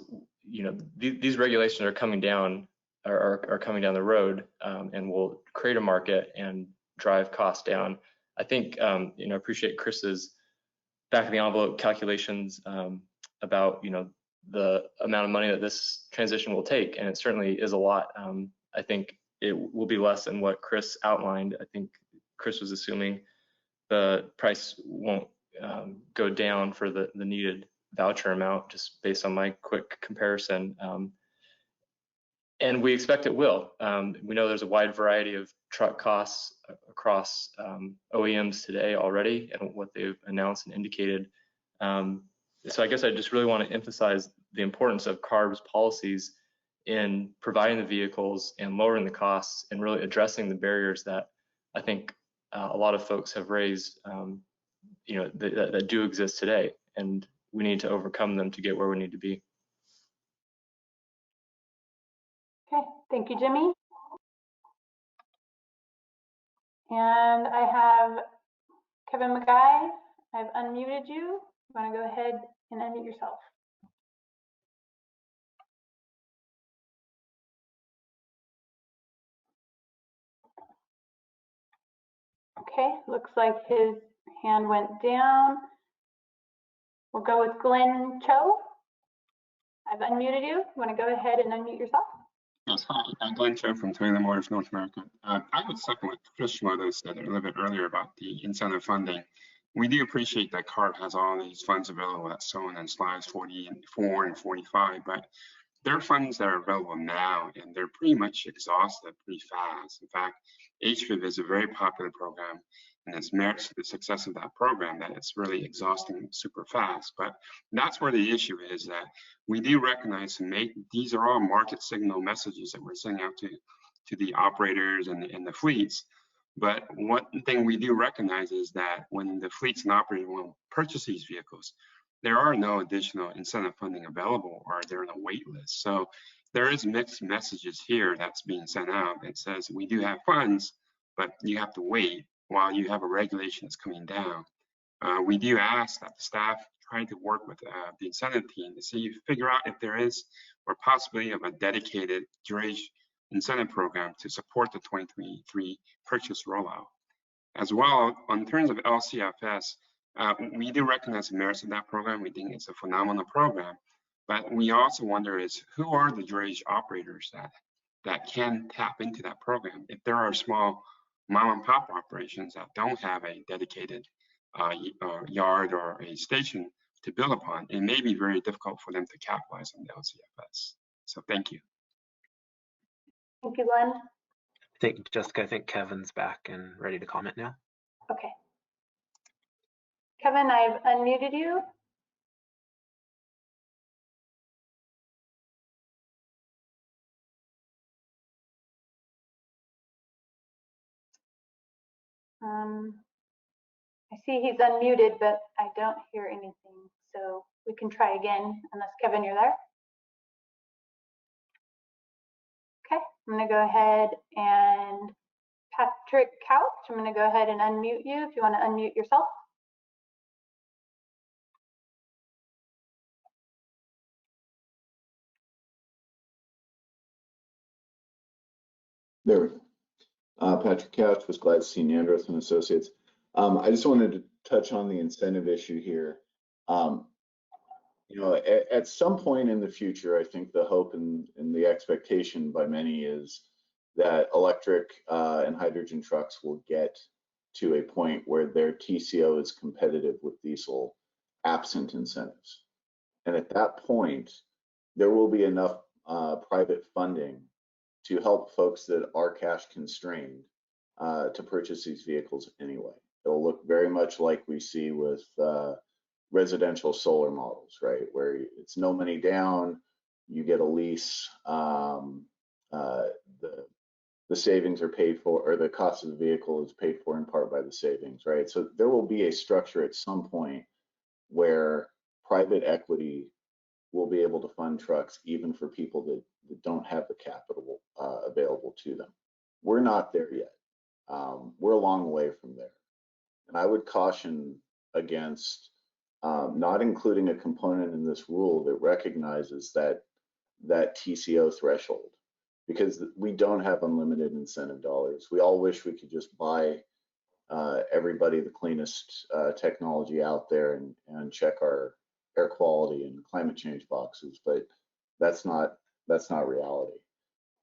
Speaker 14: these regulations are coming down, are coming down the road, and will create a market and drive costs down. I think, appreciate Chris's back of the envelope calculations about, the amount of money that this transition will take, and it certainly is a lot. I think it will be less than what Chris outlined. I think Chris was assuming the price won't go down for the needed voucher amount, just based on my quick comparison. And we expect it will. We know there's a wide variety of truck costs across OEMs today already, and what they've announced and indicated. So I guess I just really want to emphasize the importance of CARB's policies in providing the vehicles and lowering the costs, and really addressing the barriers that I think a lot of folks have raised, that do exist today, and we need to overcome them to get where we need to be.
Speaker 2: Okay, thank you, Jimmy. And I have Kevin McGuy. I've unmuted you. You want to go ahead and unmute yourself? Okay, looks like his hand went down. We'll go with Glenn Cho. I've unmuted you. You want to go ahead and unmute yourself?
Speaker 18: Yes, hi, I'm Glenn Cho from Toyota Motors North America. I would second what Chris Schmodo said a little bit earlier about the incentive funding. We do appreciate that CARB has all these funds available that's shown in slides 44 and 45, but there are funds that are available now, and they're pretty much exhausted pretty fast. In fact, HVIP is a very popular program, and it's merits to the success of that program that it's really exhausting super fast. But that's where the issue is, that we do recognize and these are all market signal messages that we're sending out to the operators and the fleets. But one thing we do recognize is that when the fleets and operators will purchase these vehicles, there are no additional incentive funding available, or they're on a wait list. So there is mixed messages here that's being sent out that says we do have funds, but you have to wait while you have a regulation that's coming down. We do ask that the staff try to work with the incentive team to figure out if there is, or possibly of a dedicated Drayage incentive program to support the 2023 purchase rollout. As well, in terms of LCFS, we do recognize the merits of that program. We think it's a phenomenal program, but we also wonder is who are the Drayage operators that can tap into that program? If there are small mom and pop operations that don't have a dedicated yard or a station to build upon, it may be very difficult for them to capitalize on the LCFS. So thank you.
Speaker 2: Thank you, Glenn.
Speaker 3: Jessica, I think Kevin's back and ready to comment now.
Speaker 2: Okay. Kevin, I've unmuted you. I see he's unmuted, but I don't hear anything. So we can try again, unless Kevin, you're there. Okay, I'm gonna go ahead and Patrick Couch, I'm gonna go ahead and unmute you if you wanna unmute yourself.
Speaker 9: There we go. Patrick Couch with Gladstein Andros and Associates. I just wanted to touch on the incentive issue here. At some point in the future, I think the hope and the expectation by many is that electric and hydrogen trucks will get to a point where their TCO is competitive with diesel absent incentives. And at that point, there will be enough private funding to help folks that are cash constrained to purchase these vehicles anyway. It'll look very much like we see with residential solar models, right? Where it's no money down, you get a lease, the savings are paid for, or the cost of the vehicle is paid for in part by the savings, right? So there will be a structure at some point where private equity will be able to fund trucks even for people that don't have the capital available to them. We're not there yet. We're a long way from there. And I would caution against not including a component in this rule that recognizes that TCO threshold, because we don't have unlimited incentive dollars. We all wish we could just buy everybody the cleanest technology out there and check our air quality and climate change boxes, but that's not reality.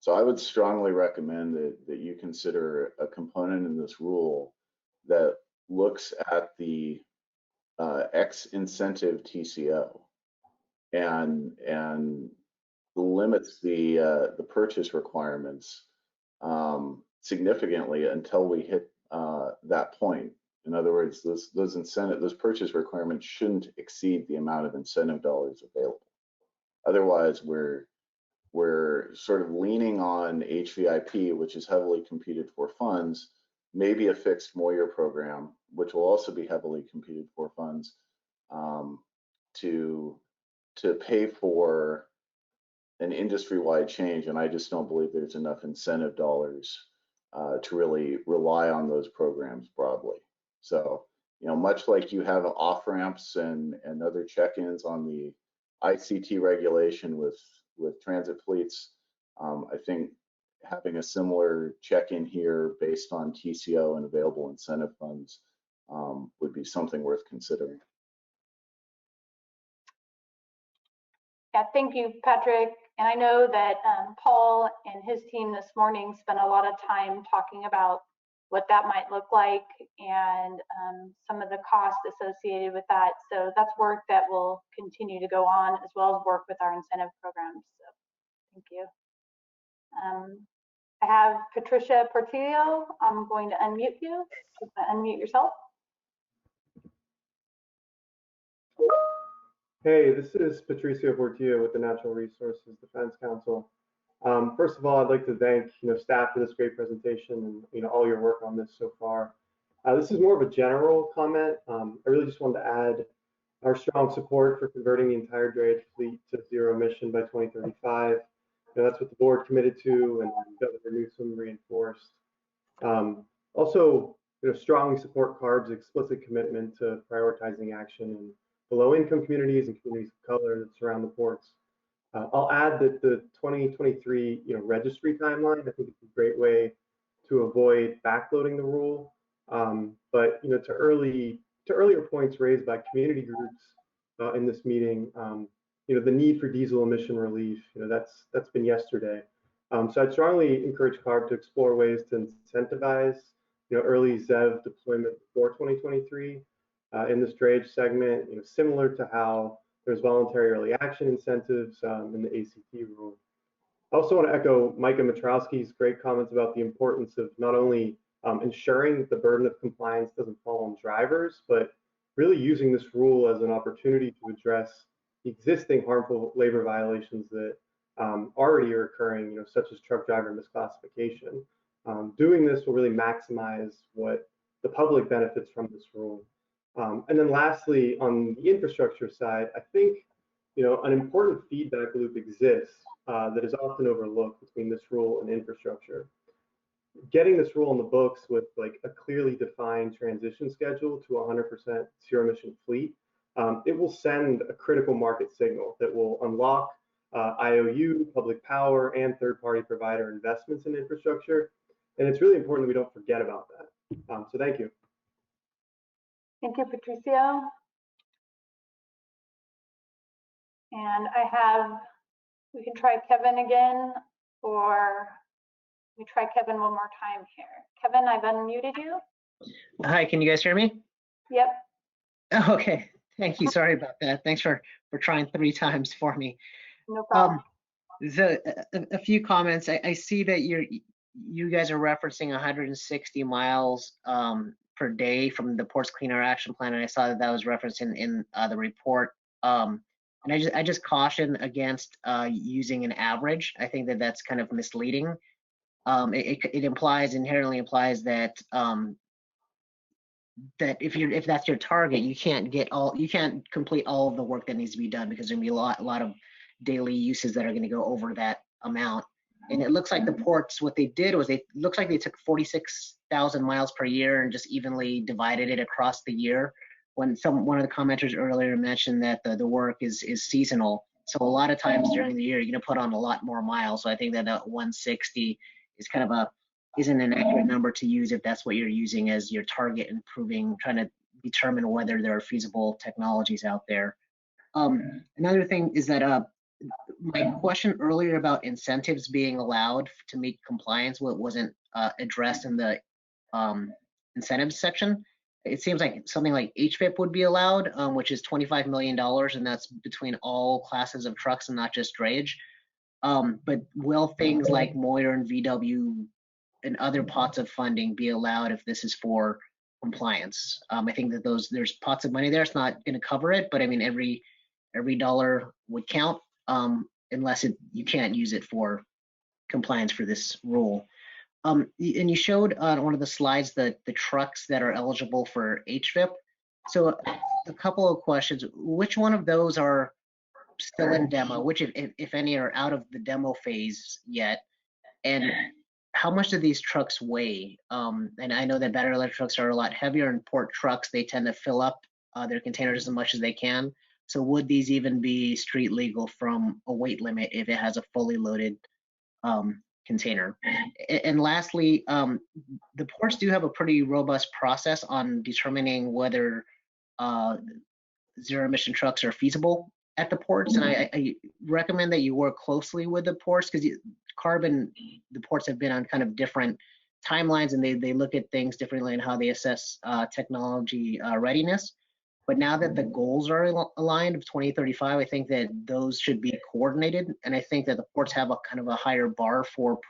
Speaker 9: So I would strongly recommend that you consider a component in this rule that looks at the X incentive TCO and limits the purchase requirements significantly until we hit that point. In other words, those purchase requirements shouldn't exceed the amount of incentive dollars available. Otherwise, we're sort of leaning on HVIP, which is heavily competed for funds, maybe a fixed Moyer program, which will also be heavily competed for funds, to pay for an industry-wide change. And I just don't believe there's enough incentive dollars to really rely on those programs broadly. So, much like you have off-ramps and other check-ins on the ICT regulation with transit fleets, I think having a similar check-in here based on TCO and available incentive funds would be something worth considering.
Speaker 2: Yeah, thank you, Patrick. And I know that Paul and his team this morning spent a lot of time talking about what that might look like and some of the costs associated with that. So that's work that will continue to go on, as well as work with our incentive programs. So thank you. I have Patricia Portillo. I'm going to unmute you. Just unmute yourself.
Speaker 10: Hey, this is Patricio Portillo with the Natural Resources Defense Council. First of all, I'd like to thank staff for this great presentation and all your work on this so far. This is more of a general comment. I really just wanted to add our strong support for converting the entire drayage fleet to zero emission by 2035. That's what the board committed to, and Governor Newsom reinforced. Also, strongly support CARB's explicit commitment to prioritizing action in the low-income communities and communities of color that surround the ports. I'll add that the 2023 registry timeline, I think it's a great way to avoid backloading the rule. But to earlier points raised by community groups in this meeting, the need for diesel emission relief, that's been yesterday. So I'd strongly encourage CARB to explore ways to incentivize early ZEV deployment before 2023 in this drayage segment, similar to how there's voluntary early action incentives in the ACT rule. I also want to echo Micah Metrowski's great comments about the importance of not only ensuring that the burden of compliance doesn't fall on drivers, but really using this rule as an opportunity to address the existing harmful labor violations that already are occurring, such as truck driver misclassification. Doing this will really maximize what the public benefits from this rule. And then lastly, on the infrastructure side, I think an important feedback loop exists that is often overlooked between this rule and infrastructure. Getting this rule in the books with like a clearly defined transition schedule to 100% zero emission fleet, it will send a critical market signal that will unlock IOU, public power, and third-party provider investments in infrastructure. And it's really important that we don't forget about that. So thank you.
Speaker 2: Thank you, Patricio. And we can try Kevin again, or we try Kevin one more time here. Kevin, I've unmuted you.
Speaker 11: Hi, can you guys hear me?
Speaker 2: Yep.
Speaker 11: Okay, thank you. Sorry about that. Thanks for trying 3 times for me.
Speaker 2: No problem.
Speaker 19: A few comments. I see that you guys are referencing 160 miles per day from the Ports Clean Air Action Plan, and I saw that was referenced in the report. And I just caution against using an average. I think that that's kind of misleading. It inherently implies that that if that's your target, you can't complete all of the work that needs to be done, because there's gonna be a lot of daily uses that are going to go over that amount. And it looks like the ports, what they did was looks like they took 46,000 miles per year and just evenly divided it across the year. When one of the commenters earlier mentioned that the work is seasonal, so a lot of times during the year you're going to put on a lot more miles. So I think that 160 is kind of isn't an accurate number to use if that's what you're using as your target and trying to determine whether there are feasible technologies out there. Another thing is that my question earlier about incentives being allowed to meet compliance wasn't addressed in the incentives section. It seems like something like HVIP would be allowed, which is $25 million, and that's between all classes of trucks and not just drayage. But will things like Moyer and VW and other pots of funding be allowed if this is for compliance? I think that there's pots of money there. It's not going to cover it, but I mean every dollar would count, unless you can't use it for compliance for this rule. And you showed on one of the slides the trucks that are eligible for HVIP. So a couple of questions. Which one of those are still in demo? Which, if any, are out of the demo phase yet? And how much do these trucks weigh? And I know that battery electric trucks are a lot heavier, and port trucks, they tend to fill up their containers as much as they can. So would these even be street legal from a weight limit if it has a fully loaded container? And lastly, the ports do have a pretty robust process on determining whether zero-emission trucks are feasible at the ports. And I recommend that you work closely with the ports, because the ports have been on kind of different timelines, and they look at things differently in how they assess technology readiness. But now that the goals are aligned of 2035, I think that those should be coordinated. And I think that the ports have a kind of a higher bar for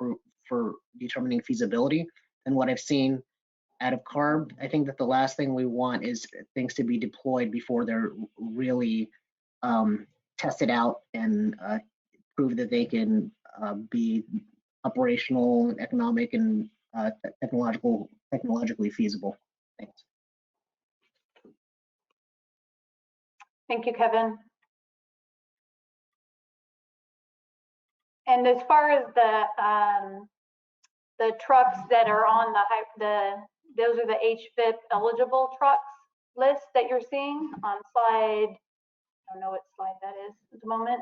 Speaker 19: determining feasibility than what I've seen out of CARB. I think that the last thing we want is things to be deployed before they're really tested out and prove that they can be operational, economic, and technologically feasible. Thanks.
Speaker 2: Thank you, Kevin. And as far as the trucks that are on those are the HVIP eligible trucks list that you're seeing on slide, I don't know what slide that is at the moment.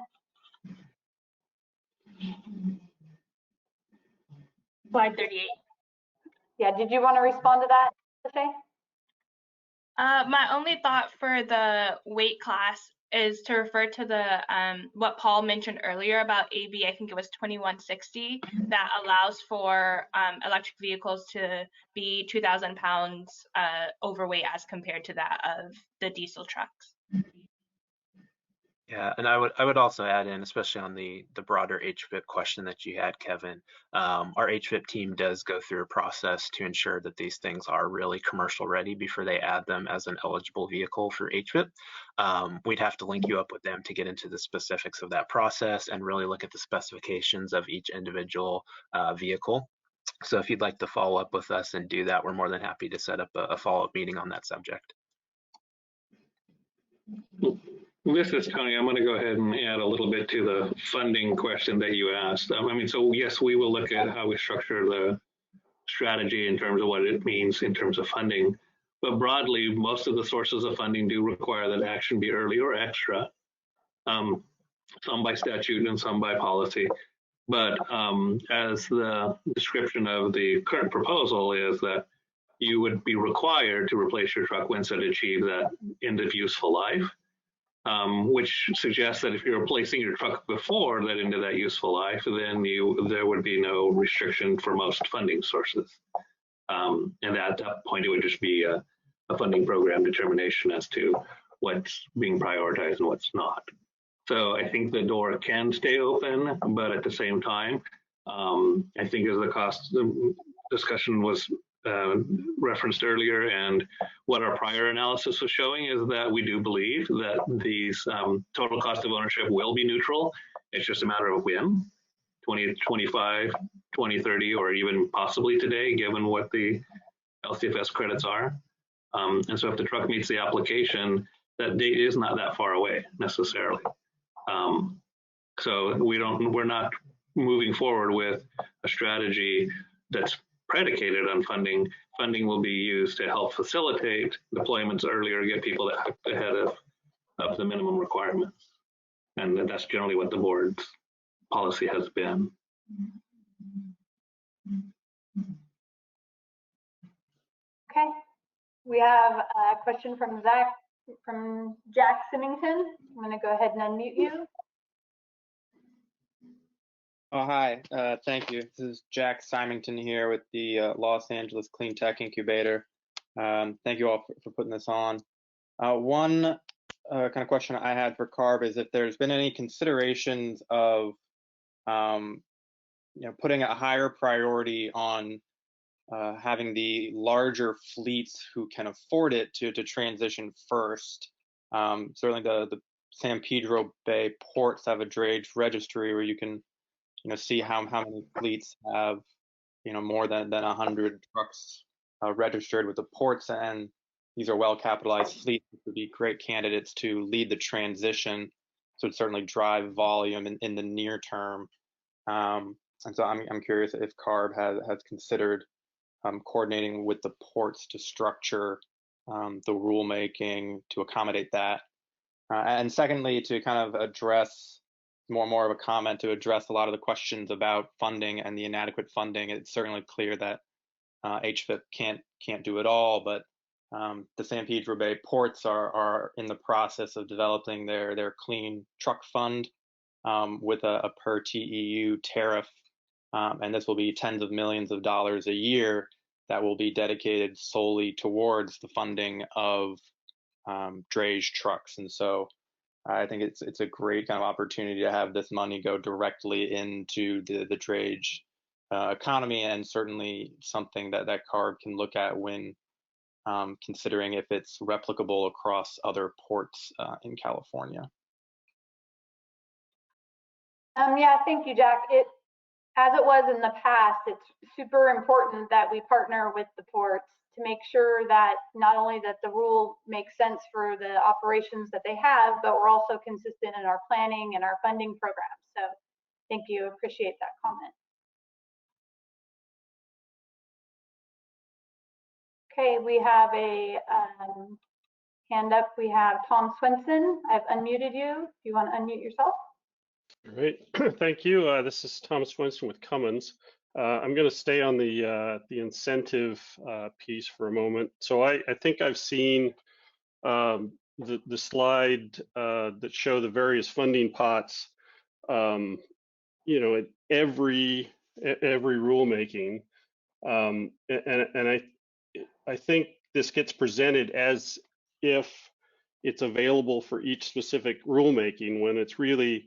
Speaker 6: Slide 38.
Speaker 2: Yeah, did you want to respond to that, Shay?
Speaker 6: My only thought for the weight class is to refer to the what Paul mentioned earlier about AB, I think it was 2160, that allows for electric vehicles to be 2,000 pounds overweight as compared to that of the diesel trucks.
Speaker 3: Yeah, and I would also add in, especially on the broader HVIP question that you had, Kevin, our HVIP team does go through a process to ensure that these things are really commercial ready before they add them as an eligible vehicle for HVIP. We'd have to link you up with them to get into the specifics of that process and really look at the specifications of each individual vehicle. So if you'd like to follow up with us and do that, we're more than happy to set up a follow-up meeting on that subject.
Speaker 7: This is Tony. I'm going to go ahead and add a little bit to the funding question that you asked. I mean, so yes, we will look at how we structure the strategy in terms of what it means in terms of funding. But broadly, most of the sources of funding do require that action be early or extra, some by statute and some by policy. But as the description of the current proposal is that you would be required to replace your truck once it achieves that end of useful life. Which suggests that if you're replacing your truck before that end of that useful life, then there would be no restriction for most funding sources. And at that point, it would just be a funding program determination as to what's being prioritized and what's not. So I think the door can stay open, but at the same time, I think as the cost discussion was referenced earlier, and what our prior analysis was showing is that we do believe that these total cost of ownership will be neutral. It's just a matter of when, 2025, 2030, or even possibly today, given what the LCFS credits are. And so if the truck meets the application, that date is not that far away necessarily. So we're not moving forward with a strategy that's predicated on funding. Funding will be used to help facilitate deployments earlier, get people ahead of the minimum requirements. And that's generally what the board's policy has been.
Speaker 2: Okay, we have a question from Jack Symington. I'm going to go ahead and unmute you.
Speaker 12: Oh, hi. Thank you. This is Jack Symington here with the Los Angeles Clean Tech Incubator. Thank you all for putting this on. One kind of question I had for CARB is if there's been any considerations of putting a higher priority on having the larger fleets who can afford it to transition first. Certainly the San Pedro Bay ports have a drayage registry where you can see how many fleets have more than 100 trucks registered with the ports, and these are well capitalized fleets, which would be great candidates to lead the transition. So it'd certainly drive volume in the near term. And so I'm curious if CARB has considered coordinating with the ports to structure the rulemaking to accommodate that. And secondly, to kind of address more of a comment to address a lot of the questions about funding and the inadequate funding. It's certainly clear that HVIP can't do it all, but the San Pedro Bay ports are in the process of developing their clean truck fund with a per TEU tariff, and this will be tens of millions of dollars a year that will be dedicated solely towards the funding of drayage trucks. And so I think it's a great kind of opportunity to have this money go directly into the drayage economy, and certainly something that CARB can look at when considering if it's replicable across other ports in California.
Speaker 2: Yeah, thank you, Jack. As it was in the past, it's super important that we partner with the ports to make sure that not only that the rule makes sense for the operations that they have, but we're also consistent in our planning and our funding programs. So thank you, appreciate that comment. Okay, we have a hand up. We have Tom Swenson. I've unmuted you. Do you want to unmute yourself?
Speaker 13: All right, thank you. This is Tom Swenson with Cummins. I'm going to stay on the incentive piece for a moment. So I think I've seen the slide that show the various funding pots, at every rulemaking, and I think this gets presented as if it's available for each specific rulemaking when it's really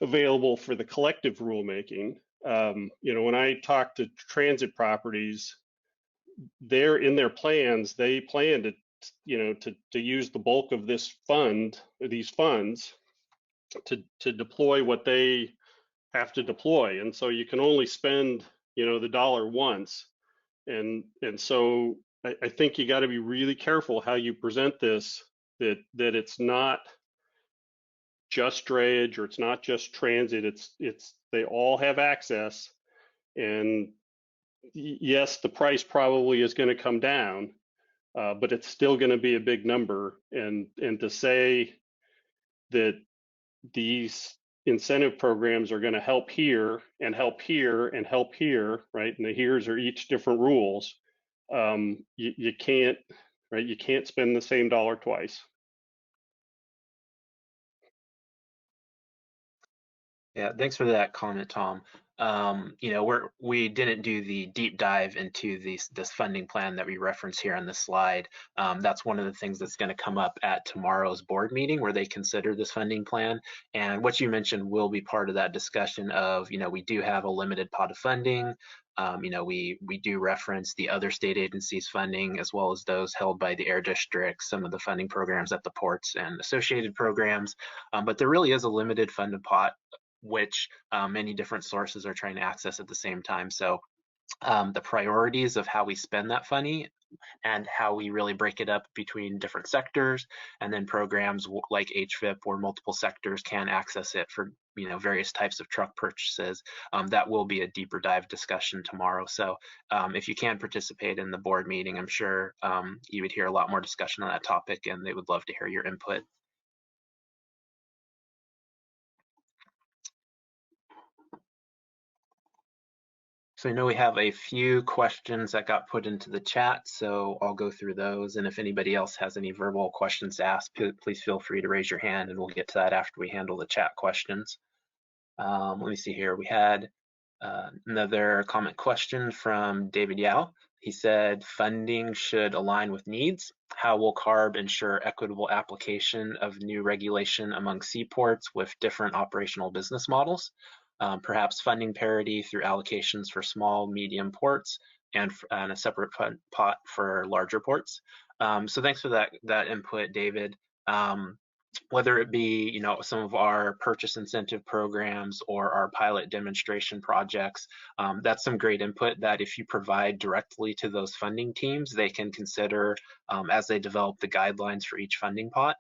Speaker 13: available for the collective rulemaking. When I talk to transit properties, they're in their plans, they plan to use the bulk of this fund, these funds, to deploy what they have to deploy. And so you can only spend, the dollar once. And so I think you got to be really careful how you present this, that it's not just drayage or it's not just transit, it's they all have access. And yes, the price probably is going to come down, but it's still going to be a big number. And to say that these incentive programs are going to help here and help here and help here, right? And the here's are each different rules. You can't, right? You can't spend the same dollar twice.
Speaker 3: Yeah, thanks for that comment, Tom. you know, we didn't do the deep dive into this funding plan that we reference here on this slide. That's one of the things that's going to come up at tomorrow's board meeting, where they consider this funding plan. And what you mentioned will be part of that discussion of, you know, we do have a limited pot of funding. You know, we do reference the other state agencies funding, as well as those held by the air districts, some of the funding programs at the ports and associated programs. But there really is a limited funded pot, which many different sources are trying to access at the same time. So the priorities of how we spend that funding and how we really break it up between different sectors, and then programs like HVIP where multiple sectors can access it for, you know, various types of truck purchases. That will be a deeper dive discussion tomorrow. So if you can participate in the board meeting, I'm sure you would hear a lot more discussion on that topic, and they would love to hear your input. So I know we have a few questions that got put into the chat, so I'll go through those. And if anybody else has any verbal questions to ask, please feel free to raise your hand, and we'll get to that after we handle the chat questions. Let me see here. We had another comment question from David Yao. He said, funding should align with needs. How will CARB ensure equitable application of new regulation among seaports with different operational business models? Perhaps funding parity through allocations for small, medium ports, and a separate pot for larger ports. So thanks for that input, David. Whether it be, you know, some of our purchase incentive programs or our pilot demonstration projects, that's some great input that if you provide directly to those funding teams, they can consider as they develop the guidelines for each funding pot.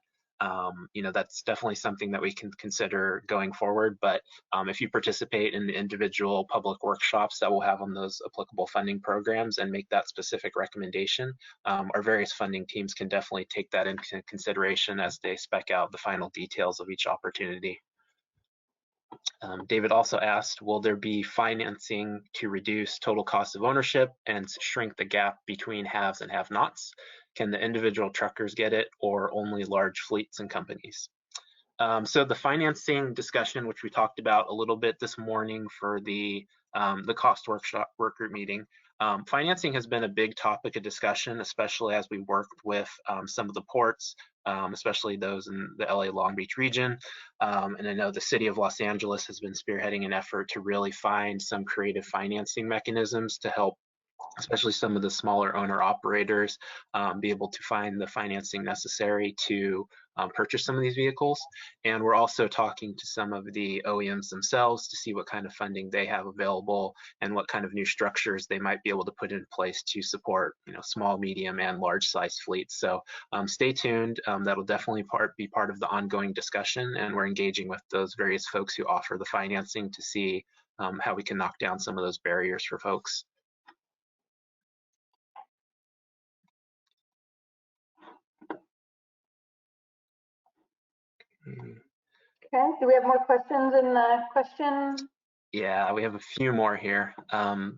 Speaker 3: You know, that's definitely something that we can consider going forward. But if you participate in the individual public workshops that we'll have on those applicable funding programs and make that specific recommendation, our various funding teams can definitely take that into consideration as they spec out the final details of each opportunity. David also asked, will there be financing to reduce total cost of ownership and shrink the gap between haves and have-nots? Can the individual truckers get it, or only large fleets and companies? So the financing discussion, which we talked about a little bit this morning for the cost work group meeting, financing has been a big topic of discussion, especially as we worked with some of the ports, especially those in the LA Long Beach region. And I know the city of Los Angeles has been spearheading an effort to really find some creative financing mechanisms to help especially some of the smaller owner operators be able to find the financing necessary to purchase some of these vehicles. And we're also talking to some of the OEMs themselves to see what kind of funding they have available and what kind of new structures they might be able to put in place to support, you know, small, medium, and large size fleets. So stay tuned. That'll definitely be part of the ongoing discussion, and we're engaging with those various folks who offer the financing to see how we can knock down some of those barriers for folks.
Speaker 2: Okay, do we have more questions in the question?
Speaker 3: Yeah, we have a few more here.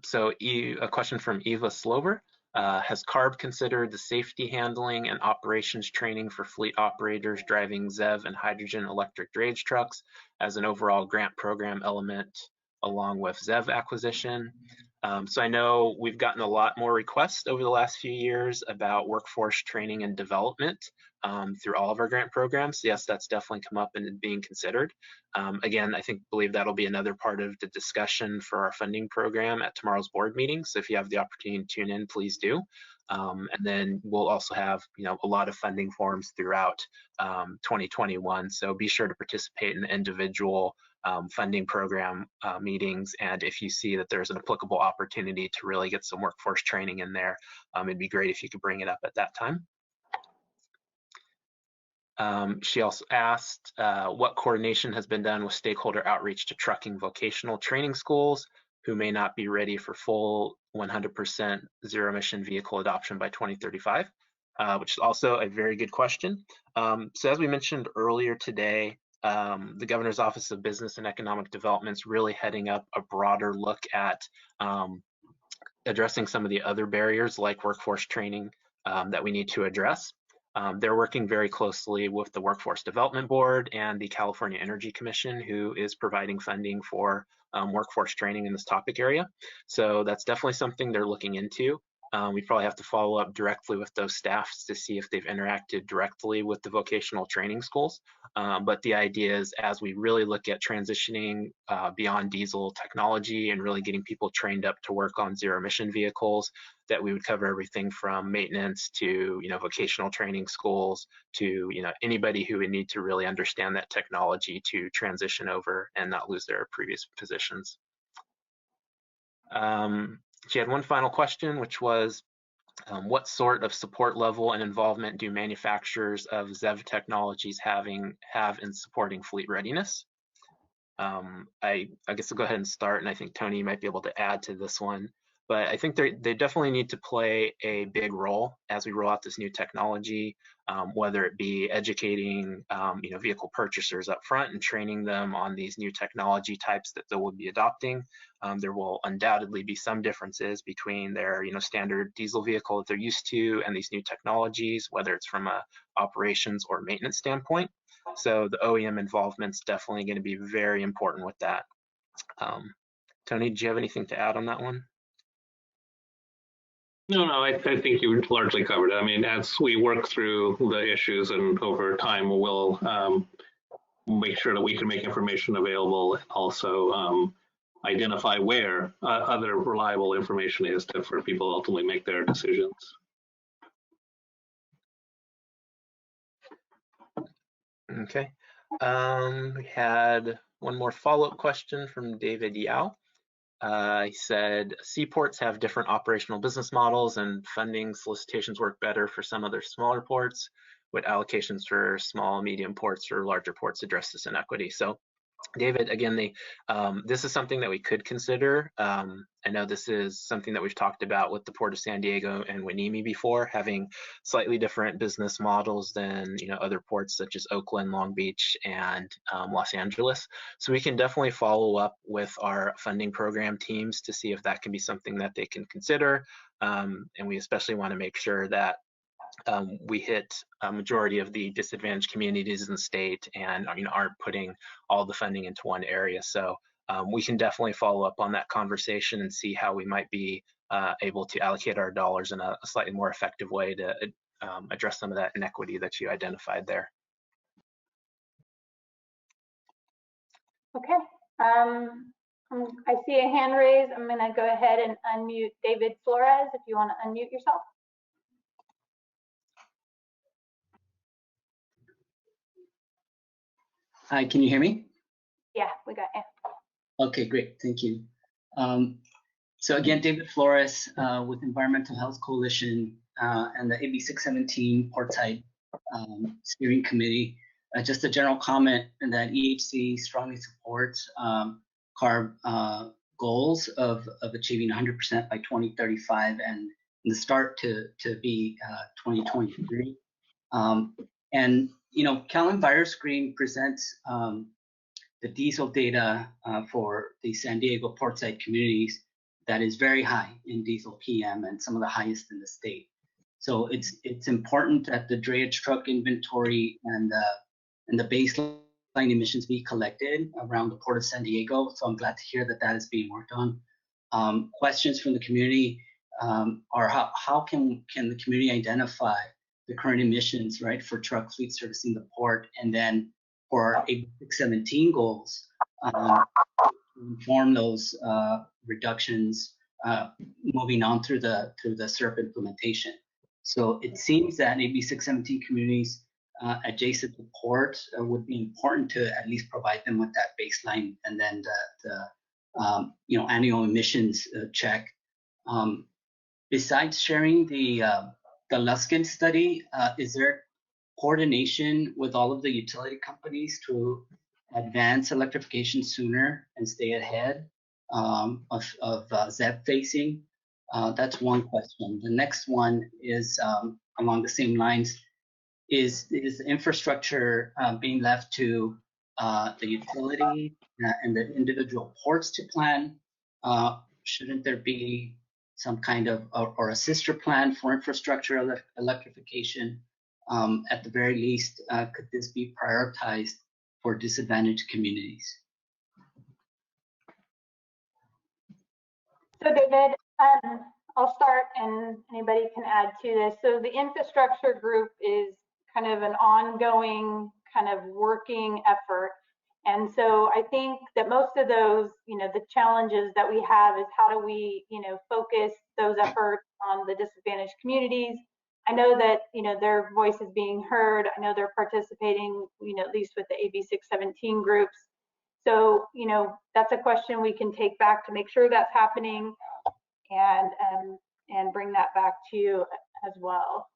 Speaker 3: So a question from Eva Slover. Has CARB considered the safety handling and operations training for fleet operators driving ZEV and hydrogen electric drayage trucks as an overall grant program element along with ZEV acquisition? So I know we've gotten a lot more requests over the last few years about workforce training and development through all of our grant programs. Yes, that's definitely come up and being considered. Again, I believe that'll be another part of the discussion for our funding program at tomorrow's board meeting. So if you have the opportunity to tune in, please do. And then we'll also have, you know, a lot of funding forums throughout 2021. So be sure to participate in the individual funding program meetings. And if you see that there's an applicable opportunity to really get some workforce training in there, it'd be great if you could bring it up at that time. She also asked what coordination has been done with stakeholder outreach to trucking vocational training schools who may not be ready for full 100% zero-emission vehicle adoption by 2035, which is also a very good question. So as we mentioned earlier today, the Governor's Office of Business and Economic Development is really heading up a broader look at addressing some of the other barriers like workforce training that we need to address. They're working very closely with the Workforce Development Board and the California Energy Commission, who is providing funding for workforce training in this topic area. So that's definitely something they're looking into. We probably have to follow up directly with those staffs to see if they've interacted directly with the vocational training schools. But the idea is, as we really look at transitioning beyond diesel technology and really getting people trained up to work on zero emission vehicles, that we would cover everything from maintenance to, vocational training schools to, anybody who would need to really understand that technology to transition over and not lose their previous positions. She had one final question, which was, what sort of support level and involvement do manufacturers of ZEV technologies have in supporting fleet readiness? I guess I'll go ahead and start, and I think Tony might be able to add to this one. But I think they definitely need to play a big role as we roll out this new technology, whether it be educating vehicle purchasers up front and training them on these new technology types that they will be adopting. There will undoubtedly be some differences between their standard diesel vehicle that they're used to and these new technologies, whether it's from a operations or maintenance standpoint. So the OEM involvement is definitely going to be very important with that. Tony, do you have anything to add on that one?
Speaker 7: No, I think you largely covered it. I mean, as we work through the issues and over time, we'll make sure that we can make information available, and also identify where other reliable information is for people to ultimately make their decisions.
Speaker 3: Okay. We had one more follow-up question from David Yao. He said, seaports have different operational business models and funding solicitations work better for some of their smaller ports. Would allocations for small, medium ports or larger ports address this inequity? So David, again, this is something that we could consider. I know this is something that we've talked about with the Port of San Diego and Hueneme before, having slightly different business models than other ports such as Oakland, Long Beach, and Los Angeles. So we can definitely follow up with our funding program teams to see if that can be something that they can consider. And we especially want to make sure that we hit a majority of the disadvantaged communities in the state and aren't putting all the funding into one area. So we can definitely follow up on that conversation and see how we might be able to allocate our dollars in a slightly more effective way to address some of that inequity that you identified there.
Speaker 2: Okay. I see a hand raised. I'm going to go ahead and unmute David Flores if you want to unmute yourself.
Speaker 15: Hi, can you hear me?
Speaker 2: Yeah, we got you.
Speaker 15: Okay, great, thank you. So again, David Flores with Environmental Health Coalition and the AB 617 Portside Steering Committee. Just a general comment that EHC strongly supports CARB goals of achieving 100% by 2035 and the start to be 2023. And Cal EnviroScreen presents the diesel data for the San Diego Portside communities that is very high in diesel PM and some of the highest in the state. So it's important that the drayage truck inventory and the baseline emissions be collected around the Port of San Diego. So I'm glad to hear that that is being worked on. Questions from the community are how can the community identify the current emissions, right, for truck fleet servicing the port, and then for our 617 goals, inform those reductions moving on through the SERP implementation. So it seems that AB 617 communities adjacent to port would be important to at least provide them with that baseline and then the annual emissions check. Besides sharing the Luskin study, is there coordination with all of the utility companies to advance electrification sooner and stay ahead of ZEV phasing? That's one question. The next one is along the same lines. Is infrastructure being left to the utility and the individual ports to plan? Shouldn't there be some kind of or a sister plan for infrastructure electrification? At the very least, could this be prioritized for disadvantaged communities?
Speaker 2: So David, I'll start and anybody can add to this. So the infrastructure group is kind of an ongoing kind of working effort. And so I think that most of those, the challenges that we have is how do we, focus those efforts on the disadvantaged communities. I know that, their voice is being heard. I know they're participating, at least with the AB 617 groups. So, that's a question we can take back to make sure that's happening and bring that back to you as well.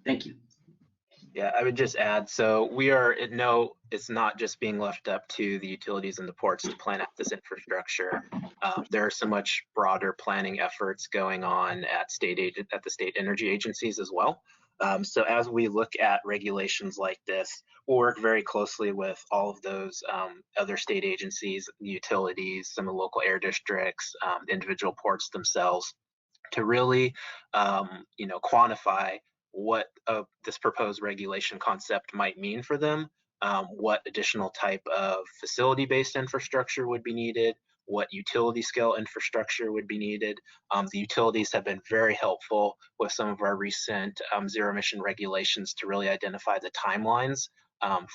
Speaker 15: Thank you.
Speaker 3: Yeah, I would just add, so it's not just being left up to the utilities and the ports to plan out this infrastructure. There are so much broader planning efforts going on at the state energy agencies as well. So as we look at regulations like this, we'll work very closely with all of those other state agencies, utilities, some of the local air districts, individual ports themselves, to really, quantify what this proposed regulation concept might mean for them, what additional type of facility-based infrastructure would be needed, what utility scale infrastructure would be needed. The utilities have been very helpful with some of our recent zero emission regulations to really identify the timelines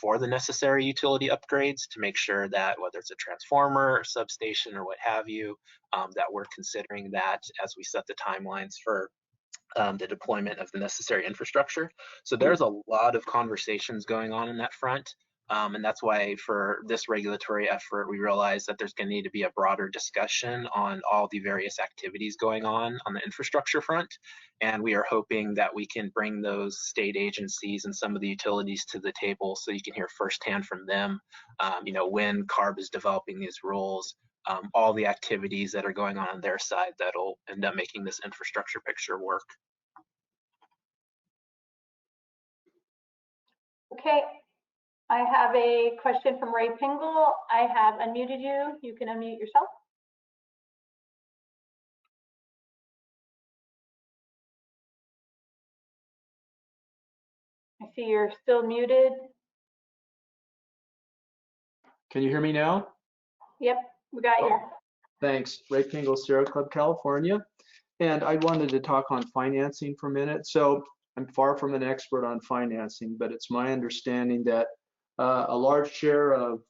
Speaker 3: for the necessary utility upgrades to make sure that whether it's a transformer or substation or what have you, that we're considering that as we set the timelines for the deployment of the necessary infrastructure. So there's a lot of conversations going on in that front. And that's why for this regulatory effort, we realize that there's going to need to be a broader discussion on all the various activities going on the infrastructure front. And we are hoping that we can bring those state agencies and some of the utilities to the table so you can hear firsthand from them, when CARB is developing these rules, all the activities that are going on their side that'll end up making this infrastructure picture work.
Speaker 2: Okay, I have a question from Ray Pingle. I have unmuted you. You can unmute yourself. I see you're still muted.
Speaker 16: Can you hear me now?
Speaker 2: Yep, we got you.
Speaker 16: Thanks. Ray Pingle, Sierra Club, California. And I wanted to talk on financing for a minute. So I'm far from an expert on financing, but it's my understanding that a large share of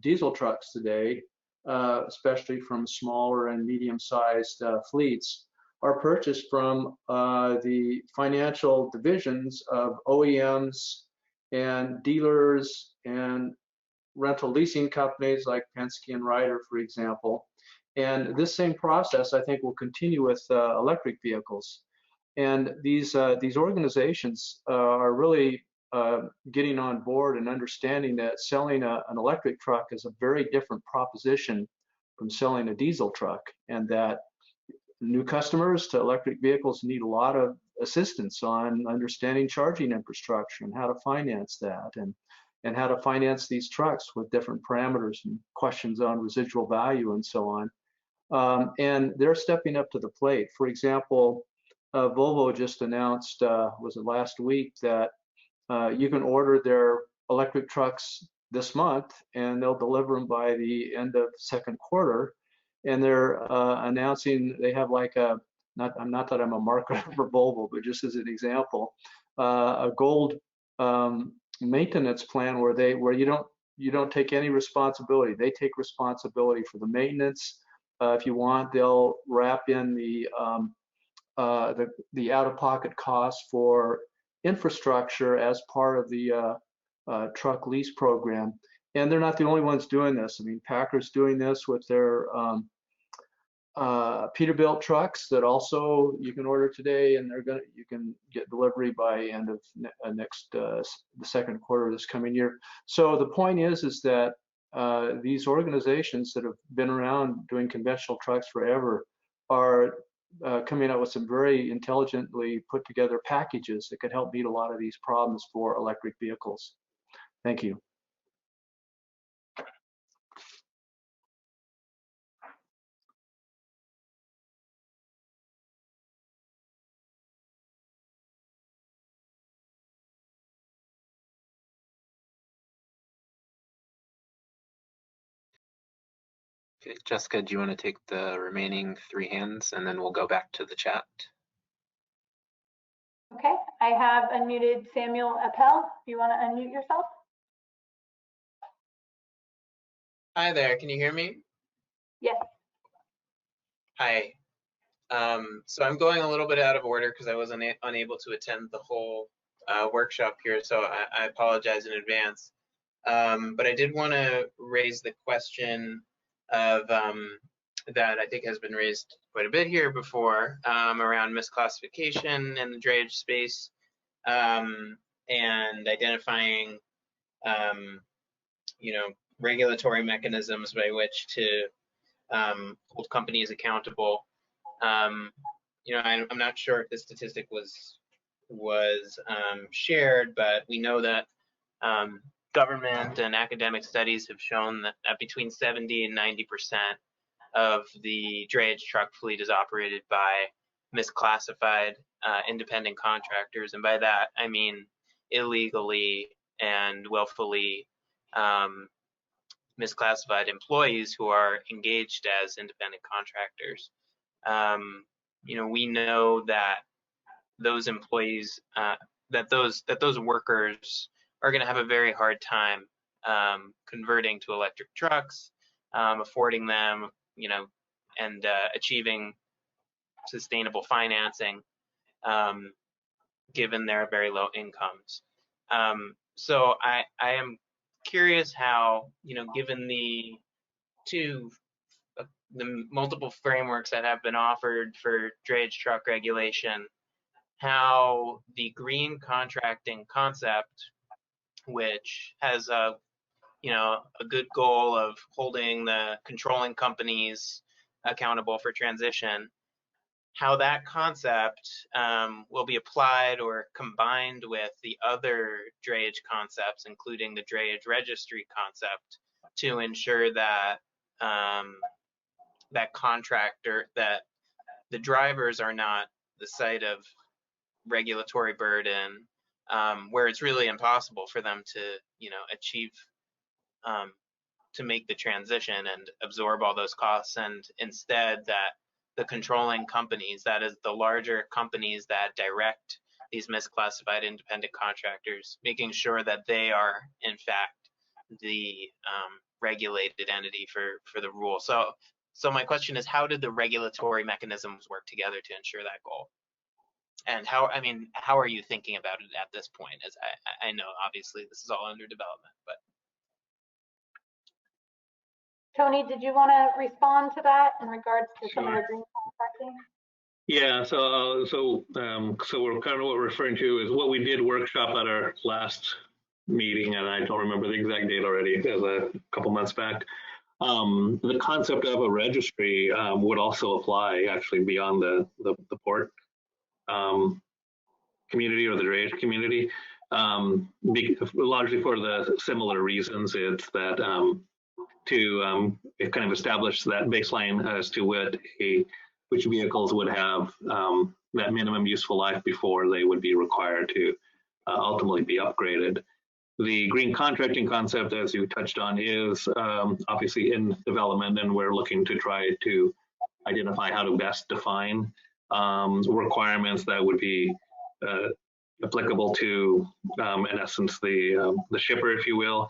Speaker 16: diesel trucks today, especially from smaller and medium-sized fleets, are purchased from the financial divisions of OEMs and dealers and rental leasing companies like Penske and Ryder, for example. And this same process, I think, will continue with electric vehicles. And these organizations are really getting on board and understanding that selling an electric truck is a very different proposition from selling a diesel truck, and that new customers to electric vehicles need a lot of assistance on understanding charging infrastructure and how to finance that, and how to finance these trucks with different parameters and questions on residual value and so on. And they're stepping up to the plate. For example, Volvo just announced, was it last week, that you can order their electric trucks this month and they'll deliver them by the end of second quarter. And they're announcing they have like not that I'm a marketer for Volvo, but just as an example, a gold maintenance plan where you don't take any responsibility. They take responsibility for the maintenance. If you want, they'll wrap in the out-of-pocket costs for infrastructure as part of the truck lease program. And they're not the only ones doing this. I mean, Packer's doing this with their Peterbilt trucks that also you can order today, and you can get delivery by end of the second quarter of this coming year. So the point is that these organizations that have been around doing conventional trucks forever are coming up with some very intelligently put together packages that could help meet a lot of these problems for electric vehicles. Thank you.
Speaker 3: Okay, Jessica, do you want to take the remaining 3 hands and then we'll go back to the chat?
Speaker 2: Okay, I have unmuted Samuel Appel. Do you want to unmute yourself?
Speaker 17: Hi there, can you hear me?
Speaker 2: Yes.
Speaker 17: Hi. So I'm going a little bit out of order because I was unable to attend the whole workshop here, so I apologize in advance. But I did want to raise the question of that I think has been raised quite a bit here before around misclassification in the drayage space and identifying, regulatory mechanisms by which to hold companies accountable. I'm not sure if this statistic was shared, but we know that government and academic studies have shown that between 70 and 90% of the drayage truck fleet is operated by misclassified independent contractors, and by that I mean illegally and willfully misclassified employees who are engaged as independent contractors. We know that those employees, that those workers are going to have a very hard time converting to electric trucks, affording them, and achieving sustainable financing, given their very low incomes. So I am curious how, given the multiple frameworks that have been offered for drayage truck regulation, how the green contracting concept, which has a good goal of holding the controlling companies accountable for transition, how that concept will be applied or combined with the other drayage concepts, including the drayage registry concept, to ensure that that the drivers are not the site of regulatory burden, where it's really impossible for them to achieve to make the transition and absorb all those costs, and instead that the controlling companies, that is the larger companies that direct these misclassified independent contractors, making sure that they are in fact the regulated entity for the rule. So my question is, how did the regulatory mechanisms work together to ensure that goal? And how are you thinking about it at this point? As I know, obviously, this is all under development, but.
Speaker 2: Tony, did you want to respond to that in regards to some of the green contracting?
Speaker 7: Yeah, so we're kind of what we're referring to is what we did workshop at our last meeting, and I don't remember the exact date already, it was a couple months back. The concept of a registry would also apply actually beyond the port community or the drayage community, largely for the similar reasons. It's that to kind of establish that baseline as to which vehicles would have that minimum useful life before they would be required to ultimately be upgraded. The green contracting concept, as you touched on, is obviously in development, and we're looking to try to identify how to best define requirements that would be applicable to, in essence, the shipper, if you will,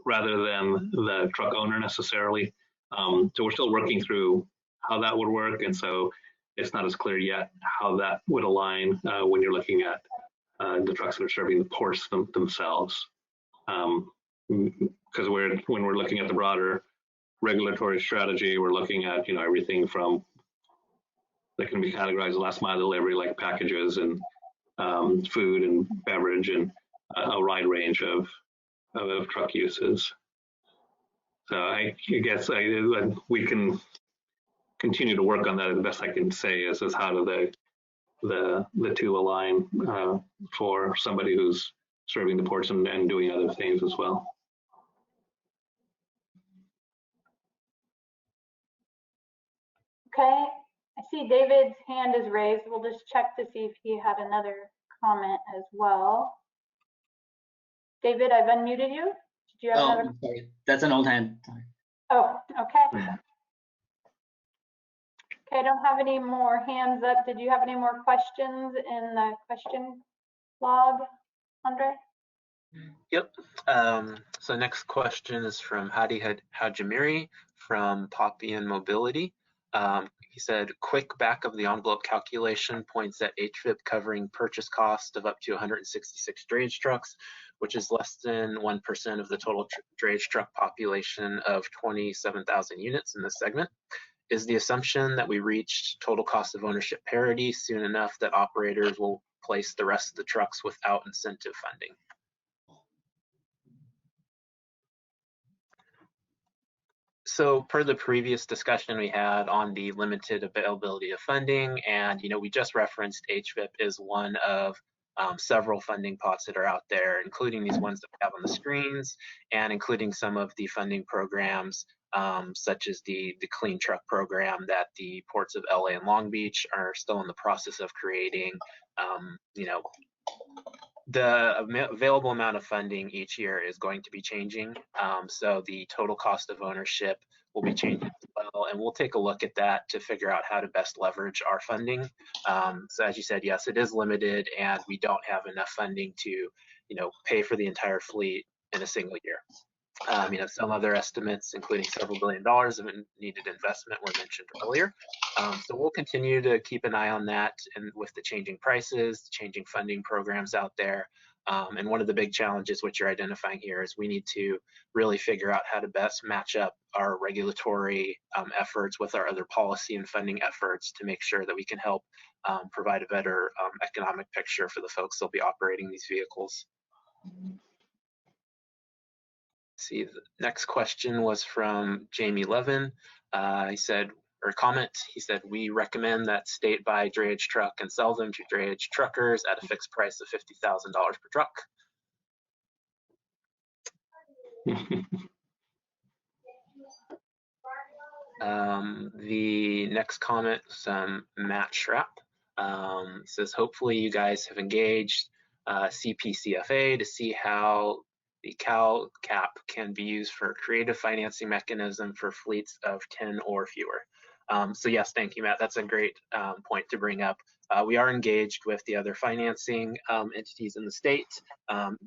Speaker 7: rather than the truck owner necessarily. So we're still working through how that would work, and so it's not as clear yet how that would align when you're looking at the trucks that are serving the ports themselves. Because when we're looking at the broader regulatory strategy, we're looking at everything from that can be categorized as last mile delivery, like packages and food and beverage, and a wide range of truck uses. So I guess we can continue to work on that. The best I can say is how do the two align for somebody who's serving the ports and doing other things as well.
Speaker 2: Okay, I see David's hand is raised. We'll just check to see if he had another comment as well. David, I've unmuted you. Did you have another?
Speaker 15: Sorry, that's an old hand. Sorry.
Speaker 2: Oh, okay. Okay, I don't have any more hands up. Did you have any more questions in the question log, Andre?
Speaker 3: Yep. So next question is from Hadi Hajimiri from Poppy Mobility. He said, quick back of the envelope calculation points at HVIP covering purchase cost of up to 166 drayage trucks, which is less than 1% of the total drayage truck population of 27,000 units in this segment. Is the assumption that we reach total cost of ownership parity soon enough that operators will place the rest of the trucks without incentive funding? So per the previous discussion we had on the limited availability of funding, and we just referenced HVIP is one of several funding pots that are out there, including these ones that we have on the screens, and including some of the funding programs such as the Clean Truck program that the ports of LA and Long Beach are still in the process of creating. The available amount of funding each year is going to be changing. So the total cost of ownership will be changing as well. And we'll take a look at that to figure out how to best leverage our funding. So as you said, yes, it is limited and we don't have enough funding to, pay for the entire fleet in a single year. Some other estimates, including several $1 billion of needed investment, were mentioned earlier. So we'll continue to keep an eye on that, and with the changing prices, changing funding programs out there. And one of the big challenges which you're identifying here is we need to really figure out how to best match up our regulatory efforts with our other policy and funding efforts to make sure that we can help provide a better economic picture for the folks that'll be operating these vehicles. See, the next question was from Jamie Levin. He said, we recommend that state buy drayage truck and sell them to drayage truckers at a fixed price of $50,000 per truck. The next comment is Matt Schrapp. Says, hopefully you guys have engaged CPCFA to see how the Cal cap can be used for a creative financing mechanism for fleets of 10 or fewer. So yes, thank you, Matt. That's a great point to bring up. We are engaged with the other financing entities in the state.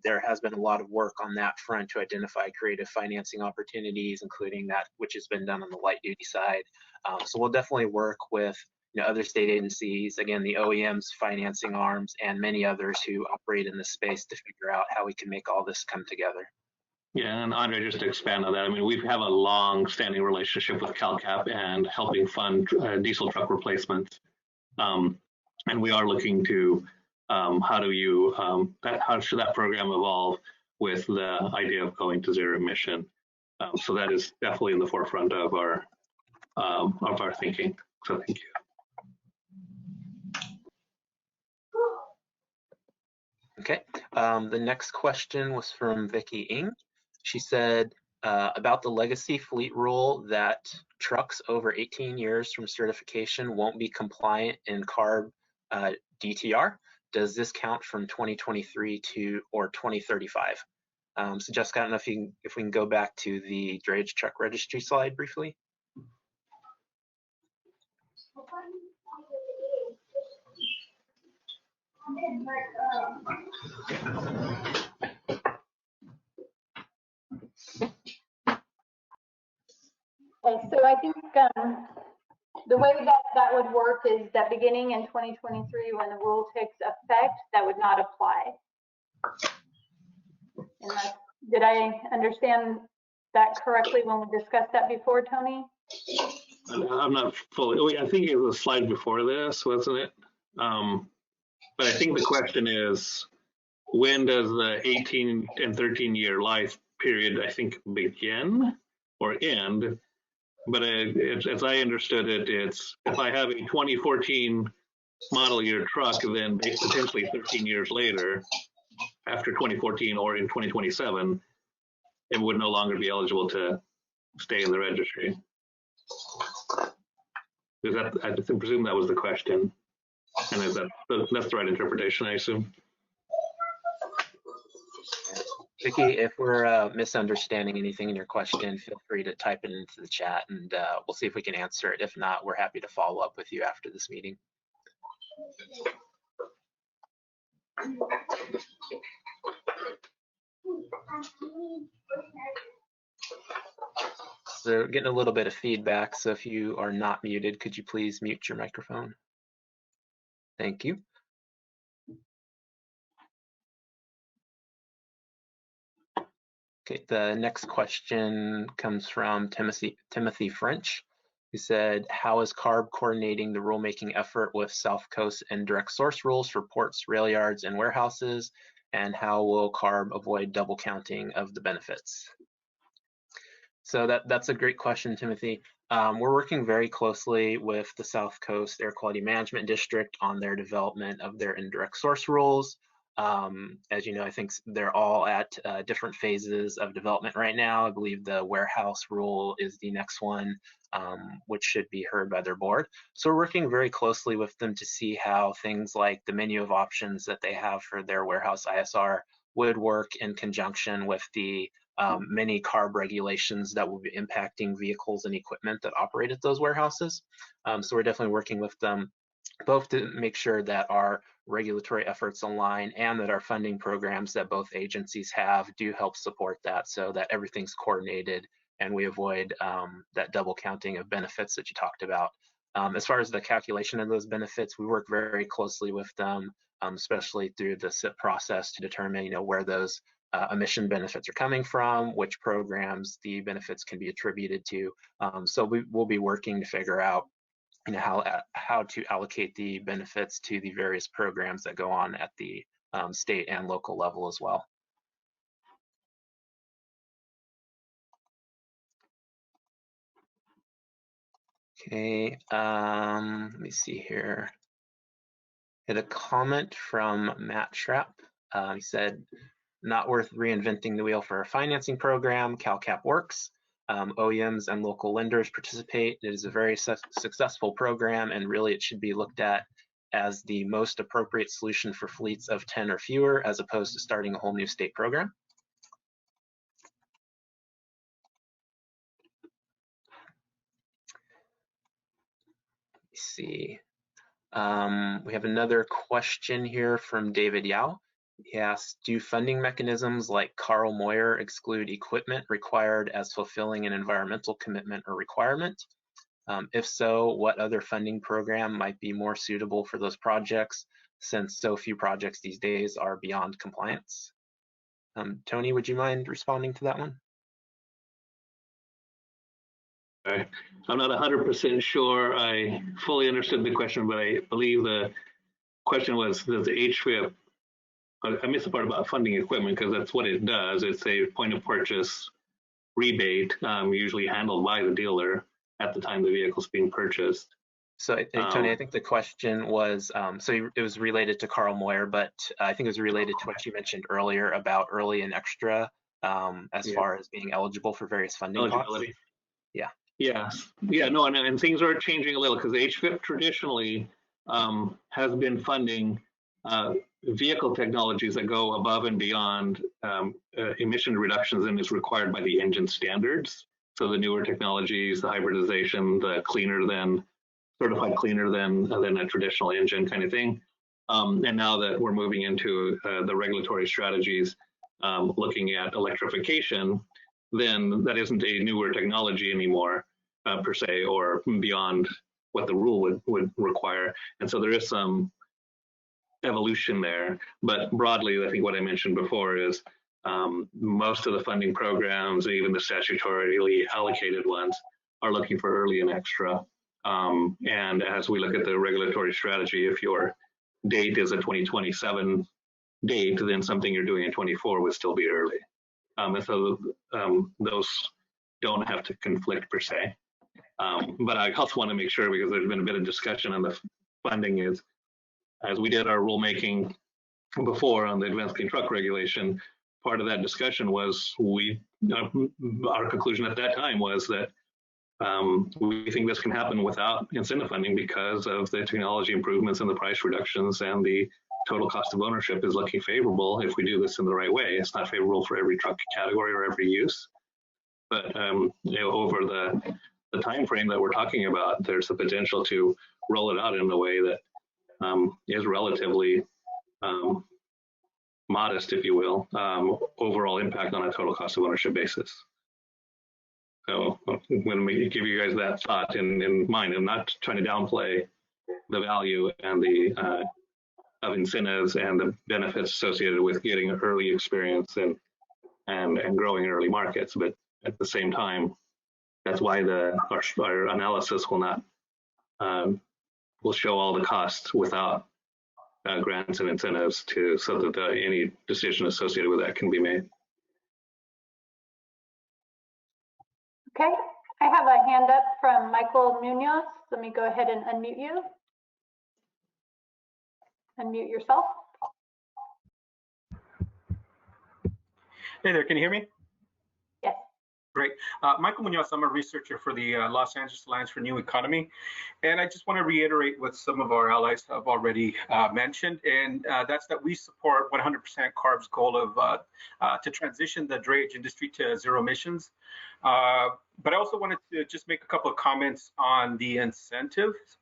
Speaker 3: There has been a lot of work on that front to identify creative financing opportunities, including that which has been done on the light duty side. So we'll definitely work with other state agencies, again, the OEMs, financing arms, and many others who operate in this space to figure out how we can make all this come together.
Speaker 7: Yeah, and Andre, just to expand on that, we have a long-standing relationship with CalCap and helping fund diesel truck replacements, and we are looking to how should that program evolve with the idea of going to zero emission. So that is definitely in the forefront of our thinking. So thank you.
Speaker 3: Okay, the next question was from Vicky Ng. She said about the legacy fleet rule that trucks over 18 years from certification won't be compliant in CARB DTR. Does this count from 2023 to or 2035? So Jessica, I don't know if we can go back to the drayage truck registry slide briefly.
Speaker 2: Okay, so I think the way that would work is that beginning in 2023, when the rule takes effect, that would not apply. Did I understand that correctly when we discussed that before, Tony?
Speaker 7: I'm not fully. I think it was a slide before this, wasn't it? But I think the question is, when does the 18 and 13 year life period, I think, begin or end? But as I understood it, it's if I have a 2014 model year truck, then potentially 13 years later, after 2014 or in 2027, it would no longer be eligible to stay in the registry. Is that, I presume that was the question. And that's the right interpretation, I assume.
Speaker 3: Vicky, if we're misunderstanding anything in your question, feel free to type it into the chat, and we'll see if we can answer it. If not, we're happy to follow up with you after this meeting. So getting a little bit of feedback, so if you are not muted, could you please mute your microphone? Thank you. Okay, the next question comes from Timothy French, who said, how is CARB coordinating the rulemaking effort with South Coast and direct source rules for ports, rail yards, and warehouses? And how will CARB avoid double counting of the benefits? So that's a great question, Timothy. We're working very closely with the South Coast Air Quality Management District on their development of their indirect source rules. As you know, I think they're all at different phases of development right now. I believe the warehouse rule is the next one, which should be heard by their board. So we're working very closely with them to see how things like the menu of options that they have for their warehouse ISR would work in conjunction with the many CARB regulations that will be impacting vehicles and equipment that operate at those warehouses. So we're definitely working with them both to make sure that our regulatory efforts align and that our funding programs that both agencies have do help support that, so that everything's coordinated and we avoid that double counting of benefits that you talked about. As far as the calculation of those benefits, we work very closely with them, especially through the SIP process, to determine where those emission benefits are coming from, which programs the benefits can be attributed to. So we'll be working to figure out how to allocate the benefits to the various programs that go on at the state and local level as well. Okay, let me see here. Had a comment from Matt Schrapp. He said, not worth reinventing the wheel for a financing program. CalCap works. OEMs and local lenders participate. It is a very successful program, and really it should be looked at as the most appropriate solution for fleets of 10 or fewer, as opposed to starting a whole new state program. Let's see. We have another question here from David Yao. He asks, do funding mechanisms like Carl Moyer exclude equipment required as fulfilling an environmental commitment or requirement? If so, what other funding program might be more suitable for those projects, since so few projects these days are beyond compliance? Tony, would you mind responding to that one?
Speaker 7: I'm not 100% sure I fully understood the question, but I believe the question was, does the HVIP, I missed the part about funding equipment because that's what it does. It's a point of purchase rebate, usually handled by the dealer at the time the vehicle's being purchased.
Speaker 3: So Tony, I think the question was, so it was related to Carl Moyer, but I think it was related to what you mentioned earlier about early and extra as far as being eligible for various funding costs. Yeah.
Speaker 7: Yes. Yeah, no, and things are changing a little because HVIP traditionally has been funding vehicle technologies that go above and beyond emission reductions and is required by the engine standards. So the newer technologies, the hybridization, the cleaner than, certified cleaner than a traditional engine kind of thing. And now that we're moving into the regulatory strategies looking at electrification, then that isn't a newer technology anymore per se, or beyond what the rule would require. And so there is some evolution there, but broadly, I think what I mentioned before is most of the funding programs, even the statutorily allocated ones, are looking for early and extra. And as we look at the regulatory strategy, if your date is a 2027 date, then something you're doing in 24 would still be early. And so those don't have to conflict per se. But I also want to make sure, because there's been a bit of discussion on the funding, is as we did our rulemaking before on the advanced clean truck regulation, part of that discussion was our conclusion at that time was that we think this can happen without incentive funding because of the technology improvements and the price reductions and the total cost of ownership is looking favorable if we do this in the right way. It's not favorable for every truck category or every use, but over the time frame that we're talking about, there's the potential to roll it out in a way that is relatively modest, if you will, overall impact on a total cost of ownership basis. So when we give you guys that thought in mind, I'm not trying to downplay the value and the of incentives and the benefits associated with getting an early experience and growing in early markets, but at the same time, that's why our analysis will not will show all the costs without grants and incentives so that any decision associated with that can be made.
Speaker 2: Okay, I have a hand up from Michael Munoz. Let me go ahead and unmute you. Unmute yourself.
Speaker 4: Hey there, can you hear me?
Speaker 2: Yes.
Speaker 4: Great. Michael Munoz, I'm a researcher for the Los Angeles Alliance for New Economy. And I just want to reiterate what some of our allies have already mentioned, and that's that we support 100% CARB's goal of to transition the drayage industry to zero emissions. But I also wanted to just make a couple of comments on the incentives.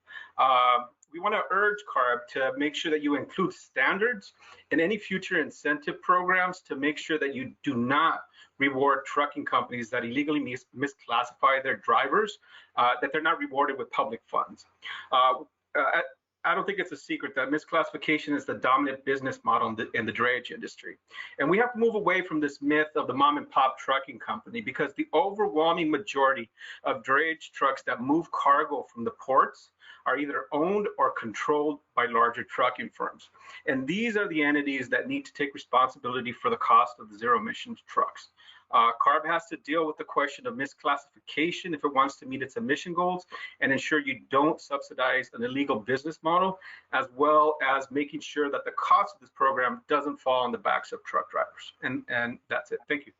Speaker 4: We want to urge CARB to make sure that you include standards in any future incentive programs to make sure that you do not reward trucking companies that illegally misclassify their drivers, that they're not rewarded with public funds. I don't think it's a secret that misclassification is the dominant business model in the drayage industry. And we have to move away from this myth of the mom and pop trucking company, because the overwhelming majority of drayage trucks that move cargo from the ports are either owned or controlled by larger trucking firms. And these are the entities that need to take responsibility for the cost of the zero emissions trucks. CARB has to deal with the question of misclassification if it wants to meet its emission goals and ensure you don't subsidize an illegal business model, as well as making sure that the cost of this program doesn't fall on the backs of truck drivers. And that's it. Thank you.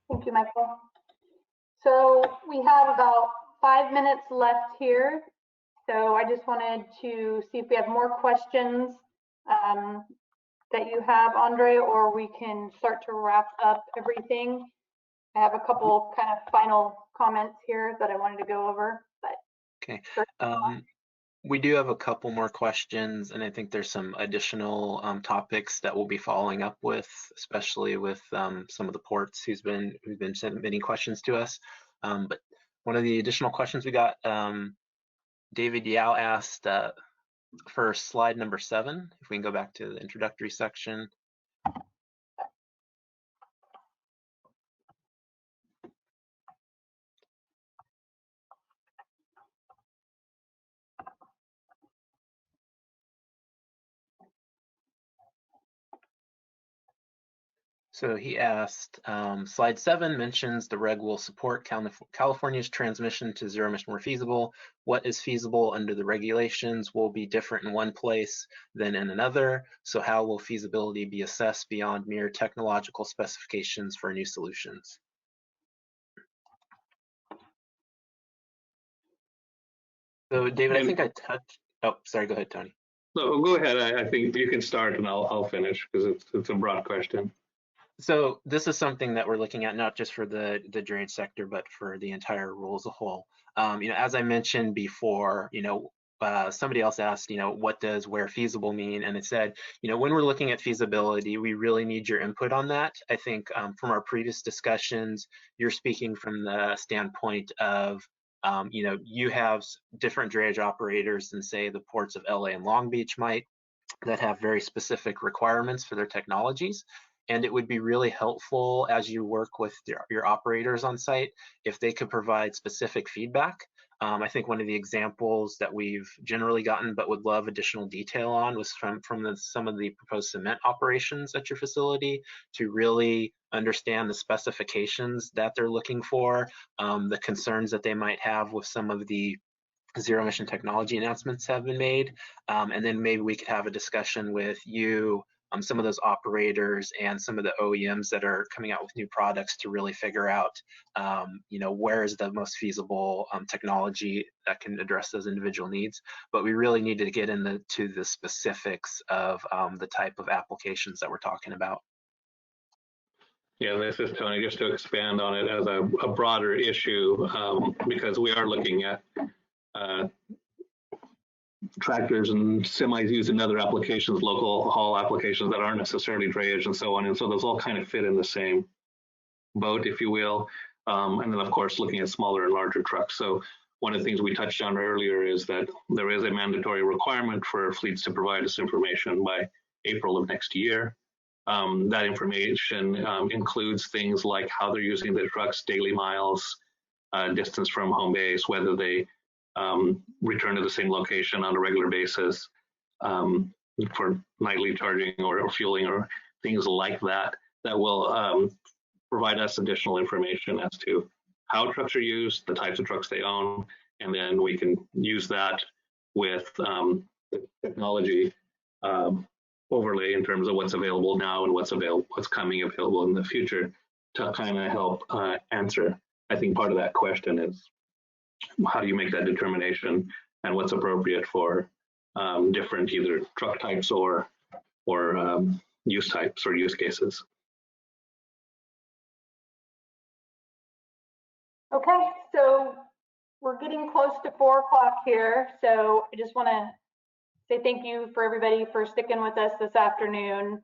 Speaker 2: Thank you, Michael. So we have about 5 minutes left here. So I just wanted to see if we have more questions that you have, Andre, or we can start to wrap up everything. I have a couple kind of final comments here that I wanted to go over. But
Speaker 3: okay. We do have a couple more questions, and I think there's some additional topics that we'll be following up with, especially with some of the ports who've been submitting questions to us. But one of the additional questions we got, David Yao asked for slide number 7, if we can go back to the introductory section. So he asked, slide 7 mentions the reg will support California's transmission to zero emission where feasible. What is feasible under the regulations will be different in one place than in another. So how will feasibility be assessed beyond mere technological specifications for new solutions? So David, I think I touched, oh, sorry, go ahead, Tony.
Speaker 7: So go ahead, I think you can start and I'll finish because it's a broad question.
Speaker 3: So this is something that we're looking at not just for the drayage sector, but for the entire rule as a whole. As I mentioned before, somebody else asked, what does where feasible mean? And it said, when we're looking at feasibility, we really need your input on that. I think from our previous discussions, you're speaking from the standpoint of, you have different drayage operators than say the ports of LA and Long Beach might, that have very specific requirements for their technologies. And it would be really helpful as you work with your operators on site if they could provide specific feedback. I think one of the examples that we've generally gotten but would love additional detail on was from some of the proposed cement operations at your facility, to really understand the specifications that they're looking for, the concerns that they might have with some of the zero emission technology announcements have been made. And then maybe we could have a discussion with you some of those operators and some of the OEMs that are coming out with new products to really figure out, where is the most feasible technology that can address those individual needs. But we really need to get into the specifics of the type of applications that we're talking about.
Speaker 7: Yeah, this is Tony, just to expand on it as a broader issue, because we are looking at tractors and semis used in other applications, local haul applications that aren't necessarily drayage and so on. And so those all kind of fit in the same boat, if you will. And then, of course, looking at smaller and larger trucks. So one of the things we touched on earlier is that there is a mandatory requirement for fleets to provide us information by April of next year. That information includes things like how they're using their trucks, daily miles, distance from home base, whether they return to the same location on a regular basis for nightly charging or fueling or things like that, that will provide us additional information as to how trucks are used, the types of trucks they own, and then we can use that with the technology overlay in terms of what's available now and what's coming available in the future to kind of help answer. I think part of that question is, how do you make that determination and what's appropriate for different either truck types or use types or use cases?
Speaker 2: Okay, so we're getting close to 4 o'clock here. So I just want to say thank you for everybody for sticking with us this afternoon.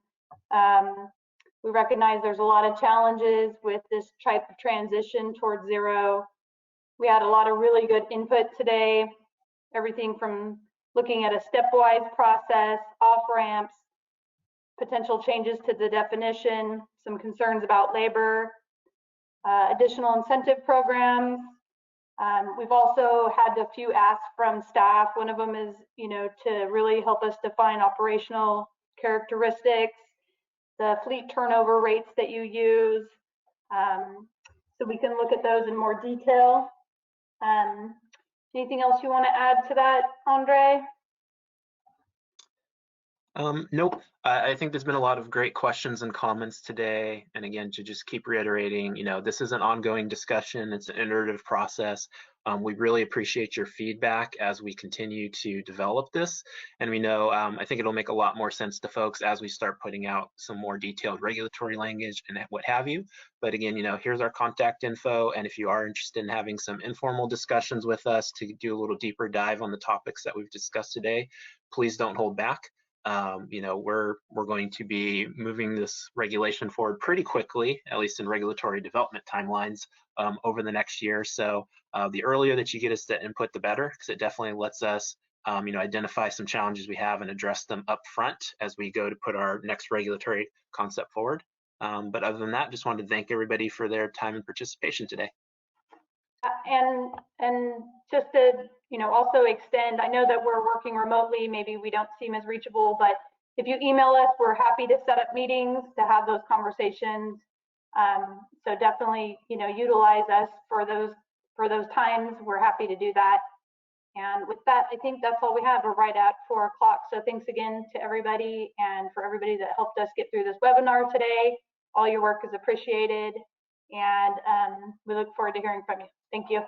Speaker 2: We recognize there's a lot of challenges with this type of transition towards zero. We had a lot of really good input today, everything from looking at a stepwise process, off-ramps, potential changes to the definition, some concerns about labor, additional incentive programs. We've also had a few asks from staff. One of them is, to really help us define operational characteristics, the fleet turnover rates that you use, so we can look at those in more detail. Anything else you want to add to that, Andre?
Speaker 3: Nope. I think there's been a lot of great questions and comments today. And again, to just keep reiterating, this is an ongoing discussion. It's an iterative process. We really appreciate your feedback as we continue to develop this. And we know, I think it'll make a lot more sense to folks as we start putting out some more detailed regulatory language and what have you. But again, here's our contact info. And if you are interested in having some informal discussions with us to do a little deeper dive on the topics that we've discussed today, please don't hold back. We're going to be moving this regulation forward pretty quickly, at least in regulatory development timelines, over the next year. So the earlier that you get us the input, the better, because it definitely lets us, identify some challenges we have and address them up front as we go to put our next regulatory concept forward. But other than that, just wanted to thank everybody for their time and participation today.
Speaker 2: And just to also extend, I know that we're working remotely, maybe we don't seem as reachable, but if you email us, we're happy to set up meetings to have those conversations. So definitely, utilize us for those times. We're happy to do that. And with that, I think that's all we have. We're right at 4 o'clock. So thanks again to everybody, and for everybody that helped us get through this webinar today. All your work is appreciated, and we look forward to hearing from you. Thank you.